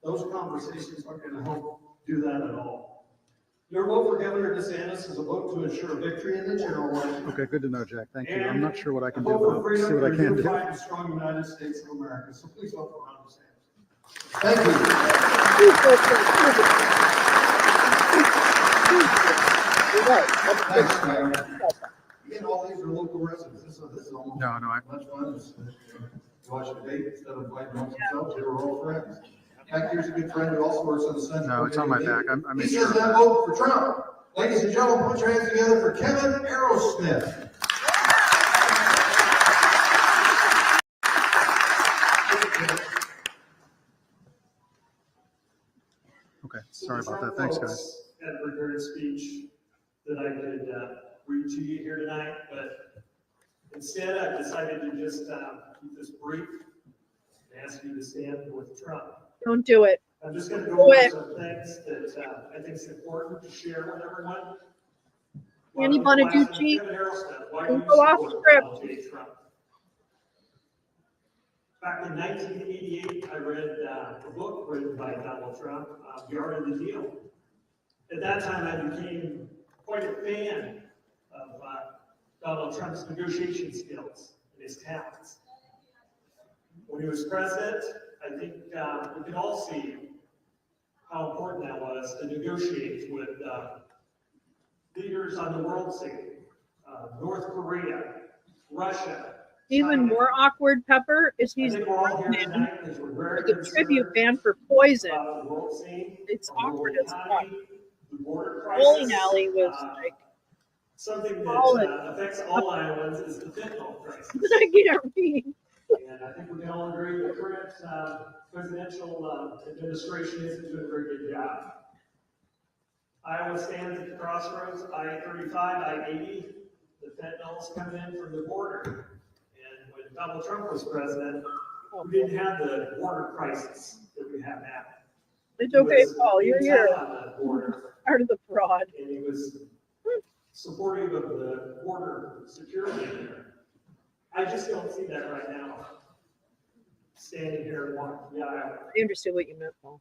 Those conversations aren't going to help do that at all. Your vote for Governor DeSantis is a vote to ensure victory in the general election. Okay, good to know, Jack. Thank you. And I'm not sure what I can a do, vote for but I'll freedom see what I for can do. unified and strong United States of America. So please vote for Ron DeSantis. Thanks, Mayor. Again, all these are local residents. This is almost No, much fun. It's, watch the date instead of fighting amongst themselves. They were all friends. In fact, here's a good friend who also works on the Senate. No, it's on my back. I made He sure. says that vote for Trump. Ladies and gentlemen, put your hands together for Kevin Aerosmith. Okay, sorry about that. Thanks, guys. Had a prepared speech that I could read to you here tonight, but instead I've decided to just keep this brief and ask you to stand with Trump. Don't do it. I'm just going to go Do over it. some things that I think is important to share with everyone. Anybody do cheat? Don't go off script. Back in 1988, I read a book written by Donald Trump, The Art of the Deal. At that time, I became quite a fan of Donald Trump's negotiation skills and his talents. When he was president, I think we can all see how important that was to negotiate with leaders on the world scene, North Korea, Russia. Even more awkward, Pepper, is he's the frontman for the tribute band for Poison. It's awkward as fuck. Bowling alley was like something that affects all Iowans is the fentanyl crisis. I can't read. And I think we can all agree the current presidential administration isn't doing a very good job. Iowa stands at the crossroads, I-35, I-80. The fentanyl's coming in from the border. And when Donald Trump was president, we didn't have the border crisis that we have now. It's He okay, was Paul. You're in here. town on that border, Part of the fraud. and he was supportive of the border security in there. I just don't see that right now. Standing here and walking the aisle. I understood what you meant, Paul.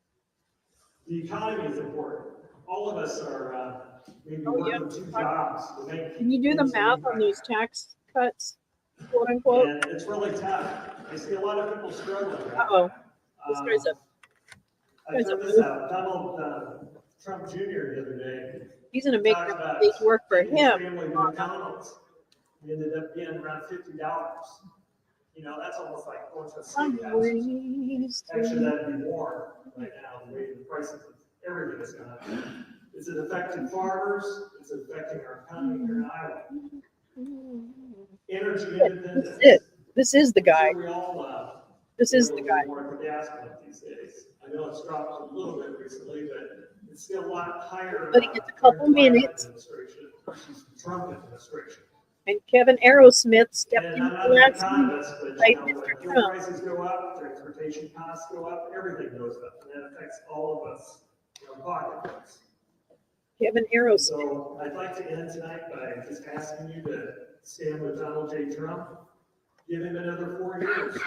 The economy is important. All of us are maybe Oh, yeah. working 2 jobs to make. Can you do the ends math meet on right those tax cuts, quote unquote? And it's really tough. I see a lot of people struggling. Uh-oh. This guy's up. I found this out. Donald Trump Jr. the other day. He's gonna make talked about things work for taking his him. family to McDonald's. He ended up being around $50. You know, that's almost like going to a steakhouse. Actually, that'd be more right now, the way the prices of everything is going up. Is it affecting farmers? Is it affecting our economy here in Iowa? Energy independence. This is the guy. We all, this is the guy. More at the gas pump these days. I know it's dropped a little bit recently, but it's still a lot higher. But he gets a couple minutes. Trump administration. And Kevin Aerosmith stepped And in I'm the not an last economist, minute. but Like you know, Mr. when fuel Trump. prices go up, transportation costs go up, everything goes up, and that affects all of us in our pocketbooks. Kevin Aerosmith. So I'd like to end tonight by just asking you to stand with Donald J. Trump. Give him another 4 years.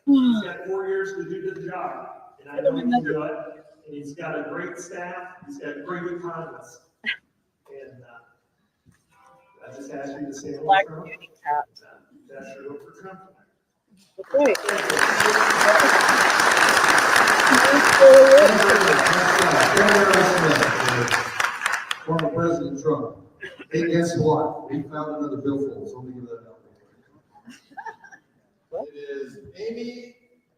He's got 4 years to do the job, and I know he can do it. And he's got a great staff. He's got great economists. And I just ask you to stand with Trump. That's your vote for Trump tonight. Former President Trump. Hey, guess what? We found another billfold, so let me give that out. It is Amy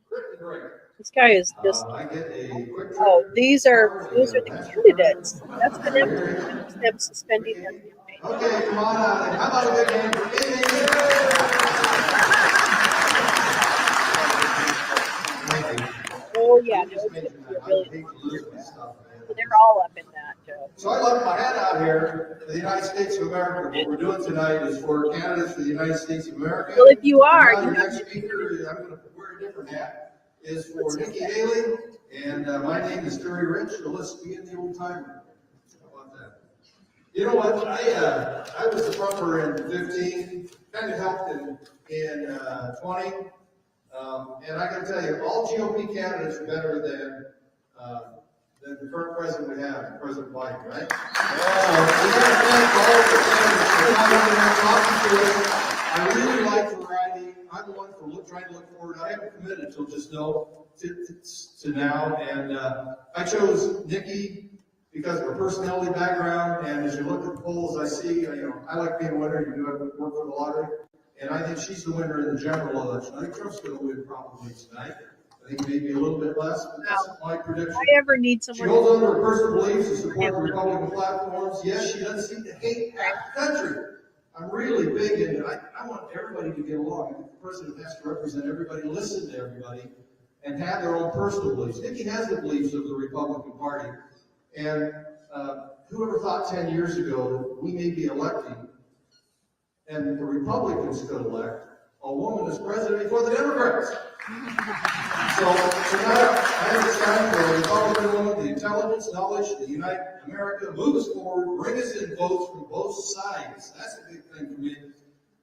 Crittenden. This guy is just. I get a quick. Oh, those are the candidates. That's for them suspending their campaign. Okay, come on out. How about a big hand for Amy? Oh yeah, no, it's gonna be a really. They're all up in that, Joe. So I left my hat out here for the United States of America. What we're doing tonight is for candidates for the United States of America. Well, if you are, the next speaker, I'm going to wear a different hat, is for Nikki Haley, and my name is Terry Rich. So let's be in the old timer. How about that? You know what? I was a Trumper in 15, kind of helped in 20, and I can tell you, all GOP candidates are better than the current president we have, President Biden, right? We got to thank all of the candidates for talking to us. I really like variety. I'm the one for trying to look forward. I haven't committed till just now, to now, and I chose Nikki because of her personality background. And as you look at the polls, I see, I like being a winner. You do have to work for the lottery, and I think she's the winner in the general election. I think Trump's going to win probably tonight. I think maybe a little bit less, but that's my prediction. I ever need someone. She holds on to her personal beliefs to support the Republican platforms. Yes, she doesn't seem to hate half the country. I'm really big into I want everybody to get along. I think the president has to represent everybody, listen to everybody, and have their own personal beliefs. Nikki has the beliefs of the Republican Party. And whoever thought 10 years ago that we may be electing, and the Republicans could elect, a woman as president before the Democrats. So tonight, I think it's time for a Republican woman, the intelligence, knowledge, to unite America, move us forward, bring us in votes from both sides. That's a big thing for me.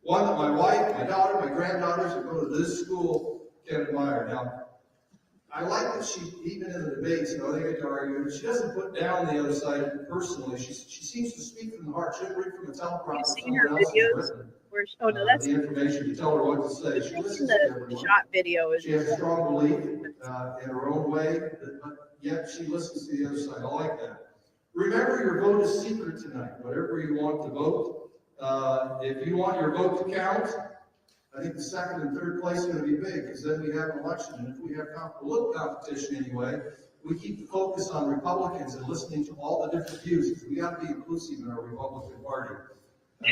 One that my wife, my daughter, my granddaughters who go to this school can admire. Now, I like that she, even in the debates, they get to argue, she doesn't put down the other side personally. She seems to speak from the heart. She doesn't read from a teleprompter. You've seen her videos? Oh no, that's the information to tell her what to say. She listens to everyone. The shot video is. She has a strong belief in her own way, but yet she listens to the other side. I like that. Remember, your vote is secret tonight. Whatever you want to vote, if you want your vote to count, I think the second and third place is going to be big because then we have an election, and if we have a little competition anyway, we keep the focus on Republicans and listening to all the different views because we got to be inclusive in our Republican Party.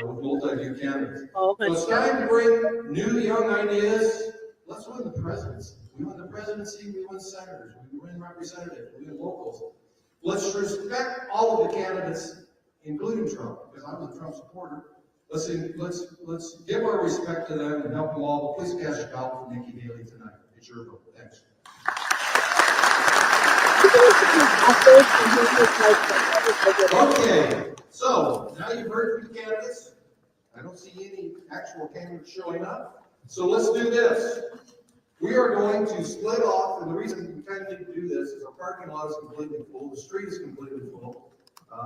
With multi-view candidates. So it's time to bring new, young ideas. Let's win the presidency. We win the presidency, we win senators, we win representatives, we win locals. Let's respect all of the candidates, including Trump, because I was a Trump supporter. Let's give our respect to them and help them all. Please cast your ballot for Nikki Haley tonight. It's your vote. Thanks. Okay, so now you've heard from the candidates. I don't see any actual candidates showing up. So let's do this. We are going to split off, and the reason we kind of need to do this is our parking lot is completely full, the street is completely full.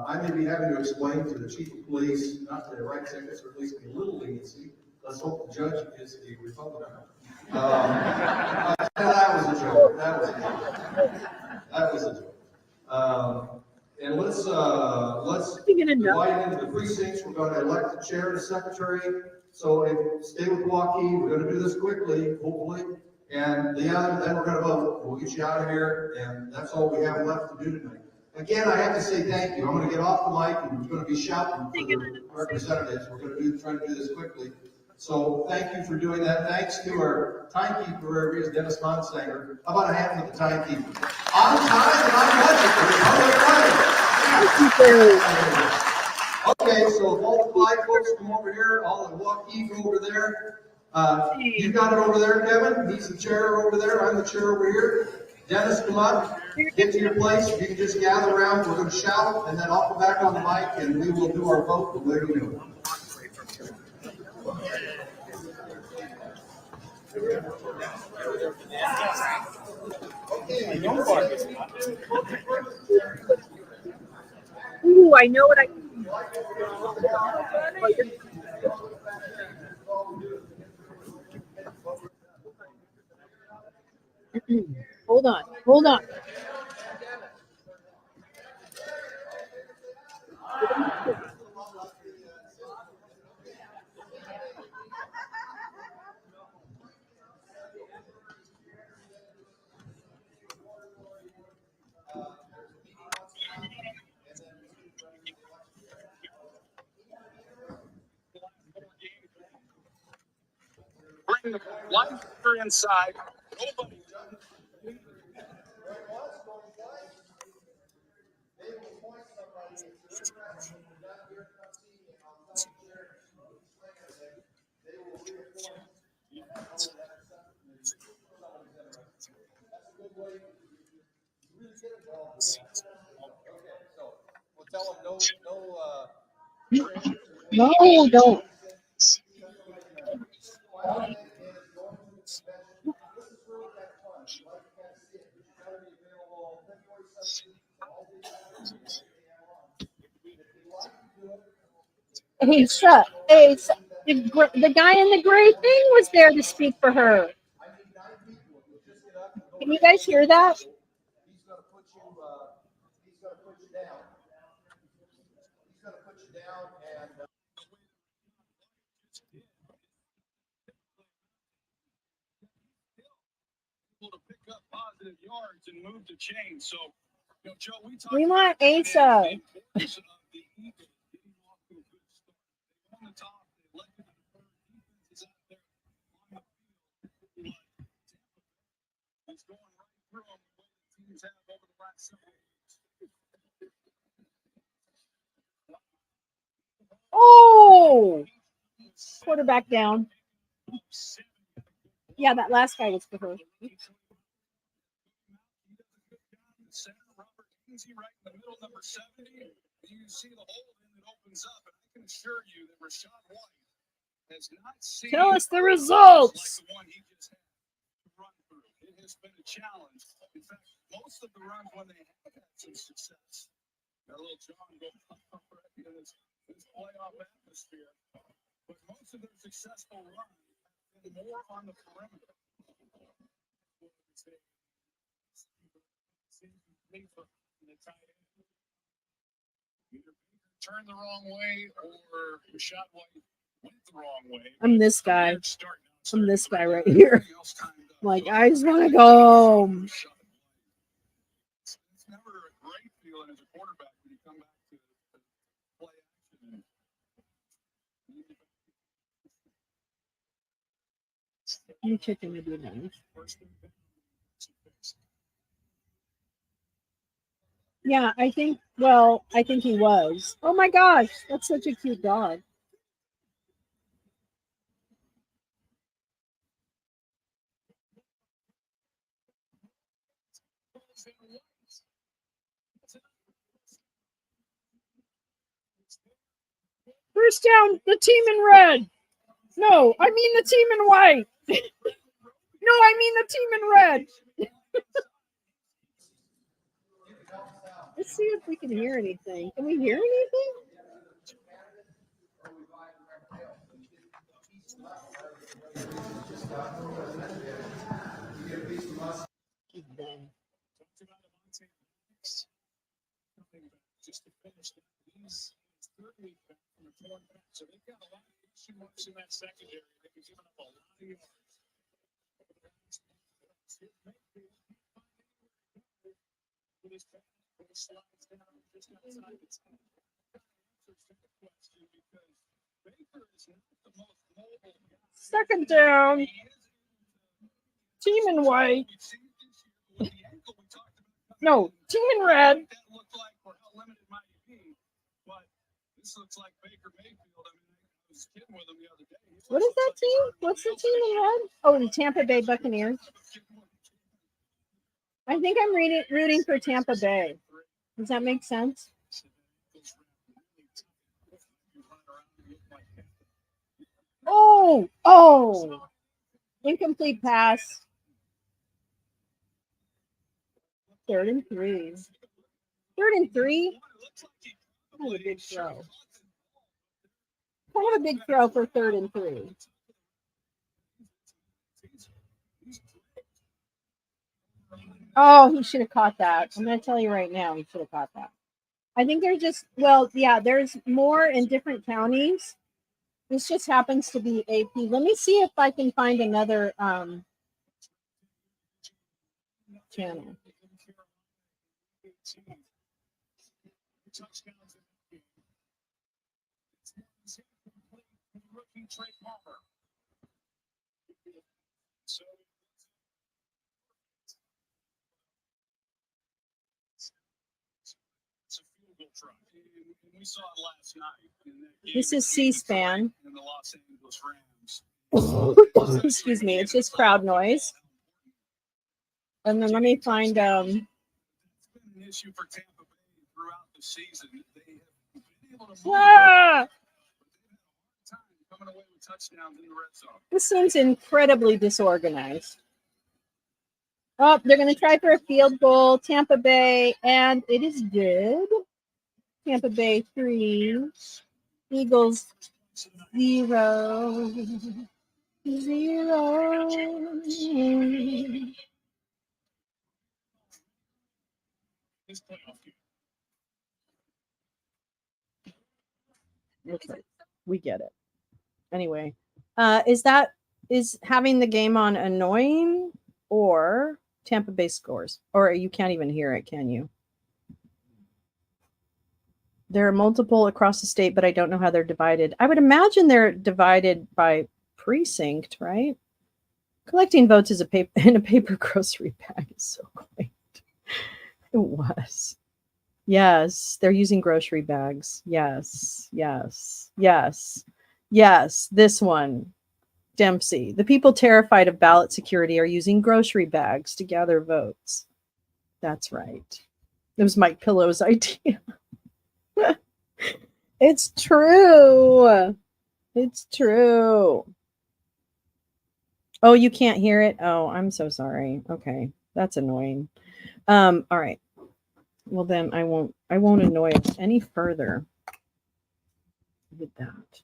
I may be having to explain to the chief of police, not to write tickets, or at least be a little leniency. Let's hope the judge is a Republican. That was a joke. That was a joke. And let's divide it into the precincts. We're going to elect the chair and the secretary. So stay with Joaquin. We're going to do this quickly, hopefully. And then we're going to vote. We'll get you out of here, and that's all we have left to do tonight. Again, I have to say thank you. I'm going to get off the mic, and we're going to be shouting for the representatives. We're going to try to do this quickly. So thank you for doing that. Thanks to our timekeeper, whoever he is, Dennis Monsanger. How about a hand for the timekeeper? On time and on budget. Okay, so if all the five folks come over here, all the Joaquin go over there. You got it over there, Kevin. He's the chair over there. I'm the chair over here. Dennis, come up. Get to your place. You can just gather around. We're going to shout, and then I'll come back on the mic, and we will do our vote the way we do. Ooh, I know what I. Hold on. Hold on. Bring the lighter inside. Nobody. We'll tell them No, don't. Hey, shut. Hey, the guy in the gray thing was there to speak for her. Can you guys hear that? He's going to put you down. He's going to put you down and. To pick up positive yards and move the chain. So, Joe, We want Asa. Oh, quarterback down. Yeah, that last guy was for her. Center, Robert Kinsey, right in the middle, number 70. You can see the hole and it opens up. And I can assure you that Rashad White has not seen. Tell us the results. Like the one he just had to run through. It has been a challenge. In fact, most of the runs when they have had some success, got a little John going on already in this playoff atmosphere. But most of their successful runs have been more on the perimeter. Turn the wrong way or Rashad White went the wrong way. I'm this guy. I'm this guy right here. Like, I just want to go home. It's never a great feeling as a quarterback when you come back to play action. You checking me do that. Yeah, I think he was. Oh my gosh, that's such a cute dog. First down, the team in red. No, I mean the team in white. No, I mean the team in red. Let's see if we can hear anything. Can we hear anything? Keep going. Just to finish that, he's third week back from a torn back, so they've got a lot of issue marks in that secondary. They've been giving up a lot of yards. With his back, when he slides down just outside the time. Question because Baker is not the most mobile guy. Second down. Team in white. No, team in red. This looks like Baker Mayfield. I mean, I was kidding with him the other day. What is that team? What's the team in red? Oh, the Tampa Bay Buccaneers. I think I'm rooting for Tampa Bay. Does that make sense? Oh, incomplete pass. 3rd and 3. 3rd and 3. Kind of a big throw. Kind of a big throw for 3rd and 3. Oh, he should have caught that. I'm going to tell you right now, he should have caught that. I think there's just, well, yeah, there's more in different counties. This just happens to be AP. Let me see if I can find another channel. We saw it last night. This is C-SPAN. In the Los Angeles Rams. Excuse me, it's just crowd noise. And then let me find An issue for Tampa Bay throughout the season. They have been able to move coming away with touchdowns in the red zone. this seems incredibly disorganized. Oh, they're going to try for a field goal. Tampa Bay, and it is good. Tampa Bay 3, Eagles 0. 0. Okay, we get it. Anyway, is having the game on annoying or Tampa Bay scores? Or you can't even hear it, can you? There are multiple across the state, but I don't know how they're divided. I would imagine they're divided by precinct, right? Collecting votes is in a paper grocery bag is so quaint. It was. Yes, they're using grocery bags. Yes. This one, Dempsey. The people terrified of ballot security are using grocery bags to gather votes. That's right. It was Mike Pillow's idea. It's true. It's true. Oh, you can't hear it? Oh, I'm so sorry. Okay. That's annoying. All right. Well, then I won't annoy us any further with that.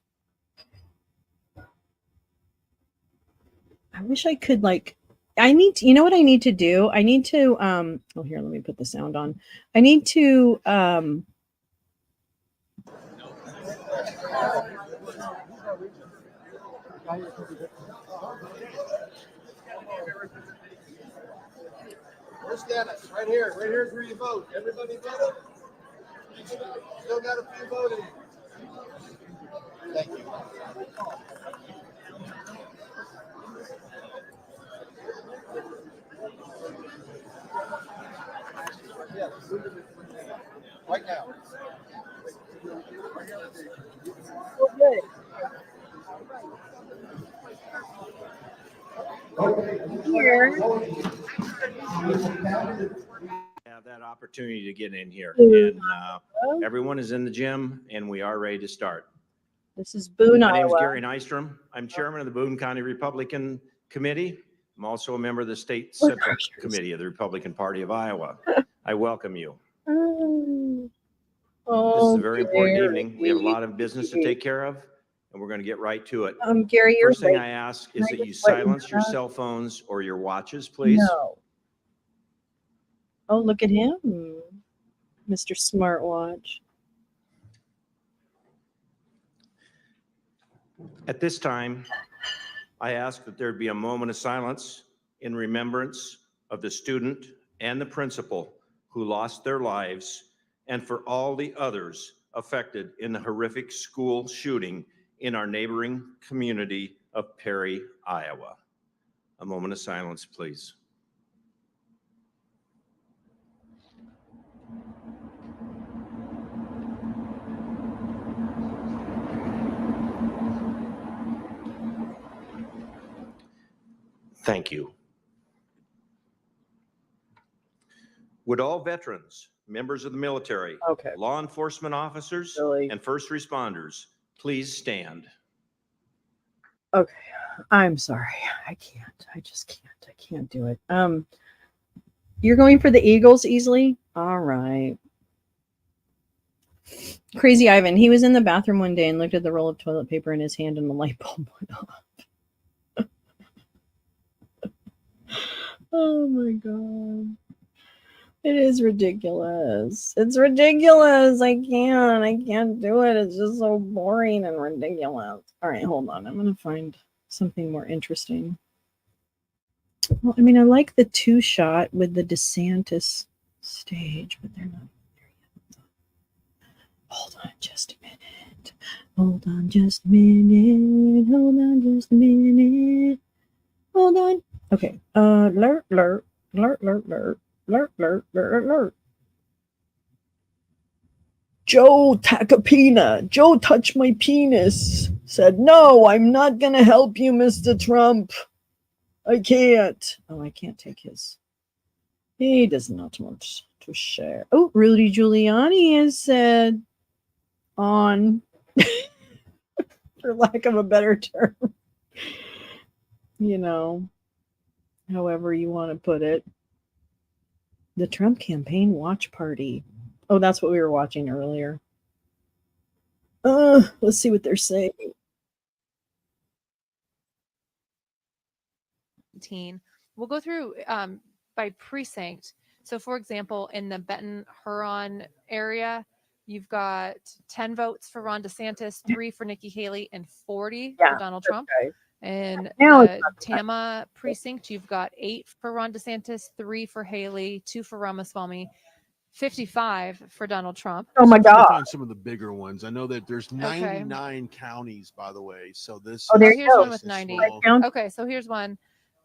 I wish I could you know what I need to do? I need to oh, here, let me put the sound on. I need to Where's Dennis? Right here. Right here's where you vote. Everybody voted? Still got a few voting. Thank you. Yes. Right now. Have that opportunity to get in here, and everyone is in the gym, and we are ready to start. This is Boone, My name is Iowa. Gary Nystrom. I'm chairman of the Boone County Republican Committee. I'm also a member of the State Central Committee of the Republican Party of Iowa. I welcome you. This is a very important evening. We have a lot of business to take care of, and we're going to get right to it. Gary, you're First thing late. I ask Can is I that you just let you silence your know? cell phones or your watches, please. No. Oh, look at him, Mr. Smartwatch. At this time, I ask that there be a moment of silence in remembrance of the student and the principal who lost their lives, and for all the others affected in the horrific school shooting in our neighboring community of Perry, Iowa. A moment of silence, please. Thank you. Would all veterans, members of the military, law enforcement officers, and first responders please stand? Okay, I'm sorry. I can't. I just can't. I can't do it. You're going for the Eagles easily? All right. Crazy Ivan. He was in the bathroom one day and looked at the roll of toilet paper in his hand and the light bulb went off. Oh my God. It is ridiculous. It's ridiculous. I can't do it. It's just so boring and ridiculous. All right, hold on. I'm going to find something more interesting. Well, I mean, I like the 2-shot with the DeSantis stage, but they're not there yet. Hold on just a minute. Hold on just a minute. Hold on just a minute. Hold on. Okay. Alert, alert, alert, alert, alert. Alert, alert, alert, alert. Joe Tacopina, Joe touched my penis, said, no, I'm not going to help you, Mr. Trump. I can't. Oh, I can't take his. He does not want to share. Oh, Rudy Giuliani is on, for lack of a better term. You know, however you want to put it. The Trump campaign watch party. Oh, that's what we were watching earlier. Let's see what they're saying. We'll go through by precinct. So, for example, in the Benton-Huron area, you've got 10 votes for Ron DeSantis, 3 for Nikki Haley, and 40 for Donald Trump. Right. In Now the Tama precinct, you've got 8 for Ron DeSantis, 3 for Haley, 2 for Ramaswamy, 55 for Donald Trump. Oh my I'm trying to God. find some of the bigger ones. I know that there's 99 counties, by the way. So this. Oh, is here's just one with a 90. small- Okay, so here's one.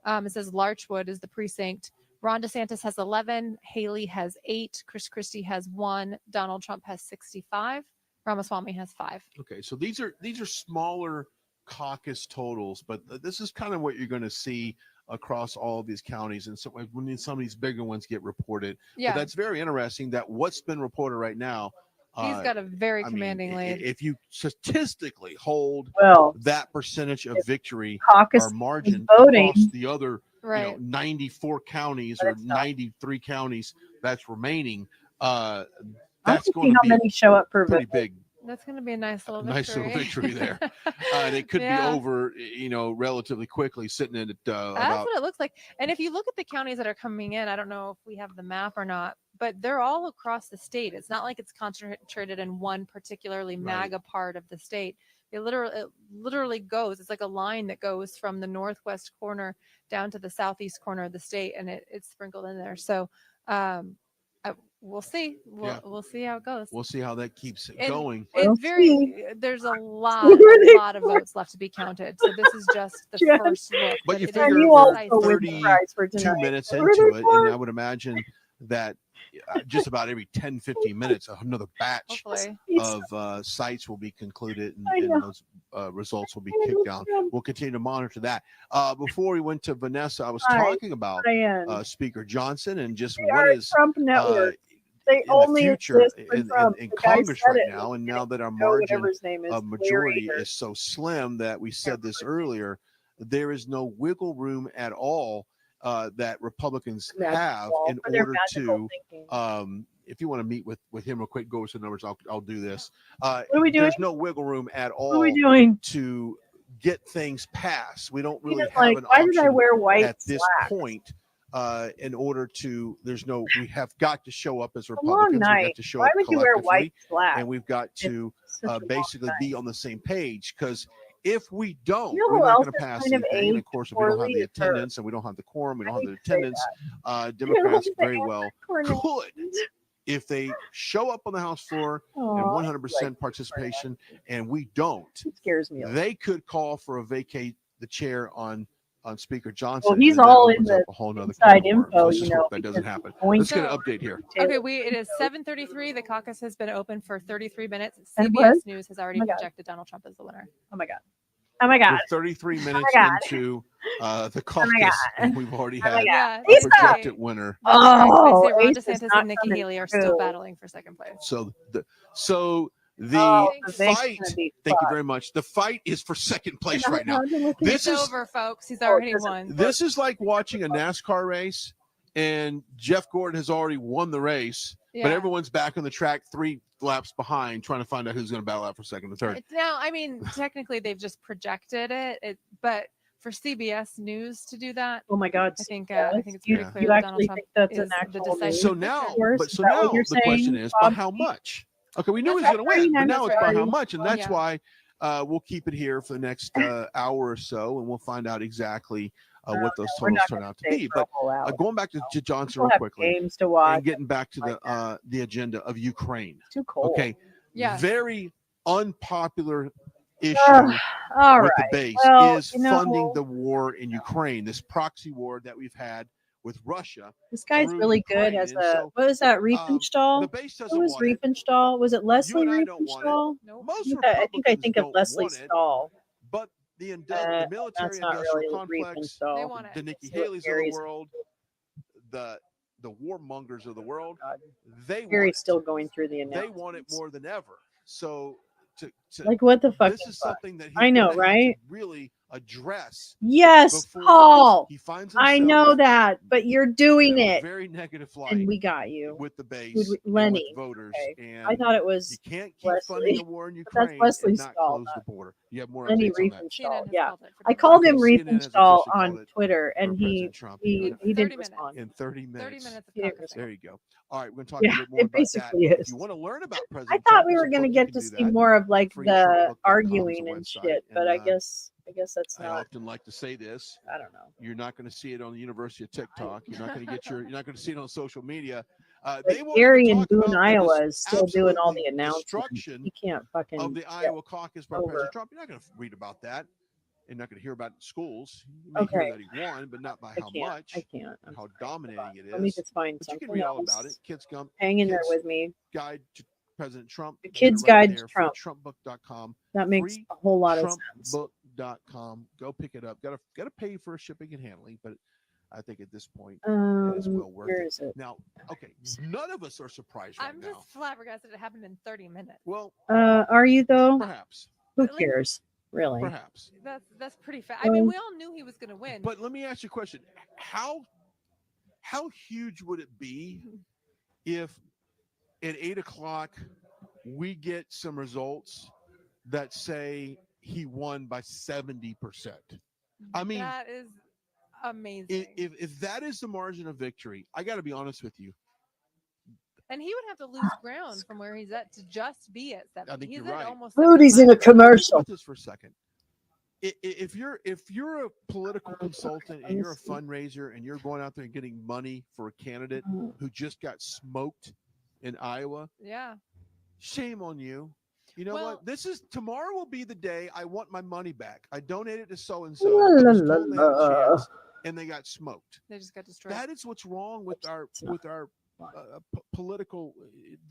It says Larchwood is the precinct. Ron DeSantis has 11. Haley has 8. Chris Christie has 1. Donald Trump has 65. Ramaswamy has 5. Okay, so these are smaller caucus totals, but this is kind of what you're going to see across all of these counties, and so when some of these bigger ones get reported. Yeah. But that's very interesting that what's been reported right now. He's got a very I mean, commanding lead. If you statistically hold that percentage of victory caucus or margin voting. across the other Right. 94 counties But or it's not. 93 counties that's remaining, I that's want to going see to how be many show up for pretty voting. big. That's going to be a nice little Victory there. And it could be over, relatively quickly, sitting at That's about. what it looks like. And if you look at the counties that are coming in, I don't know if we have the map or not, but they're all across the state. It's not like it's concentrated in one particularly MAGA part of the state. It literally goes. It's like a line that goes from the northwest corner down to the southeast corner of the state, and it's sprinkled in there. So we'll see. We'll see how it goes. We'll see how that keeps And going. there's a lot of votes left to be counted. So this is just the first look. But you it figure is we're decisive. 32 minutes into it, and I would imagine that just about every 10, 15 minutes, another batch of sites will be concluded, and those results will be kicked down. We'll continue to monitor that. Before we went to Vanessa, I was talking about Speaker Johnson and just what is Trump Network. They in the only future exist for Trump. in The guy Congress said right it. now, and now that our Joe, margin whatever his name is, of majority Larry or is so slim that we said this earlier, there is no wiggle room at all that Republicans have in for their order magical to. thinking. If you want to meet with him real quick, go over some numbers. I'll do this. What are we doing? There's no wiggle room at all. What are we doing? To get things passed? We don't really Peter's have like, an why option did I wear white at this slacks? point. In order to, we have got to show up as a long Republicans. We've night. got to show Why up would you wear white collectively, slacks? and we've got to basically be on the same page. Because if we don't, You know we're who not else going to is pass kind of anything. And aged of course, if we don't have poorly the is her. attendance and we don't have the quorum, we don't have the hate to say attendance, that. Democrats You know, very well could, if they show up on the House floor Aw, and 100% participation, and we don't, It scares me. they could call for a vacate the chair on Speaker Johnson. Well, he's and that all in opens the up a whole nother inside can of worms. info, Let's you just know, hope that doesn't because happen. going Let's get an So- update here. Okay, it is 7:33. The caucus has been open for 33 minutes. And CBS what? News has already Oh my God. projected Donald Trump as the winner. Oh my God. Oh my God. We're 33 minutes God. into the Oh my caucus, God. and we've already Oh my had Yeah, a Asa! projected winner. Oh, they say Ron Ace is DeSantis not and Nikki coming Haley are still through. battling for second place. So the Oh, the thing's fight. gonna be Thank you fucked. very much. The fight is for second place You know right now. how to look at This It's is over, folks. He's Oh, already it doesn't won. this is like watching a NASCAR race, and Jeff Gordon has already won the race, but Yeah. everyone's back on the track 3 laps behind, trying to find out who's going to battle out for second and third. It's now, I mean, technically they've just projected it, but for CBS News to do that, Oh my God. I think yes. it's You, pretty clear you that actually Donald Trump think that's an is the actual decisive So victor. now, source? but Is so that now what you're the question saying, is, by Bob? how much? Okay, we knew he was That's going to win, but now it's by how 39 much, and that's Yeah. why we'll keep it here for the next hour or so, and we'll find out exactly what those We're totals not turn gonna out to stay be. for a But whole hour. going back to Johnson People real have quickly, games to watch. and getting back to the agenda of Ukraine. Too cold. Okay, Yeah. very unpopular issue All with right. the base Well, is you know, funding the war in Ukraine, this proxy war that we've had with Russia. this guy's through really good Ukraine. as And a so, what was that? the Riefenstahl? base Who doesn't was want it. Riefenstahl? Was it Leslie You and I don't want it. Riefenstahl? Most I think I Republicans think of don't Leslie want it, Stahl. but the That's military not industrial really complex, Riefenstahl. They want it. the Nikki See what Haley's of the Gary's- world, the warmongers of the world, God. they want Gary's it. still going through the They announcements. want it more than ever. So to Like what the fuck? this is something that he's I know, gonna have right? to really address. Yes, before Paul. he finds I himself know that, but you're doing in a it, very negative light and we got you. with the Who'd base we- and Lenny. with voters. Okay. And I thought it was you can't keep funding Leslie, a war in but that's Ukraine Leslie and not Stahl, close the border. You have more Lenny updates on that. CNN Riefenstahl. has Yeah, called it for I called him Okay, CNN has Riefenstahl officially called on it Twitter, for and he President Trump. he, In he 30 didn't minutes. respond. 30 minutes. 30 minutes of He didn't caucus. There you go. All right, we're going to talk Yeah, a little bit more it about that. basically If is. you want to learn about I President thought Trump, we there's were a going to book, get you to can see do that. more of like the freetrumpbook.com is a arguing and website, shit, but I and, guess that's I not. often like to say this. I don't know. You're not going to see it on the University of TikTok. You're not going to get you're not going to see it on social media. But They won't Gary even in talk Boone, about Iowa, the is still doing all the absolutely announcements. destruction He can't fucking of the get Iowa caucus by over. President Trump. You're not going to read about that. You're not going to hear about it in schools. You may Okay. hear that he won, but not by how much, I can't. and how dominating it is. Let me just find But you can something read all else. about it. Hang in there Kids with me. Guide to President Trump. The Get Kids it right Guide to there, Trump. freetrumpbook.com. That makes a whole lot of sense. Freetrumpbook.com. Go pick it up. Got to pay for shipping and handling, but I think at this point it is well worth Where it. is it? Now, okay, none of us are surprised right I'm now. just flabbergasted it happened in 30 minutes. Well, Are you though? perhaps. Who cares? Really? Perhaps. That's pretty fast. I mean, we all knew he was going to win. But let me ask you a question. How huge would it be if at 8:00 we get some results that say he won by 70%? I mean, that is amazing. if that is the margin of victory, I got to be honest with you. And he would have to lose ground from where he's at to just be at 70. I think He's you're at right. almost Rudy's in a 75. commercial. Think about this for a second. If you're a political consultant and you're a fundraiser and you're going out there and getting money for a candidate who just got smoked in Iowa, Yeah. shame on you. You know Well- what? Tomorrow will be the day I want my money back. I donated to so and La, so. la, I was la, told they had a la. chance, and they got smoked. They just got destroyed. That is what's wrong with our political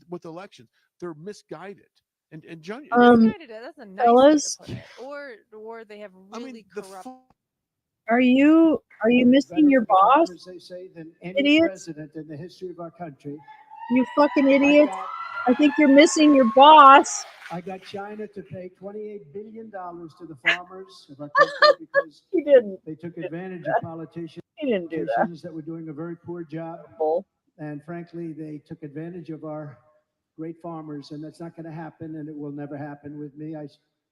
with elections. They're misguided. And John, Misguided, that's a nice fellas, way to put it. Or they have really corrupt. Are you missing your boss? As they say, than any Idiots. president in the history of our country. You fucking idiot. I think you're missing your boss. I got China to pay $28 billion to the farmers of our country because He didn't. They took advantage of politicians. He didn't do that. That were doing a very poor job. And frankly, they took advantage of our great farmers, and that's not going to happen, and it will never happen with me.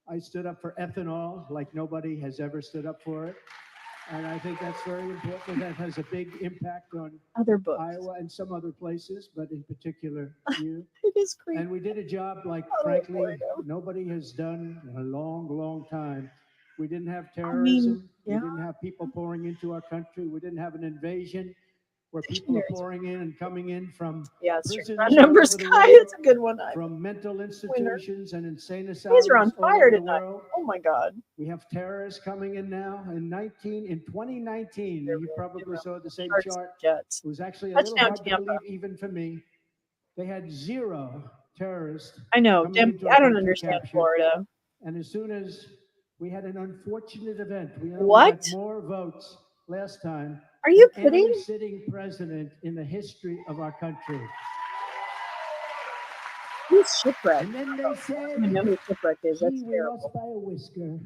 I stood up for ethanol like nobody has ever stood up for it. And I think that's very important. That has a big impact on Other books. Iowa and some other places, but in particular you. It is creepy. And we did a job like, frankly, nobody has done in a long, long time. We didn't have terrorism. yeah. We didn't have people pouring into our country. We didn't have an invasion where people are pouring in and coming in from prisons all numbers over the guy. world, It's a good one. from mental institutions and insane asylums These are on all fire over the tonight. world. Oh my God. We have terrorists coming in now. In 2019, you probably saw the same chart. Jets. It was actually a Touchdown, little hard to Tampa. believe even for me. They had 0 terrorists. I know. coming into our I don't country understand captured. Florida. And as soon as we had an unfortunate event, we What? had more votes last time. Are you than any kidding? sitting president in the history of our country. He's shipwrecked. And then they I said, don't even know who shipwreck is. That's gee, we terrible. lost by a whisker,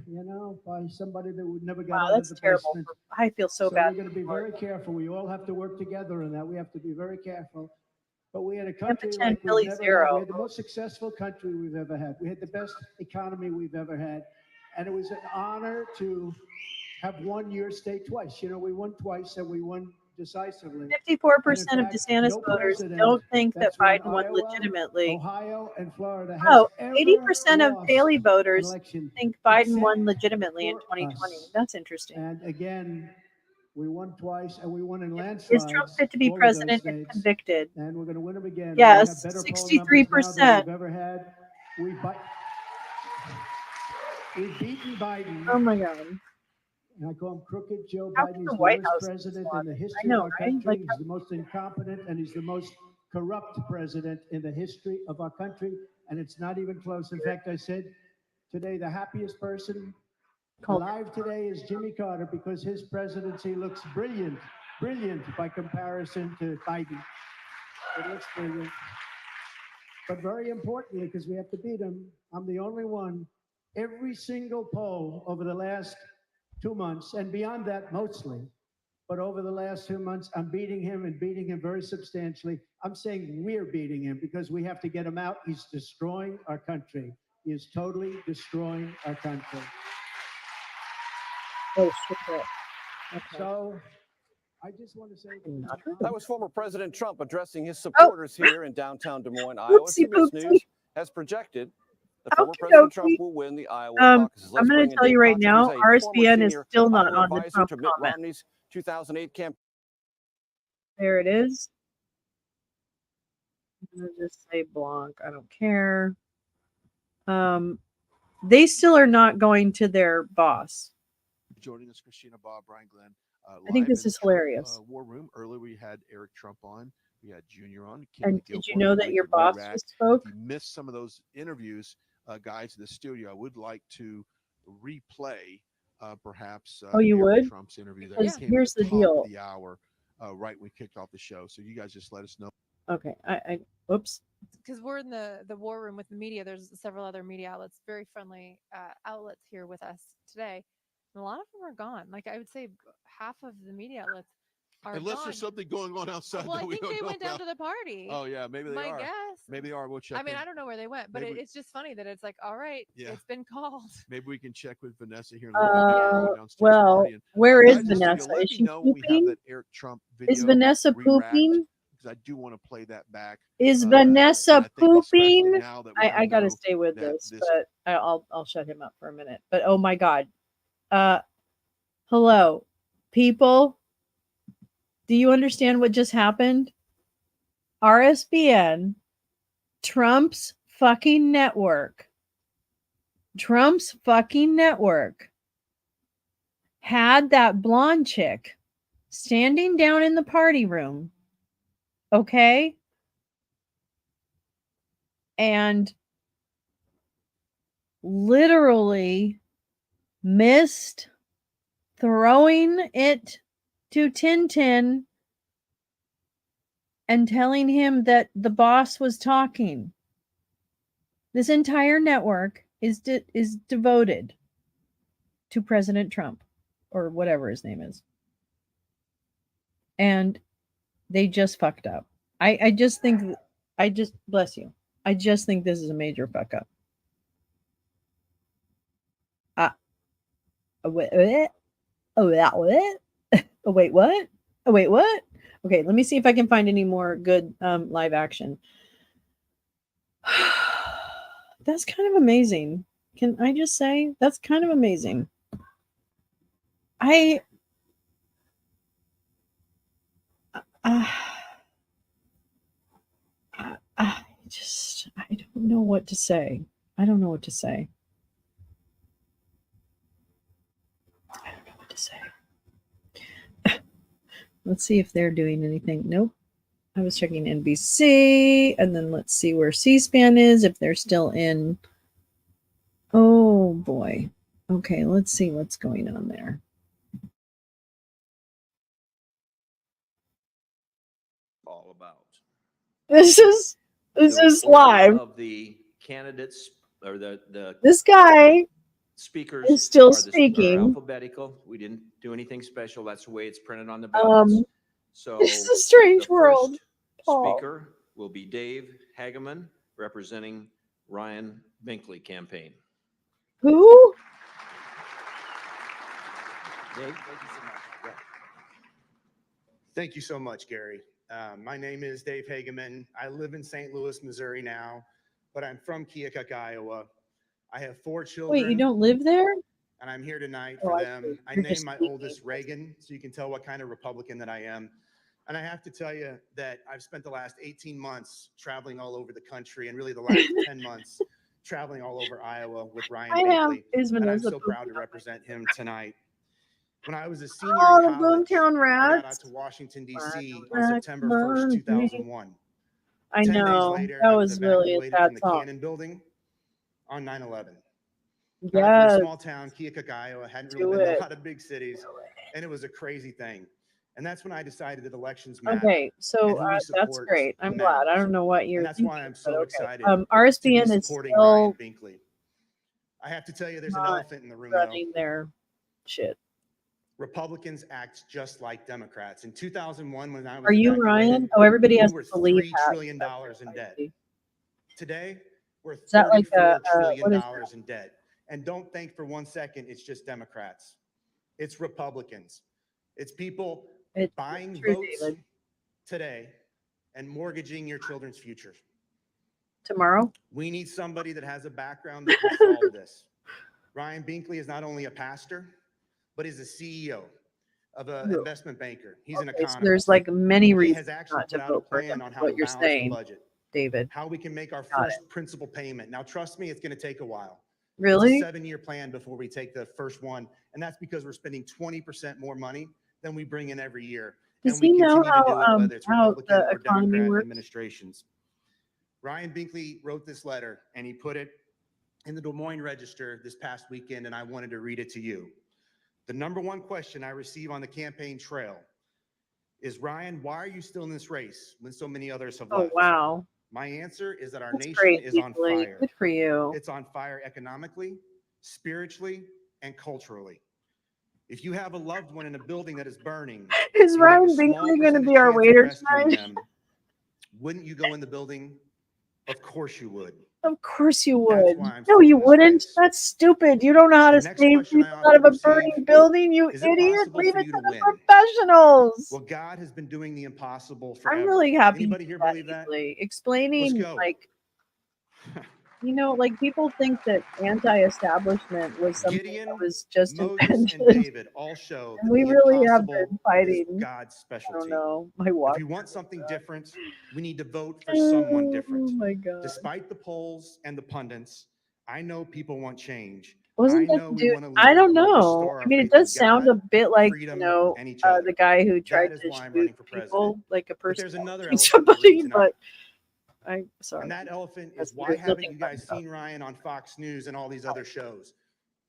by somebody that would never get Wow, out that's of the terrible. basement. I feel so bad. We're going to be very careful. We all have to work together in that. We have to be very careful. But we had a Tampa country 10, like Philly we've never 0. had. We had the most successful country we've ever had. We had the best economy we've ever had. And it was an honor to have won your state twice. We won twice and we won decisively. 54% of DeSantis no voters president don't think that that's won Biden won Iowa, legitimately. Ohio and Florida has Oh, ever 80% of lost Paley an voters election think Biden except won legitimately in for 2020. us. That's interesting. And again, we won twice, and we won in landslides. Is Trump fit to be all of those president if states, convicted? And we're going to win them again. Yes, we have better poll numbers now than 63%. we've ever had. We've beaten Biden. Oh my God. And I call him Crooked Joe How Biden. can He's the the White worst House president respond? in the I history know, of our right? country. Like, He's the most incompetent and he's the most corrupt president in the history of our country. And it's not even close. In fact, I said today the happiest person alive today is Jimmy Carter because his presidency looks brilliant by comparison to Biden. It looks brilliant. But very importantly, because we have to beat him, I'm the only one. Every single poll over the last 2 months, and beyond that mostly, but over the last 2 months, I'm beating him and beating him very substantially. I'm saying we're beating him because we have to get him out. He's destroying our country. He is totally destroying our country. Oh, shit. Okay. So I just want to say that was former President Trump addressing his supporters here in downtown Des Moines, Iowa. Whoopsie CBS poopsie. News has projected that former President Trump will win the Iowa caucuses. I'm going to tell you right now, RSBN is still not on the Trump to Mitt comment. Romney's 2008 campaign. There it is. I'm going to just say Blanc. I don't care. They still are not going to their boss. Joining us, Christina, Bob, Brian, Glenn. I think live this in is Trump, hilarious. War Room. Earlier, we had Eric Trump on. We had Junior on. And did you know that your boss just spoke? If you missed some of those interviews, guys in the studio, I would like to replay perhaps Oh, you Eric would? Trump's interview. Because That came here's at the the top deal. of the hour, right when we kicked off the show. So you guys just let us know. Okay. I whoops. Because we're in the war room with the media. There's several other media outlets, very friendly outlets here with us today. And a lot of them are gone. Like I would say half of the media outlets are Unless gone. there's something going on outside. Well, that I we think don't they know went down about. to the party. Oh yeah, maybe they My are. guess. Maybe they are. We'll check. I mean, I don't know where they went, but it's just funny that it's like, all right, Yeah. it's been called. Maybe we can check with Vanessa here in a little bit. Go downstairs Well, party and- where is guys, just Vanessa? let Is me she know when we have pooping? that Eric Trump video Is Vanessa re-racked, pooping? because I do want to play that back. Is and I Vanessa think especially pooping? now that we I got to know stay with that this, but I'll shut him up for a minute. But oh my God. Hello, people. Do you understand what just happened? RSBN, Trump's fucking network, had that blonde chick standing down in the party room, okay? And literally missed throwing it to Tintin and telling him that the boss was talking. This entire network is devoted to President Trump, or whatever his name is. And they just fucked up. I just think, bless you. I just think this is a major fuck up. Wait, what? Wait, what? Okay, let me see if I can find any more good live action. That's kind of amazing. Can I just say that's kind of amazing? I don't know what to say. I don't know what to say. I don't know what to say. Let's see if they're doing anything. Nope. I was checking NBC, and then let's see where C-SPAN is, if they're still in. Oh boy. Okay, let's see what's going on there. All about. This is live. Of the candidates or the This guy speakers is still are speaking. alphabetical. We didn't do anything special. That's the way it's printed on the ballots. So This is a strange world. Paul. Speaker will be Dave Hageman, representing Ryan Binkley campaign. Who? Dave, thank you so much. Yeah. Thank you so much, Gary. My name is Dave Hageman. I live in St. Louis, Missouri now, but I'm from Keokuk, Iowa. I have 4 children. Wait, you don't live there? And I'm here tonight Oh, for I them. see. I You're named just my speaking. oldest Reagan, so you can tell what kind of Republican that I am. And I have to tell you that I've spent the last 18 months traveling all over the country, and really the last 10 months traveling all over Iowa with Ryan Binkley. And I'm so proud to represent him tonight. When I was a senior in college, I got out to Washington, D.C. on September 1st, 2001. I 10 days know. later, That I was really a evacuated sad from the song. Cannon building on 9/11. I'm Yes. from a small town, Keokuk, Iowa. Hadn't really Do been to it. a lot of big cities, and it was a crazy thing. And that's when I decided that elections matter. Okay, so and who we that's support great. I'm glad. I matters. don't know what you're And that's thinking, why I'm but so okay. excited RSBN to be is supporting Ryan still Binkley. I have to tell you, there's an not elephant in the room, though. running their shit. Republicans act just like Democrats. In 2001, when I was Are you evacuated, Ryan? Oh, everybody has we were to believe $3 that. trillion in debt. Today, we're Is that like $34 what trillion is in debt. And don't think for one second it's just Democrats. It's Republicans. It's people buying true, votes David. today and mortgaging your children's futures. Tomorrow? We need somebody that has a background that can solve this. Ryan Binkley is not only a pastor, but is a CEO of an investment banker. He's an Okay, so economist. there's like many He reasons has actually not to put out a vote for plan him. on is how what to you're balance the saying, budget, David. how we can make our Got first principal payment. Now, trust me, it's going to take a while. Really? It's a 7-year plan before we take the first one, and that's because we're spending 20% more money than we bring in every year. Does and we he know continue to do it, how whether it's how Republican the or economy Democrat works? administrations. Ryan Binkley wrote this letter, and he put it in the Des Moines Register this past weekend, and I wanted to read it to you. The number one question I receive on the campaign trail is, Ryan, why are you still in this race when so many others have left? Oh, wow. My answer is that our That's nation great, is on Beasley. fire. Good for you. It's on fire economically, spiritually, and culturally. If you have a loved one in a building that is burning, Is and you have a Ryan small Binkley going to percentage be our chance of waiter rescuing tonight? them, wouldn't you go in the building? Of course you would. Of course you That's would. why I'm No, still you in this wouldn't. race. That's stupid. You don't know how The to next save question I people often out of a receive, burning building, you is it idiot. possible Leave for it you to to the win? professionals. Well, God has been doing the impossible forever. I'm really happy Anybody you here did that, believe that? Beasley. Let's Explaining, go. like, you know, like people think that anti-establishment was something Gideon, that was just Moses, and invented. David all show And that we the really have impossible been is fighting. God's I don't specialty. know. My If watch. we want something different, we need to vote for someone Oh different. my God. Despite the polls and the pundits, I know people want change. Wasn't I that know the we dude? want to I lead don't who will know. restore I our mean, it faith in does sound God, a bit like, freedom, you know, and each other. the guy who tried That is to why I'm shoot running for president. people, like a But person there's another shooting elephant in the room somebody. tonight. But I'm sorry. And that elephant That's- is, why there's haven't nothing you funny guys about seen Ryan on Fox News and all these other shows?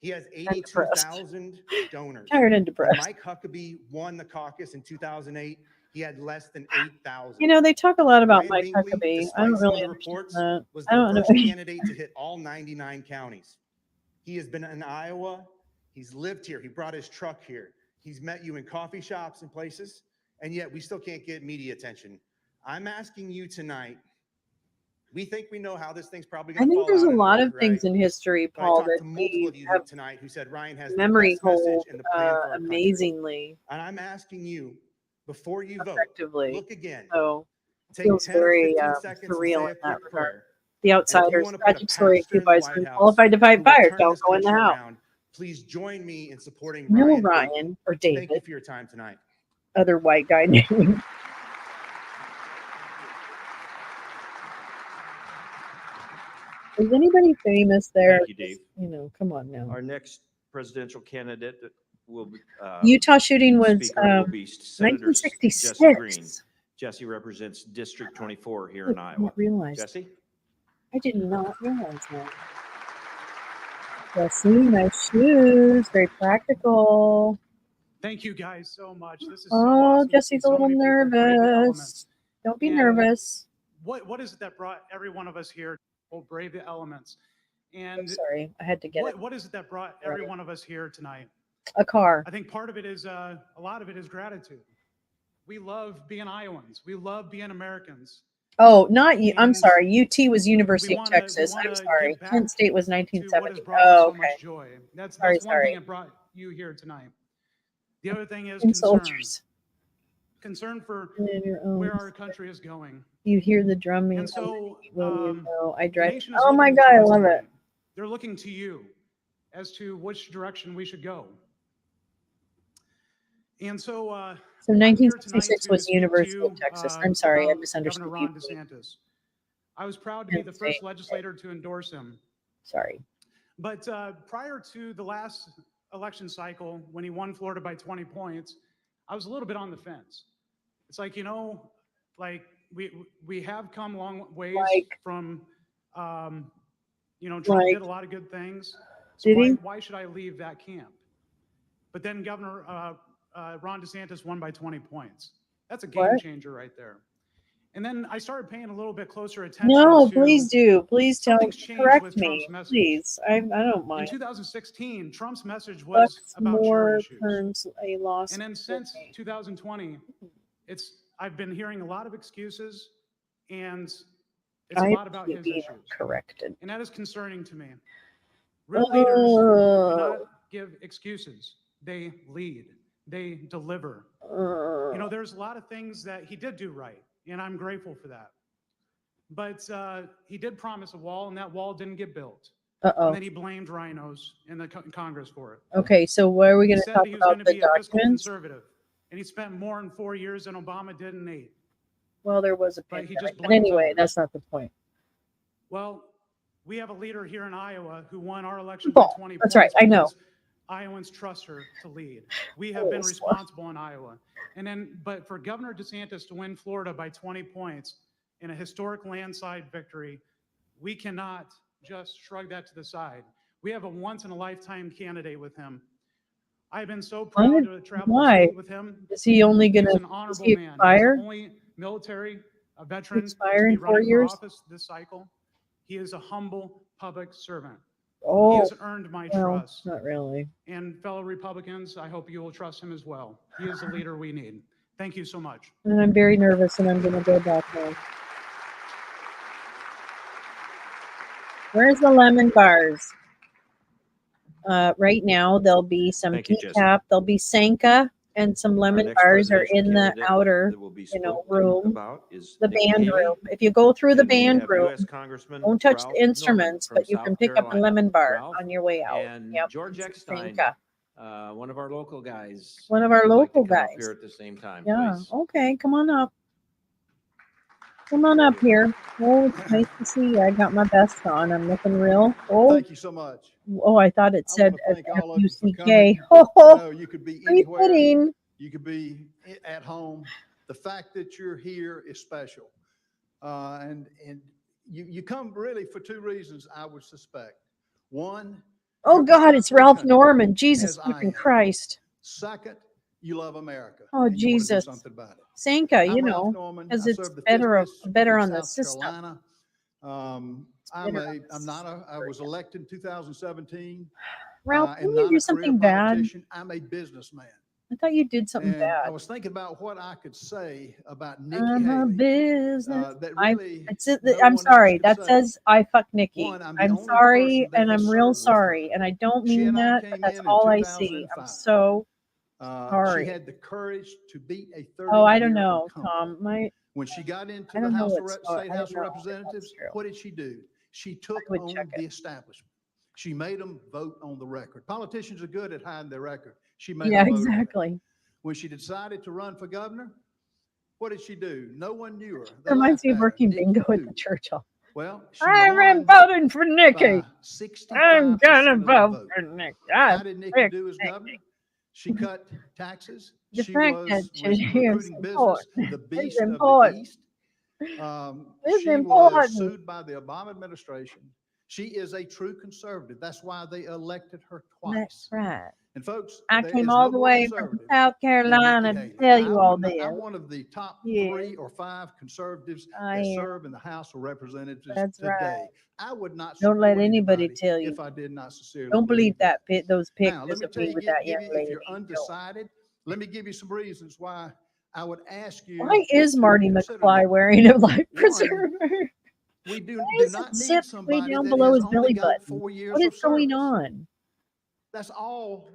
He has I'm depressed. 82,000 donors. Tired and When depressed. Mike Huckabee won the caucus in 2008, he had less than 8,000. You know, they talk a lot about Ryan Mike Bingley, Huckabee. I despite don't some really of the understand reports, that. was I the don't know. first candidate to hit all 99 counties. He has been in Iowa. He's lived here. He brought his truck here. He's met you in coffee shops and places, and yet we still can't get media attention. I'm asking you tonight, we think we know how this thing's probably I going to think fall there's out a in the lot vote, of things right? in history, But I Paul, talked that to multiple we of you have tonight who said Ryan has the memory best message hold and the plan for our country. amazingly And I'm asking you, before you vote, effectively. look again. So it Take feels 10 or very 15 seconds and surreal say in a that quick regard. prayer. The And if you Outsiders, want to put a tragic story of pastor two in the boys White who House qualified to who fight will fire. turn Don't this go in the country house. around, please join me in supporting No Ryan Ryan Bingley. or Thank you David, for your time tonight. other white guy name. Is anybody famous there? Thank you, Dave. You know, come on now. Our next presidential candidate will be, Utah shooting was speaker will be Senator 1966. Jesse Green. Jesse represents District 24 here in I Iowa. didn't realize. Jesse? I did not realize that. Jesse, nice shoes, very practical. Thank you guys so much. This is so Oh, awesome to see Jesse's a so little many people brave the elements. nervous. Don't be And nervous. What is it that brought every one of us here to brave the elements? I'm And sorry, I had to get it. what is it that brought every one of us here tonight? A car. I think part of it is a lot of it is gratitude. We love being Iowans. We love being Americans. Oh, not you. I'm And sorry. UT was University of wanna- we Texas. I'm wanna sorry. give back Kent State was to what has 1970. brought us Oh, so okay. much joy. That's Sorry, one thing sorry. that brought you here tonight. The other thing is concern. Soldiers. Concern for In your own where our country is going. You hear the drumming. And so, when you know, I the drive. nation is Oh my looking God, to I us love tonight. it. They're looking to you as to which direction we should go. And so, So I'm here tonight 1966 to was speak to University you of Texas. I'm sorry, I about misunderstood Governor you. Ron DeSantis. I was proud to be Kent the first State. legislator to endorse him. Sorry. But prior to the last election cycle, when he won Florida by 20 points, I was a little bit on the fence. It's like, you know, like we have come long ways from, you know, Trump did a lot of good things. So Did he? why should I leave that camp? But then Governor Ron DeSantis won by 20 points. That's a game What? changer right there. And then I started paying a little bit closer attention No, to please do. Please tell. something's changed Correct with me, Trump's message. please. I don't In mind. 2016, Trump's message was Bucks about more jury issues. turns a loss. And then since 2020, I've been hearing a lot of excuses, and it's a I lot about his appreciate being issues. corrected. And that is concerning to me. Real leaders do not Oh. give excuses. They lead. They deliver. You know, there's a lot of things that he did do right, and I'm grateful for that. But he did promise a wall, and that wall didn't get built. Uh-oh. And then he blamed rhinos in the Congress for it. Okay, so where are we He going to said talk that he was about going to the be a fiscal documents? conservative, and he spent more in 4 years than Obama did in 8. Well, there was a But he pandemic. just But blames anyway, others. that's not the point. Well, we have a leader here in Iowa who won our election by Paul, 20 that's points. right, I know. because Iowans trust her to lead. We have been responsible in Iowa. But for Governor DeSantis to win Florida by 20 points in a historic landslide victory, we cannot just shrug that to the side. We have a once-in-a-lifetime candidate with him. I've been so proud to travel the Why? state with him. Is he only He going was to an honorable he man. He's expire? the only military veteran to Expire be in 4 running for years? office this cycle. He is a humble public servant. Oh, He has earned my well, trust. not really. And fellow Republicans, I hope you will trust him as well. He is the leader we need. Thank you so much. And I'm very nervous, and I'm going to go back now. Where's the lemon bars? Right now, there'll be some Thank you, Jesse. decaf, there'll be Sanka, and some lemon next bars are presidential in the candidate outer, that will be you know, spoken room, about is the Nikki band Haley. room. If you go through the And we band have room, US Congressman don't touch Ralph the instruments, Norman but you from can South pick up a Carolina. lemon bar Ralph on your way out. And Yep, George it's Eckstein, Sanka. one of our local guys. One of our would like to local come up guys. here at the same time, Yeah, please. okay, come on up. Come on up here. Oh, it's nice to see you. I got my vest on. I'm looking real. Oh, Thank you so much. oh, I thought it said Thank all of you for FUCK. coming. Oh, You know, you could be pretty anywhere. fitting. You could be at home. The fact that you're here is special. And you come really for two reasons, I would suspect. One, Oh you're God, concerned it's for the Ralph country, Norman. Jesus as I fucking am. Christ. Second, you love America. Oh, and you want to do Jesus. something about it. Sanka, I'm you Ralph know, Norman. because I it's served the 5th better District on in the South system. Carolina. I was elected in 2017. Ralph, And didn't you not do a career something bad? politician. I'm a businessman. I thought you did something And I bad. was thinking about what I could say about Nikki I'm a Haley. business. That really no I'm one else sorry. could That say. says I fuck Nikki. One, I'm the I'm only sorry, person that and has I'm real served with her. sorry, and I don't She mean and I that, but came that's in all I see. I'm 2005. so She sorry. had the courage to beat a 30-year Oh, I don't know, incumbent. Tom. When she got into I the don't know House of what's State I House of don't know if that's Representatives, true. what did she do? She took would on check the establishment. She made them vote on the record. Politicians are good at hiding their record. She made Yeah, them vote on it. exactly. When she decided to run for governor, what did she do? No one knew her. They Reminds laughed me of at her. working Nikki bingo at who? the church hall. Well, she I'm won voting for Nikki. by I'm 65% gonna of the vote vote. for Nikki. How did Nikki do as governor? She cut taxes. The She fact that was she is recruiting business, important. the It's beast of the important. East. It's She was important. sued by the Obama administration. She is a true conservative. That's why they elected her That's twice. right. And folks, I there came is all no the more way from conservative South than Carolina Nikki to Haley. tell you all this. I'm one of the top Yeah. 3 or 5 conservatives I that am. serve in the House of Representatives That's today. right. I would not Don't let support anybody anybody tell you. if I did not sincerely Don't believe that. those Now, let pictures me of tell me you, with that give young you, if lady. you're undecided, let me give you some reasons why I would ask you. Why is to Marty consider McFly Nikki. wearing a life One, preserver? we do Why is not it need zipped way somebody down that below has his only belly got button? 4 years What is of going service. on? That's all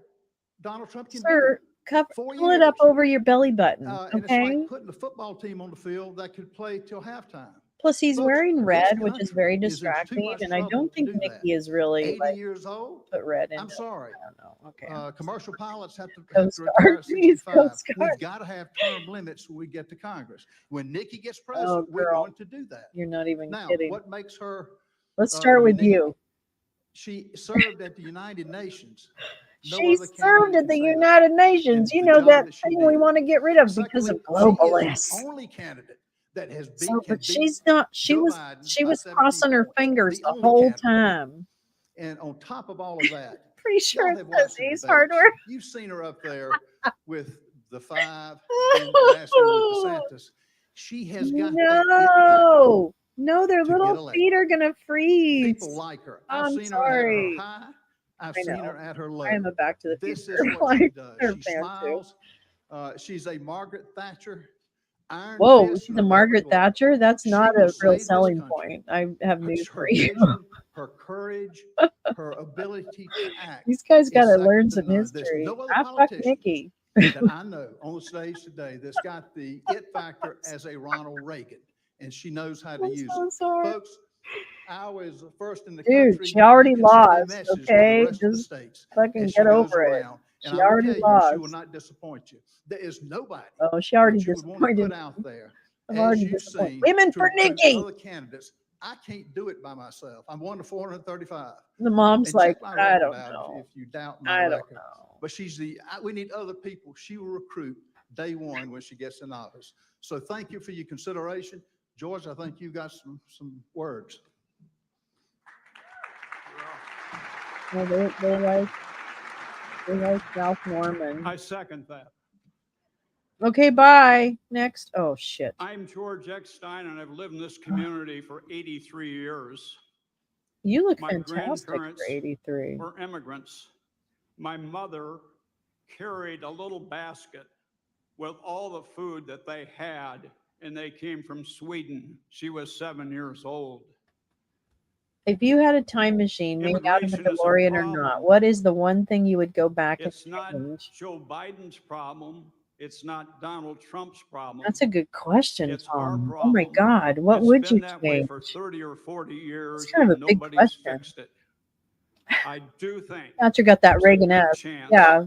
Donald Trump can Sir, do. 4 pull it up years. over your belly button, And it's okay? like putting a football team on the field that could play till halftime. Plus, he's Folks, wearing this red, which is country very is in too distracting, much and I trouble don't to think do Nikki that. is really 80 like years old. put red in. I'm sorry. I don't know. Okay. Commercial pilots have to Coast retire Guard, at please, 65. Coast Guard. We've got to have term limits when we get to Congress. When Nikki gets Oh, president, we're girl, going to do that. you're not even Now, kidding. what makes her Let's start with unique? you. She served at the United Nations. No She other served candidate at can the say that. United Nations. And You the know job that that she thing we did. want to get rid of because of Secondly, she is globalists. the only candidate that has beat, So, can but beat she's not. She Joe was. Biden She by was 17 crossing her points. fingers The the only whole candidate. time. And on top of all of that, Pretty sure y'all it have watched says the Ace debates. Hardware. You've seen her up there with the 5, then last one with DeSantis. She has got that it No, no, their to get little elected. feet are gonna freeze. People like her. I've I'm seen her at her sorry. high. I've I seen know. her at her low. I am a Back to the This Future is what she like does. her She fan too. smiles. She's a Margaret Thatcher. Iron Whoa, fist she's and a a Margaret levity. Thatcher. That's She not will a real save this selling country. point. I have news for Her you. vision, her courage, her ability to act. These guys got is to second learn to some none. There's history. no other I fuck politician Nikki. that I know on the stage today that's got the it factor as a Ronald Reagan, and she knows how to I'm use so it. sorry. Folks, I was first in the Dude, country. she already You can send a lost. message to Okay, the rest of the just states fucking as she get goes over it. around. She And I will already tell you, she will lost. not disappoint you. There is nobody Oh, she already that you would want to disappointed put out me. there, I'm as already you've disappointed. seen, Women to for recruit Nikki. other candidates. I can't do it by myself. I'm 1 to 435. The mom's And like, check my I record don't out know. if you doubt my I don't record. know. But we need other people. She will recruit day one when she gets in office. So thank you for your consideration. George, I think you got some words. Well, they like Ralph Norman. I second that. Okay, bye. Next. Oh shit. I'm George Eckstein, and I've lived in this community for 83 years. You look My fantastic for grandparents 83. were immigrants. My mother carried a little basket with all the food that they had, and they came from Sweden. She was 7 years old. If you had a time machine made out of a Immigration is a DeLorean or problem. not, what is the one thing you would go back and It's not change? Joe Biden's problem. It's not Donald Trump's problem. That's a good question, It's our Tom. Oh my problem. God, what It's would been you that way change? for 30 or 40 years, It's kind of and a big nobody's question. fixed it. I do think Thatcher got that there's a good Reagan-esque. chance Yeah,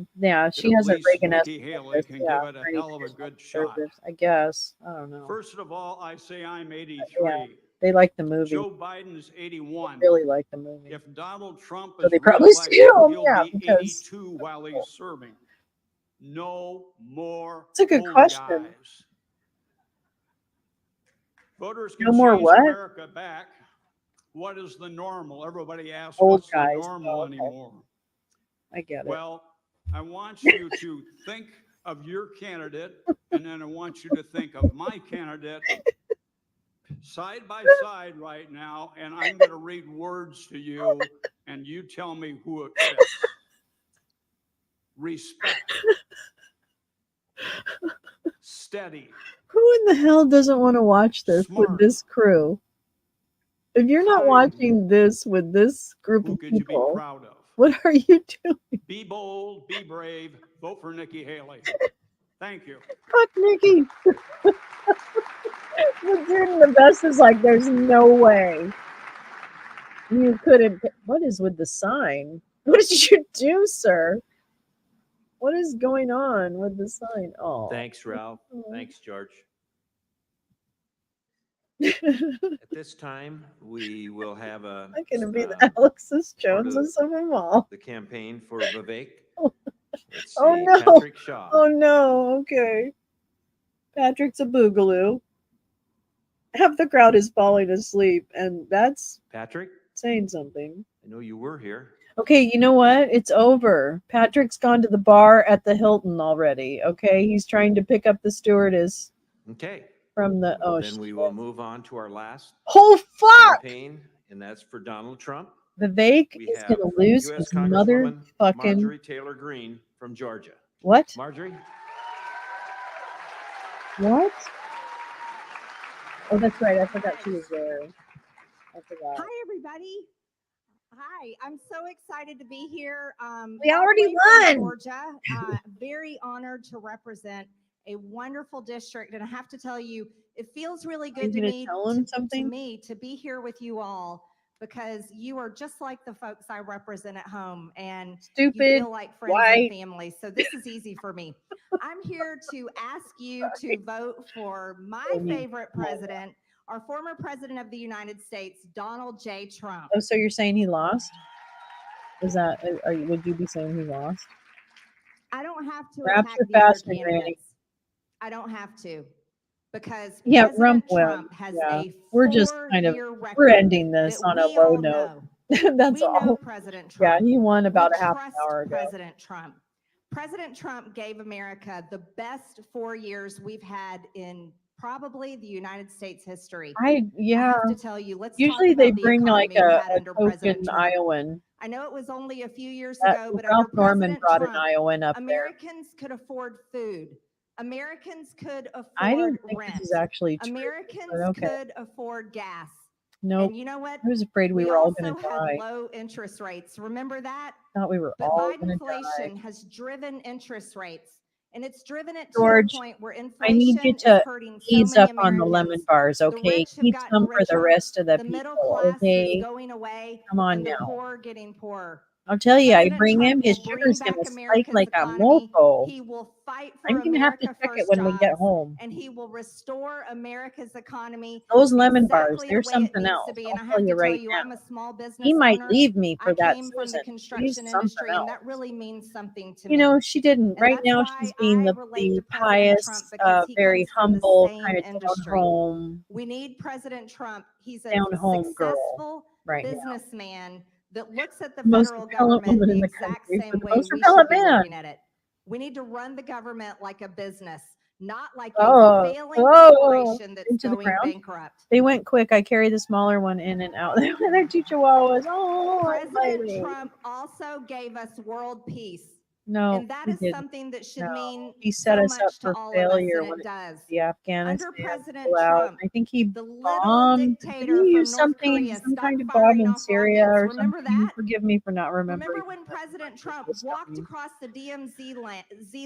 she that has at a least Reagan-esque. Nikki Haley focus. can Yeah, give it a pretty hell of a good shot. conservative, I guess. I don't know. First of all, I say I'm 83. Yeah, they like the movie. Joe Biden's 81. Really like the movie. If Donald Trump So is they probably reelected, still, he'll yeah, be because 82 while he's serving. No more it's a good old question. guys. Voters can No more change what? America back. What is the normal? Everybody asks, Old what's guys. the normal Oh, okay. anymore? I get it. Well, I want you to think of your candidate, and then I want you to think of my candidate side by side right now, and I'm going to read words to you, and you tell me who it fits. Respect. Steady. Who in the hell doesn't want to watch this with this crew? If you're not watching this with this group of Could you be people, proud of? what are you doing? Be bold, be brave, vote for Nikki Haley. Thank you. Fuck Nikki. But dude, the best is like, there's no way you couldn't. What is with the sign? What did you do, sir? What is going on with the sign? Oh, Thanks, Ralph. Thanks, George. At this time, we will have a I'm gonna be the Alexis part Joneses of them all. the campaign for Vivek. Let's see, Oh no! Patrick Shaw. Oh no! Okay, Patrick's a boogaloo. Half the crowd is falling asleep, and that's Patrick, saying something. I know you were here. Okay, you know what? It's over. Patrick's gone to the bar at the Hilton already. Okay, he's trying to pick up the stewardess Okay. from the. Oh, Then we will move on to our last oh fuck! campaign, and that's for Donald Trump. Vivek We is have gonna lose U.S. his Congresswoman motherfucking. Marjorie Taylor Greene from Georgia. What? Marjorie? What? Oh, that's right. I forgot she was there. I forgot. Hi, everybody. Hi, I'm so excited to be here. We all the already way from won. Georgia. Very honored to represent a wonderful district, and I have to tell you, it feels really Are you good to gonna me tell him something? to be here with you all because you are just like the folks I represent at home, and you Stupid, feel like friends white. and family. So this is easy for me. I'm here to ask you to vote for my favorite president, our former president of the United States, Donald J. Trump. Oh, so you're saying he lost? Is that? Would you be saying he lost? I don't have to Perhaps attack you're the other faster, Granny. candidates. I don't have to, because Yeah, President Rump will. Trump has Yeah, a we're just kind of four-year record we're ending this that on a we low all note. know. That's We all. know President Yeah, Trump. he won about We a half an trust hour ago. President Trump. President Trump gave America the best 4 years we've had in probably the United States history. I Yeah. have to tell you, let's Usually talk they about the bring like economy we a had under President token Trump. Iowan. I know it was only a few years That ago, but Ralph under Norman President brought Trump, an Iowan up there. Americans could afford food. Americans could afford I don't think rent. this is actually true. Americans but okay. could afford gas. Nope. And you know what? I was afraid we were all going also to had die. low interest rates. Remember that? Thought we were But all Biden going to inflation die. has driven interest rates, and it's driven it George, to a point where I inflation need you is to hurting so ease many up on the lemon Americans. bars, The okay? rich have Keep gotten some for the richer, rest of the the middle people, class okay? is going away, Come on and the now. poor getting poorer. I'll tell you, I President bring him, Trump his will bring sugar's going back to spike America's like a economy. moco. He will fight for I'm going to have to America check it First when we get jobs, home. and he will restore America's economy Those lemon bars, exactly they're the way it something needs else. to be. I'll And I tell have you to tell right you, now. I'm a small business He might owner. leave me for I that came from the Susan. construction She's something industry, and else. that really means something to You me. know, she didn't. And Right that's now, why she's being I the relate to President Trump, pious, because he very comes from the humble same kind of industry. down-home, We need President Trump. He's a down-home girl successful right now. businessman that looks at the The most federal repellent government woman the in the exact country same for the way most we should repellent be man. looking at it. We need to run the government like a business, not like a Oh, failing oh, corporation that's into the going ground. bankrupt. They went quick. I carry the smaller one in and out. They're two chihuahuas. Oh, President exciting. Trump also gave us world peace. No, And that he is didn't. something that should No, mean he set so us up much to for all of us, failure and when it does. the Afghanistan Under President pulled out. Trump, I think he the literal bombed. Did dictator he from use North something, Korea some stopped kind of bomb firing in off Syria rockets. or Remember something? that? Forgive me for not remembering. Remember when President Trump walked across the DMZ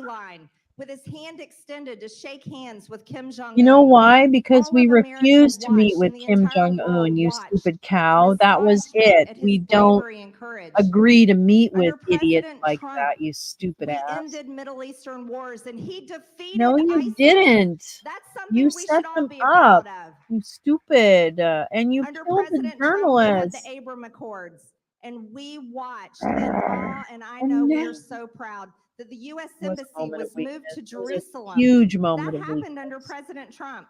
line with his hand extended to shake hands with Kim Jong-un? You know why? Because All we of America refused to meet watched, with and the Kim entire Jong Un, world you watched stupid in cow. That was astonishment it. at his We don't bravery and courage. agree to meet Under with idiots President like Trump, that, you stupid we ass. ended Middle Eastern wars, and he defeated No, you ISIS. didn't. That's something You we set should all them be up. proud of. You stupid. And you Under killed the President Trump, we had the journalists. Abraham Accords, and we watched in awe, and I And know we now- are so proud that the U.S. It was a Embassy moment was of moved weakness. to It was a Jerusalem. huge moment That of happened under weakness. President Trump.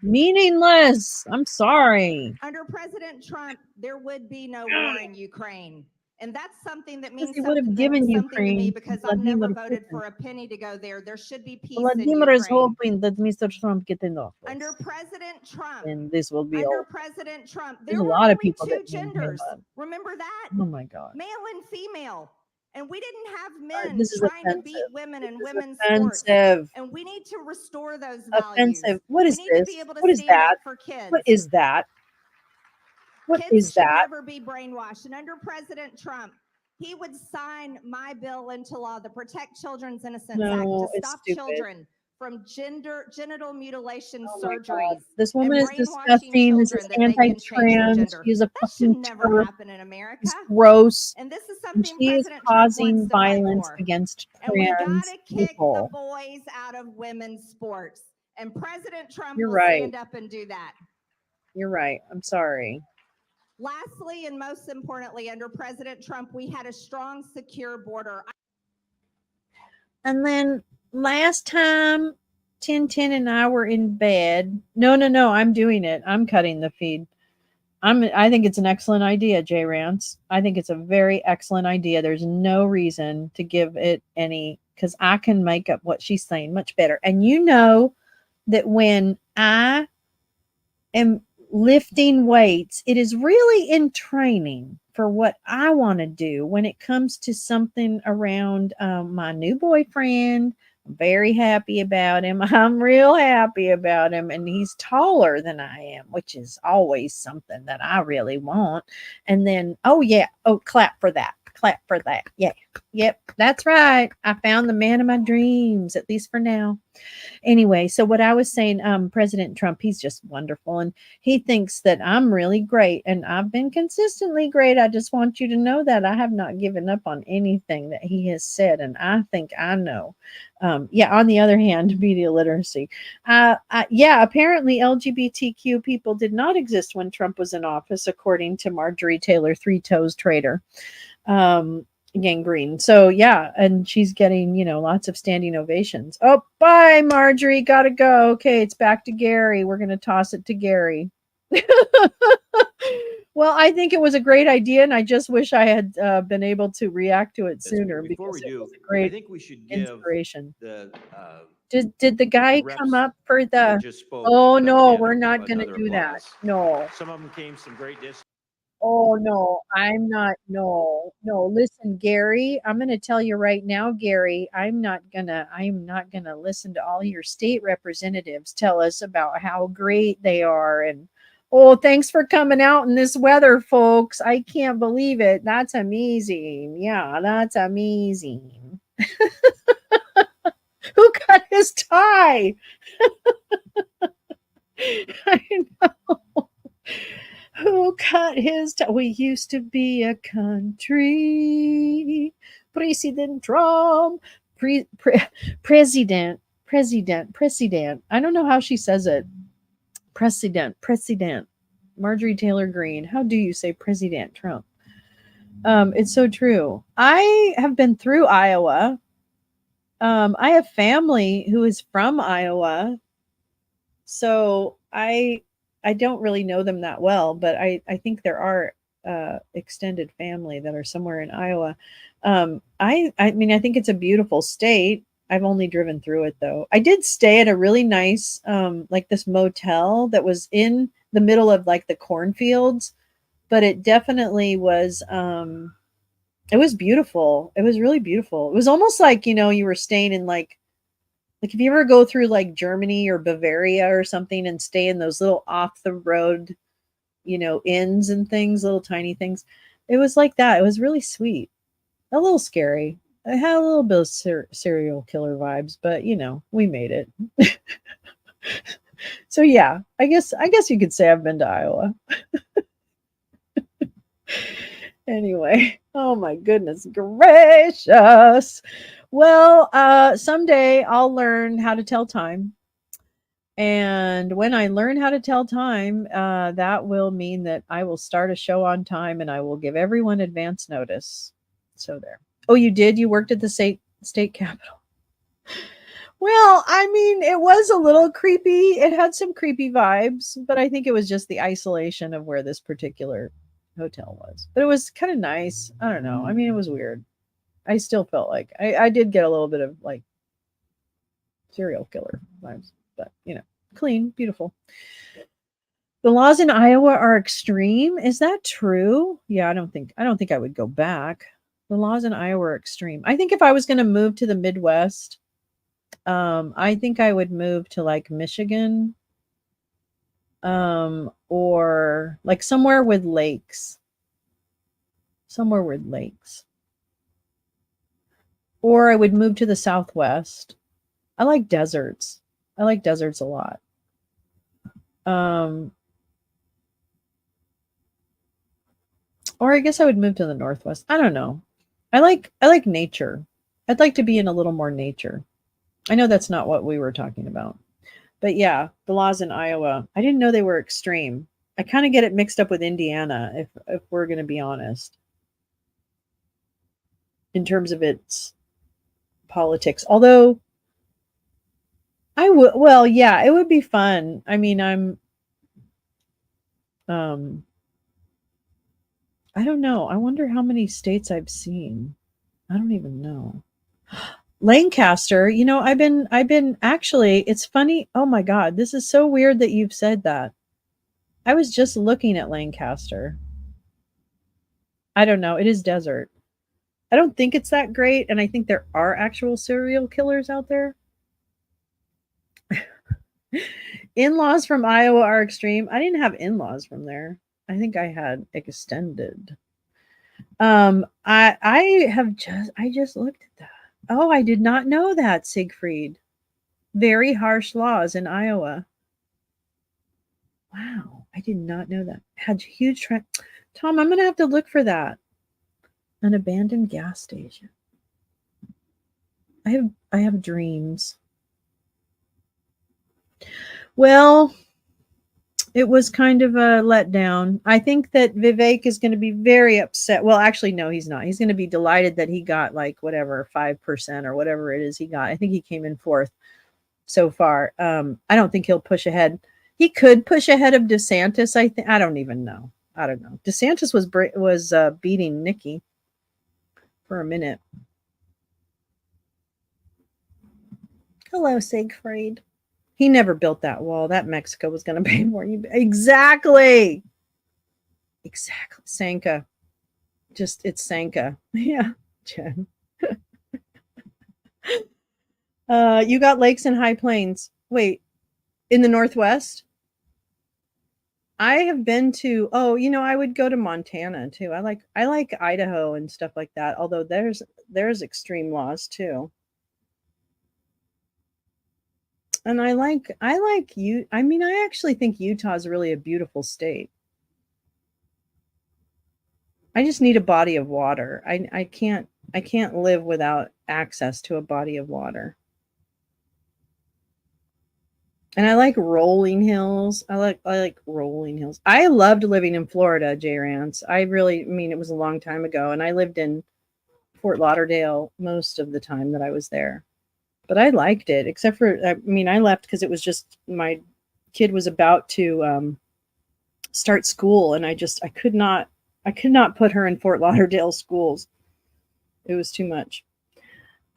Meaningless. I'm sorry. Under President Trump, there would be no war in Ukraine. And that's something that means he would have something, given something to me Ukraine because I've never Vladimir voted Putin. for a penny to go there. There should be peace in Vladimir is Ukraine. hoping that Mr. Trump get in office. Under President Trump, And this will be under over. President Trump, There's there a were lot of only people two that named him genders. up. Remember that? Oh my God. Male and female. And we didn't have men This is trying to offensive. beat women in This is women's sports. offensive. And we need to restore those values. Offensive. What We is need to this? be able to What is stand that? up for kids. What is that? What Kids is should that? never be brainwashed. And under President Trump, he would sign my bill into law, the Protect Children's Innocence Act, No, to it's stop stupid. children from genital mutilation Oh my God. surgeries. This woman and is brainwashing disgusting. This is children that they can change their anti-trans. gender. She is a That should fucking never turd. happen in America. It's gross. And this is And something she is President Trump causing wants to fight violence for. against And we trans gotta kick the people. boys out of women's sports. And President Trump You're will right. stand up and do that. You're right. I'm sorry. Lastly, and most importantly, under President Trump, we had a strong, secure border. And then last time, Tintin and I were in bed. No, I'm doing it. I'm cutting the feed. I think it's an excellent idea, Jay Rance. I think it's a very excellent idea. There's no reason to give it any, because I can make up what she's saying much better. And you know that when I am lifting weights, it is really in training for what I want to do when it comes to something around my new boyfriend. I'm very happy about him. I'm real happy about him. And he's taller than I am, which is always something that I really want. And then, oh, yeah. Oh, clap for that. Clap for that. Yeah. Yep. That's right. I found the man of my dreams, at least for now. Anyway, so what I was saying, President Trump, he's just wonderful. And he thinks that I'm really great. And I've been consistently great. I just want you to know that I have not given up on anything that he has said. And I think I know. Yeah, on the other hand, media literacy. Yeah, apparently LGBTQ people did not exist when Trump was in office, according to Marjorie Taylor, Three Toes Trader. Gangrene. So yeah, and she's getting, lots of standing ovations. Oh, bye, Marjorie. Gotta go. Okay, it's back to Gary. We're gonna toss it to Gary. Well, I think it was a great idea, and I just wish I had been able to react to it sooner. Before because we it do, was a great I think we should give inspiration. the Did the guy reps come up for the? that just spoke Oh no, again we're not gonna another do that. applause. No. Some of them came some great distance. Oh no, I'm not. No. Listen, Gary, I'm going to tell you right now, Gary, I'm not going to listen to all your state representatives tell us about how great they are. And oh, thanks for coming out in this weather, folks. I can't believe it. That's amazing. Yeah, that's amazing. Who cut his tie? I know. Who cut his tie? We used to be a country. President Trump. President. I don't know how she says it. President. Marjorie Taylor Greene. How do you say President Trump? It's so true. I have been through Iowa. I have family who is from Iowa. So I don't really know them that well, but I think there are extended family that are somewhere in Iowa. I mean, I think it's a beautiful state. I've only driven through it though. I did stay at a really nice, like this motel that was in the middle of like the cornfields, but it definitely was, it was beautiful. It was really beautiful. It was almost like, you were staying in like if you ever go through like Germany or Bavaria or something and stay in those little off the road, inns and things, little tiny things. It was like that. It was really sweet. A little scary. I had a little bit of serial killer vibes, but we made it. So yeah, I guess you could say I've been to Iowa. Anyway, oh my goodness gracious. Well, someday I'll learn how to tell time. And when I learn how to tell time, that will mean that I will start a show on time and I will give everyone advance notice. So there. Oh, you did? You worked at the state capitol. Well, I mean, it was a little creepy. It had some creepy vibes, but I think it was just the isolation of where this particular hotel was, but it was kind of nice. I don't know. I mean, it was weird. I still felt like I did get a little bit of like serial killer vibes, but clean, beautiful. The laws in Iowa are extreme. Is that true? Yeah, I don't think I would go back. The laws in Iowa are extreme. I think if I was going to move to the Midwest, I think I would move to like Michigan, or like somewhere with lakes. Somewhere with lakes. Or I would move to the Southwest. I like deserts. I like deserts a lot. Or I guess I would move to the Northwest. I don't know. I like nature. I'd like to be in a little more nature. I know that's not what we were talking about. But yeah, the laws in Iowa, I didn't know they were extreme. I kind of get it mixed up with Indiana, if we're going to be honest, in terms of its politics. Although I would, well, yeah, it would be fun. I mean, I don't know. I wonder how many states I've seen. I don't even know. Lancaster, I've been actually, it's funny. Oh my God, this is so weird that you've said that. I was just looking at Lancaster. I don't know. It is desert. I don't think it's that great. And I think there are actual serial killers out there. In-laws from Iowa are extreme. I didn't have in-laws from there. I think I had extended. I just looked at that. Oh, I did not know that, Siegfried. Very harsh laws in Iowa. Wow, I did not know that. Had huge trend. Tom, I'm gonna have to look for that. An abandoned gas station. I have dreams. Well, it was kind of a letdown. I think that Vivek is going to be very upset. Well, actually, no, he's not. He's going to be delighted that he got like whatever 5% or whatever it is he got. I think he came in fourth so far. I don't think he'll push ahead. He could push ahead of DeSantis. I don't even know. I don't know. DeSantis was beating Nikki for a minute. Hello, Siegfried. He never built that wall. That Mexico was going to pay more. Exactly. Sanka. It's Sanka. Yeah, Jen. You got lakes and high plains. Wait, in the Northwest? I have been to, I would go to Montana too. I like Idaho and stuff like that. Although there's extreme laws too. And I like you. I mean, I actually think Utah is really a beautiful state. I just need a body of water. I can't live without access to a body of water. And I like rolling hills. I like rolling hills. I loved living in Florida, J. Rance. It was a long time ago, and I lived in Fort Lauderdale most of the time that I was there. But I liked it, except for, I left because it was just my kid was about to start school, and I could not put her in Fort Lauderdale schools. It was too much.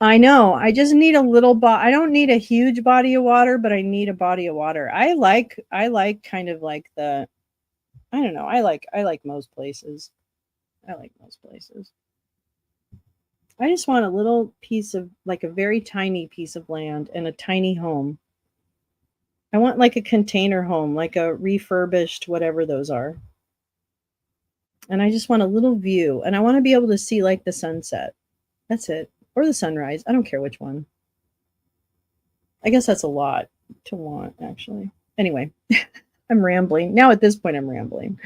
I know. I just need a little I don't need a huge body of water, but I need a body of water. I like kind of like I don't know. I like most places. I like most places. I just want a little piece of, like, a very tiny piece of land and a tiny home. I want like a container home, like a refurbished, whatever those are. And I just want a little view, and I want to be able to see like the sunset. That's it. Or the sunrise. I don't care which one. I guess that's a lot to want, actually. Anyway, I'm rambling. Now at this point, I'm rambling.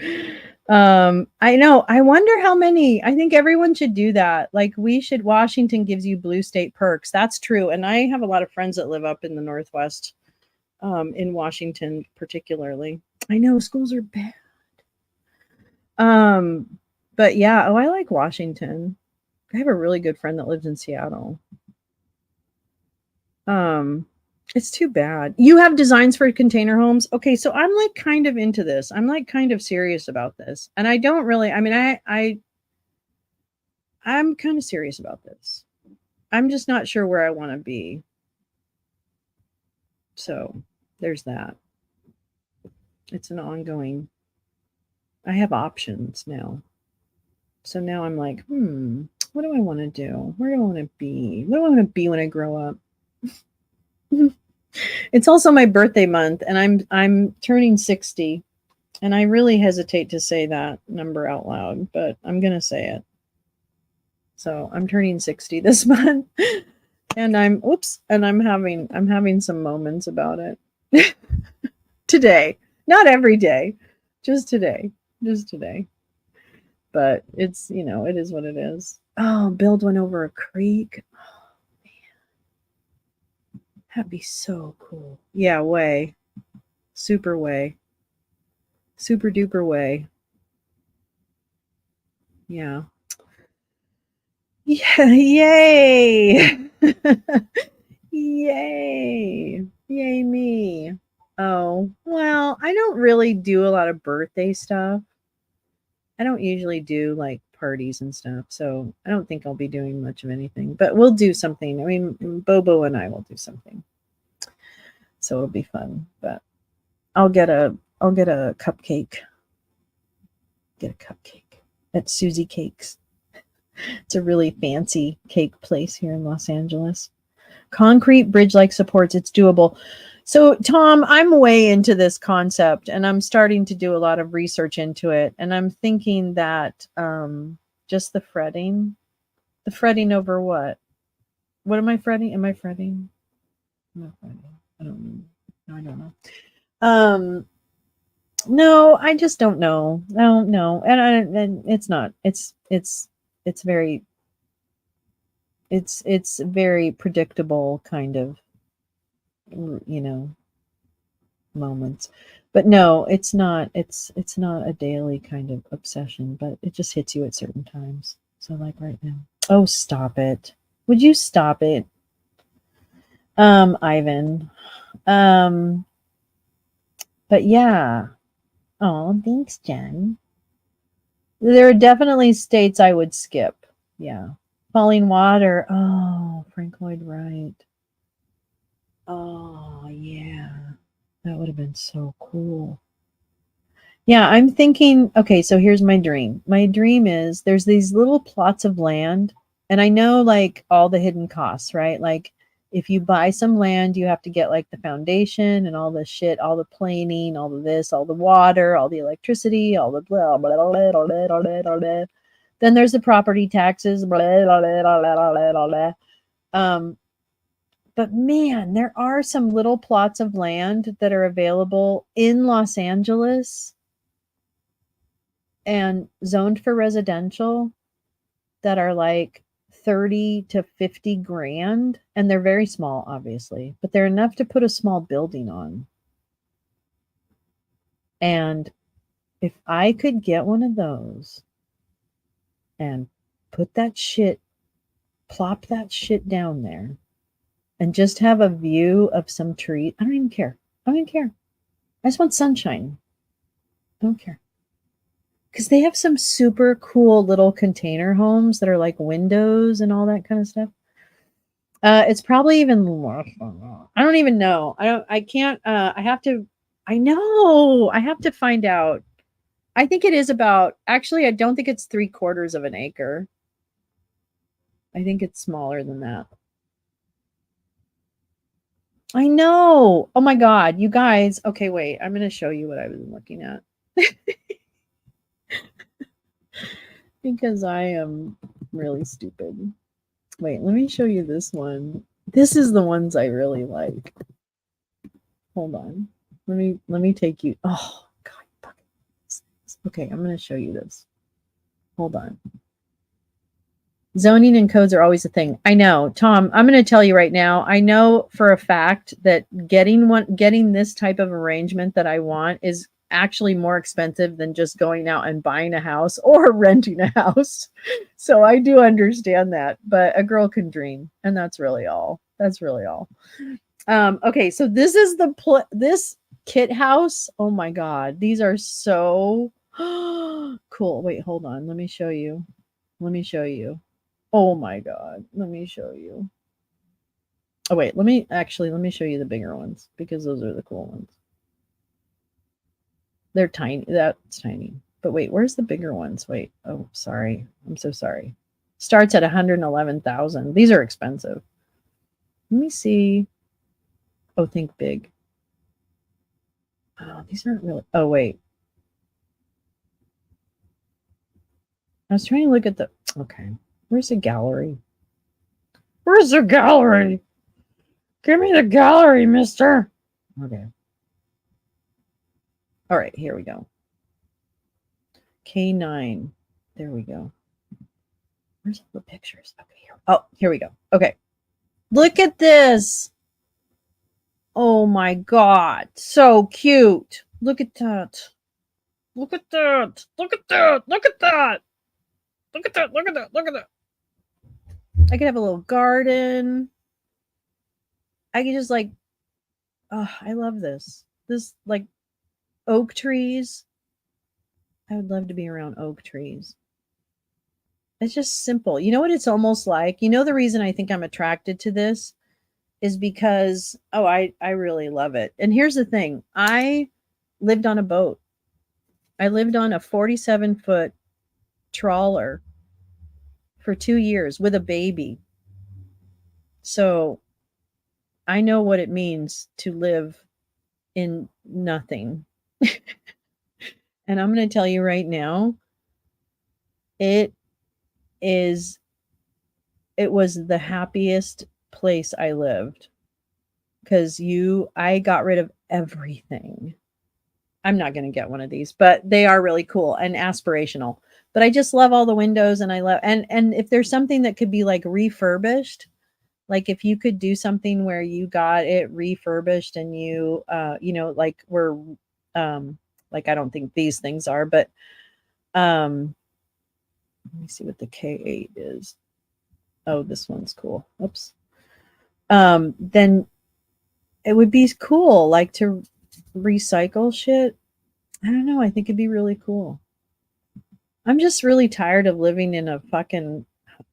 I know. I wonder how many. I think everyone should do that. Like, Washington gives you blue state perks. That's true. And I have a lot of friends that live up in the Northwest, in Washington particularly. I know schools are bad. But yeah, I like Washington. I have a really good friend that lives in Seattle. It's too bad. You have designs for container homes? Okay, so I'm like kind of into this. I'm like kind of serious about this. And I don't really, I mean, I'm kind of serious about this. I'm just not sure where I want to be. So there's that. It's an ongoing, I have options now. So now I'm like, what do I want to do? Where do I want to be? What do I want to be when I grow up? It's also my birthday month, and I'm turning 60, and I really hesitate to say that number out loud, but I'm gonna say it. So I'm turning 60 this month, and I'm having some moments about it today. Not every day, just today, But it's it is what it is. Oh, build one over a creek. That'd be so cool. Yeah, way. Super way. Super duper way. Yeah. Yeah, yay. Yay. Yay me. Oh, well, I don't really do a lot of birthday stuff. I don't usually do like parties and stuff, so I don't think I'll be doing much of anything. But we'll do something. I mean, Bobo and I will do something. So it'll be fun. But I'll get a cupcake. Get a cupcake at Susie Cakes. It's a really fancy cake place here in Los Angeles. Concrete bridge-like supports. It's doable. So, Tom, I'm way into this concept, and I'm starting to do a lot of research into it. And I'm thinking that just the fretting over what? What am I fretting? Am I fretting? I'm not fretting. I don't know. No, I don't know. No, I just don't know. I don't know, and it's not. It's very. It's very predictable kind of, moments. But no, it's not. It's not a daily kind of obsession, but it just hits you at certain times. So like right now. Oh, stop it. Would you stop it? Ivan. But yeah. Oh, thanks, Jen. There are definitely states I would skip. Yeah. Falling water. Oh, Frank Lloyd Wright. Oh, yeah. That would have been so cool. Yeah, I'm thinking, okay, so here's my dream. My dream is there's these little plots of land, and I know like all the hidden costs, right? Like if you buy some land, you have to get like the foundation and all the shit, all the planing, all the this, all the water, all the electricity, all the blah, blah, blah, blah, blah, blah, blah, blah, blah. Then there's the property taxes, blah, blah, blah, blah, blah, blah, blah, blah. But man, there are some little plots of land that are available in Los Angeles and zoned for residential that are like 30 to 50 grand. And they're very small, obviously, but they're enough to put a small building on. And if I could get one of those and plop that shit down there and just have a view of some tree, I don't even care. I just want sunshine. I don't care. Because they have some super cool little container homes that are like windows and all that kind of stuff. It's probably even less than that. I don't even know. I have to find out. I think it is about, actually, I don't think it's 3/4 of an acre. I think it's smaller than that. I know. Oh my God, you guys. Okay, wait. I'm going to show you what I was looking at. Because I am really stupid. Wait, let me show you this one. This is the ones I really like. Hold on. Let me take you. Oh God. Okay, I'm going to show you this. Hold on. Zoning and codes are always a thing. I know, Tom, I'm going to tell you right now. I know for a fact that getting this type of arrangement that I want is actually more expensive than just going out and buying a house or renting a house. So I do understand that, but a girl can dream, and that's really all. Okay, so this is this kit house. Oh my god, these are so cool. Wait, hold on. Let me show you. Let me show you. Oh my god, let me show you. Oh wait, let me show you the bigger ones because those are the cool ones. They're tiny. That's tiny. But wait, where's the bigger ones? Wait. Oh, sorry. I'm so sorry. Starts at 111,000. These are expensive. Let me see. Oh, think big. Oh, these aren't really. Oh, wait. I was trying to look at the. Okay. Where's the gallery? Where's the gallery? Give me the gallery, mister. Okay. All right, here we go. K9. There we go. Where's all the pictures? Okay, here. Oh, here we go. Okay. Look at this. Oh my god. So cute. Look at that. Look at that. Look at that. Look at that. Look at that. Look at that. Look at that. I could have a little garden. I could just like, oh, I love this. This like oak trees. I would love to be around oak trees. It's just simple. You know what it's almost like? You know the reason I think I'm attracted to this is because I really love it. And here's the thing. I lived on a boat. I lived on a 47-foot trawler for 2 years with a baby. So I know what it means to live in nothing. And I'm going to tell you right now, it was the happiest place I lived because I got rid of everything. I'm not going to get one of these, but they are really cool and aspirational. But I just love all the windows and I love and if there's something that could be like refurbished, like if you could do something where you got it refurbished and you like we're like I don't think these things are, but let me see what the K8 is. Oh, this one's cool. Oops. Then it would be cool like to recycle shit. I don't know. I think it'd be really cool. I'm just really tired of living in a fucking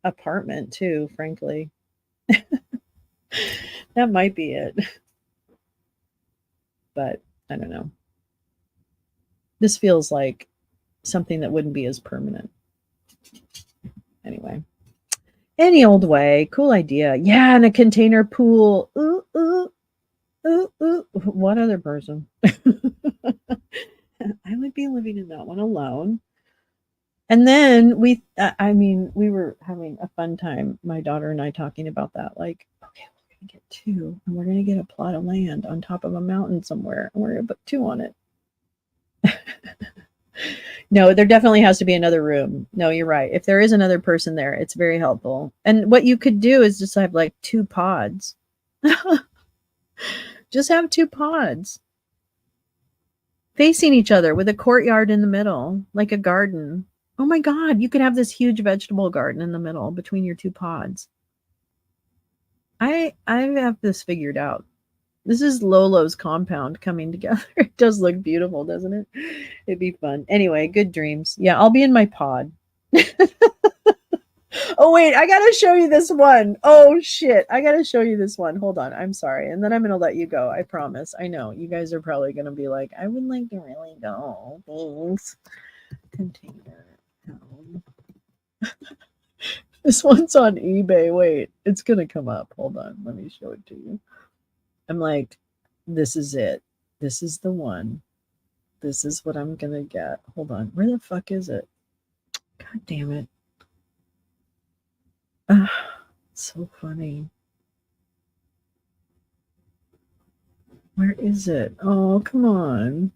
apartment too, frankly. That might be it. But I don't know. This feels like something that wouldn't be as permanent. Anyway. Any old way. Cool idea. Yeah, and a container pool. Ooh, ooh, ooh, ooh. What other person? I would be living in that one alone. And then we were having a fun time, my daughter and I, talking about that. Like, okay, we're going to get 2 and we're going to get a plot of land on top of a mountain somewhere and we're going to put 2 on it. No, there definitely has to be another room. No, you're right. If there is another person there, it's very helpful. And what you could do is just have like 2 pods. Just have 2 pods facing each other with a courtyard in the middle, like a garden. Oh my God, you could have this huge vegetable garden in the middle between your 2 pods. I have this figured out. This is Lolo's compound coming together. It does look beautiful, doesn't it? It'd be fun. Anyway, good dreams. Yeah, I'll be in my pod. Oh, wait, I got to show you this one. Oh, shit. I got to show you this one. Hold on. I'm sorry. And then I'm going to let you go. I promise. I know. You guys are probably going to be like, I would like to really go. Thanks. Container. This one's on eBay. Wait, it's going to come up. Hold on. Let me show it to you. I'm like, this is it. This is the one. This is what I'm going to get. Hold on. Where the fuck is it? God damn it. So funny. Where is it? Oh, come on.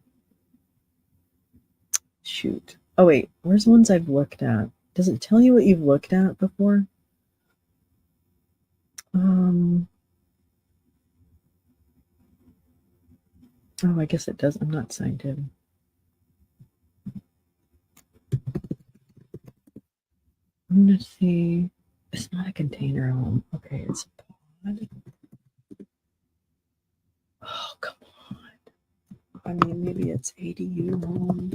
Shoot. Oh, wait. Where's the ones I've looked at? Does it tell you what you've looked at before? Oh, I guess it does. I'm not signed in. I'm going to see. It's not a container home. Okay, it's a pod. I mean, maybe it's ADU home.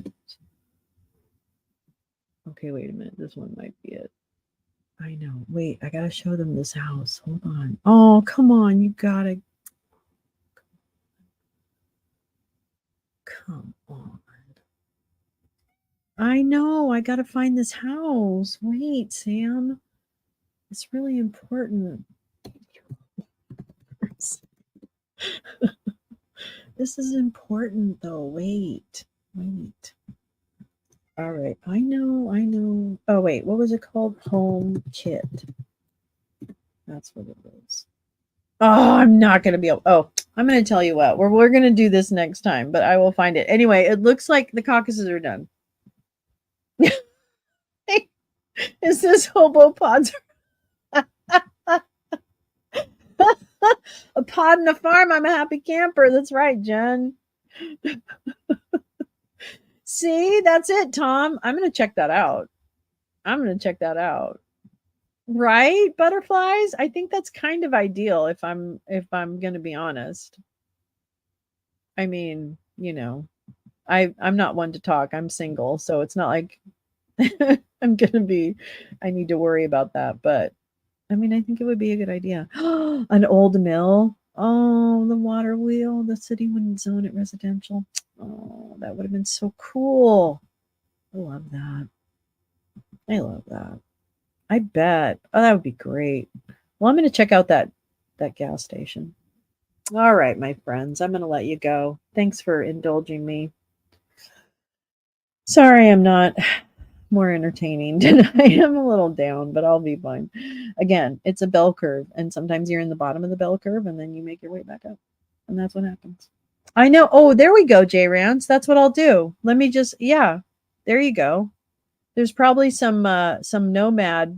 Okay, wait a minute. This one might be it. I know. Wait, I gotta show them this house. Hold on. Oh, come on. You gotta. Come on. I know. I gotta find this house. Wait, Sam. It's really important. This is important, though. Wait. All right. I know. Oh, wait. What was it called? Home Kit. That's what it is. Oh, I'm not going to be able. Oh, I'm going to tell you what. We're going to do this next time, but I will find it. Anyway, it looks like the caucuses are done. Is this hobo pods? A pod and a farm. I'm a happy camper. That's right, Jen. See, that's it, Tom. I'm going to check that out. Right? Butterflies? I think that's kind of ideal if I'm going to be honest. I mean, I'm not one to talk. I'm single, so it's not like I'm going to be I need to worry about that, but I mean, I think it would be a good idea. An old mill. Oh, the water wheel. The city wouldn't zone it residential. Oh, that would have been so cool. I love that. I bet. Oh, that would be great. Well, I'm going to check out that gas station. All right, my friends, I'm going to let you go. Thanks for indulging me. Sorry, I'm not more entertaining tonight. I'm a little down, but I'll be fine. Again, it's a bell curve, and sometimes you're in the bottom of the bell curve, and then you make your way back up, and that's what happens. I know. Oh, there we go, J Rance. That's what I'll do. Let me just, yeah, there you go. There's probably some nomads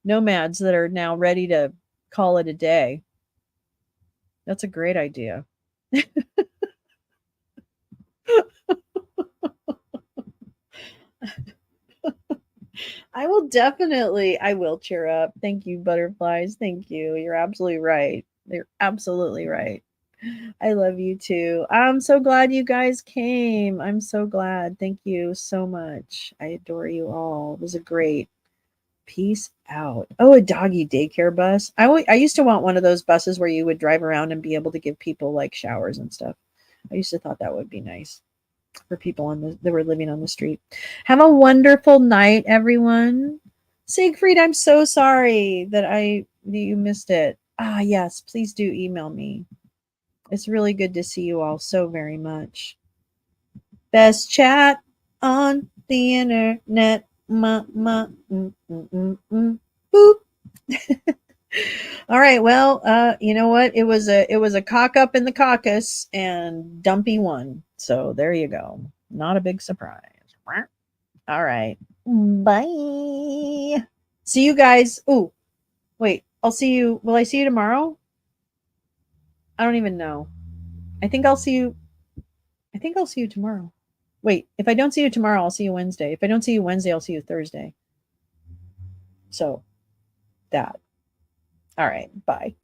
that are now ready to call it a day. That's a great idea. I will cheer up. Thank you, butterflies. Thank you. You're absolutely right. I love you too. I'm so glad you guys came. I'm so glad. Thank you so much. I adore you all. It was a great. Peace out. Oh, a doggy daycare bus. I used to want one of those buses where you would drive around and be able to give people like showers and stuff. I used to thought that would be nice for people that were living on the street. Have a wonderful night, everyone. Siegfried, I'm so sorry that you missed it. Yes, please do email me. It's really good to see you all so very much. Best chat on the internet. Boop. All right. Well, you know what? It was a cock up in the caucus, and Dumpy won. So there you go. Not a big surprise. All right. Bye. See you guys. Oh, wait. I'll see you. Will I see you tomorrow? I don't even know. I think I'll see you tomorrow. Wait, if I don't see you tomorrow, I'll see you Wednesday. If I don't see you Wednesday, I'll see you Thursday. So that. All right. Bye.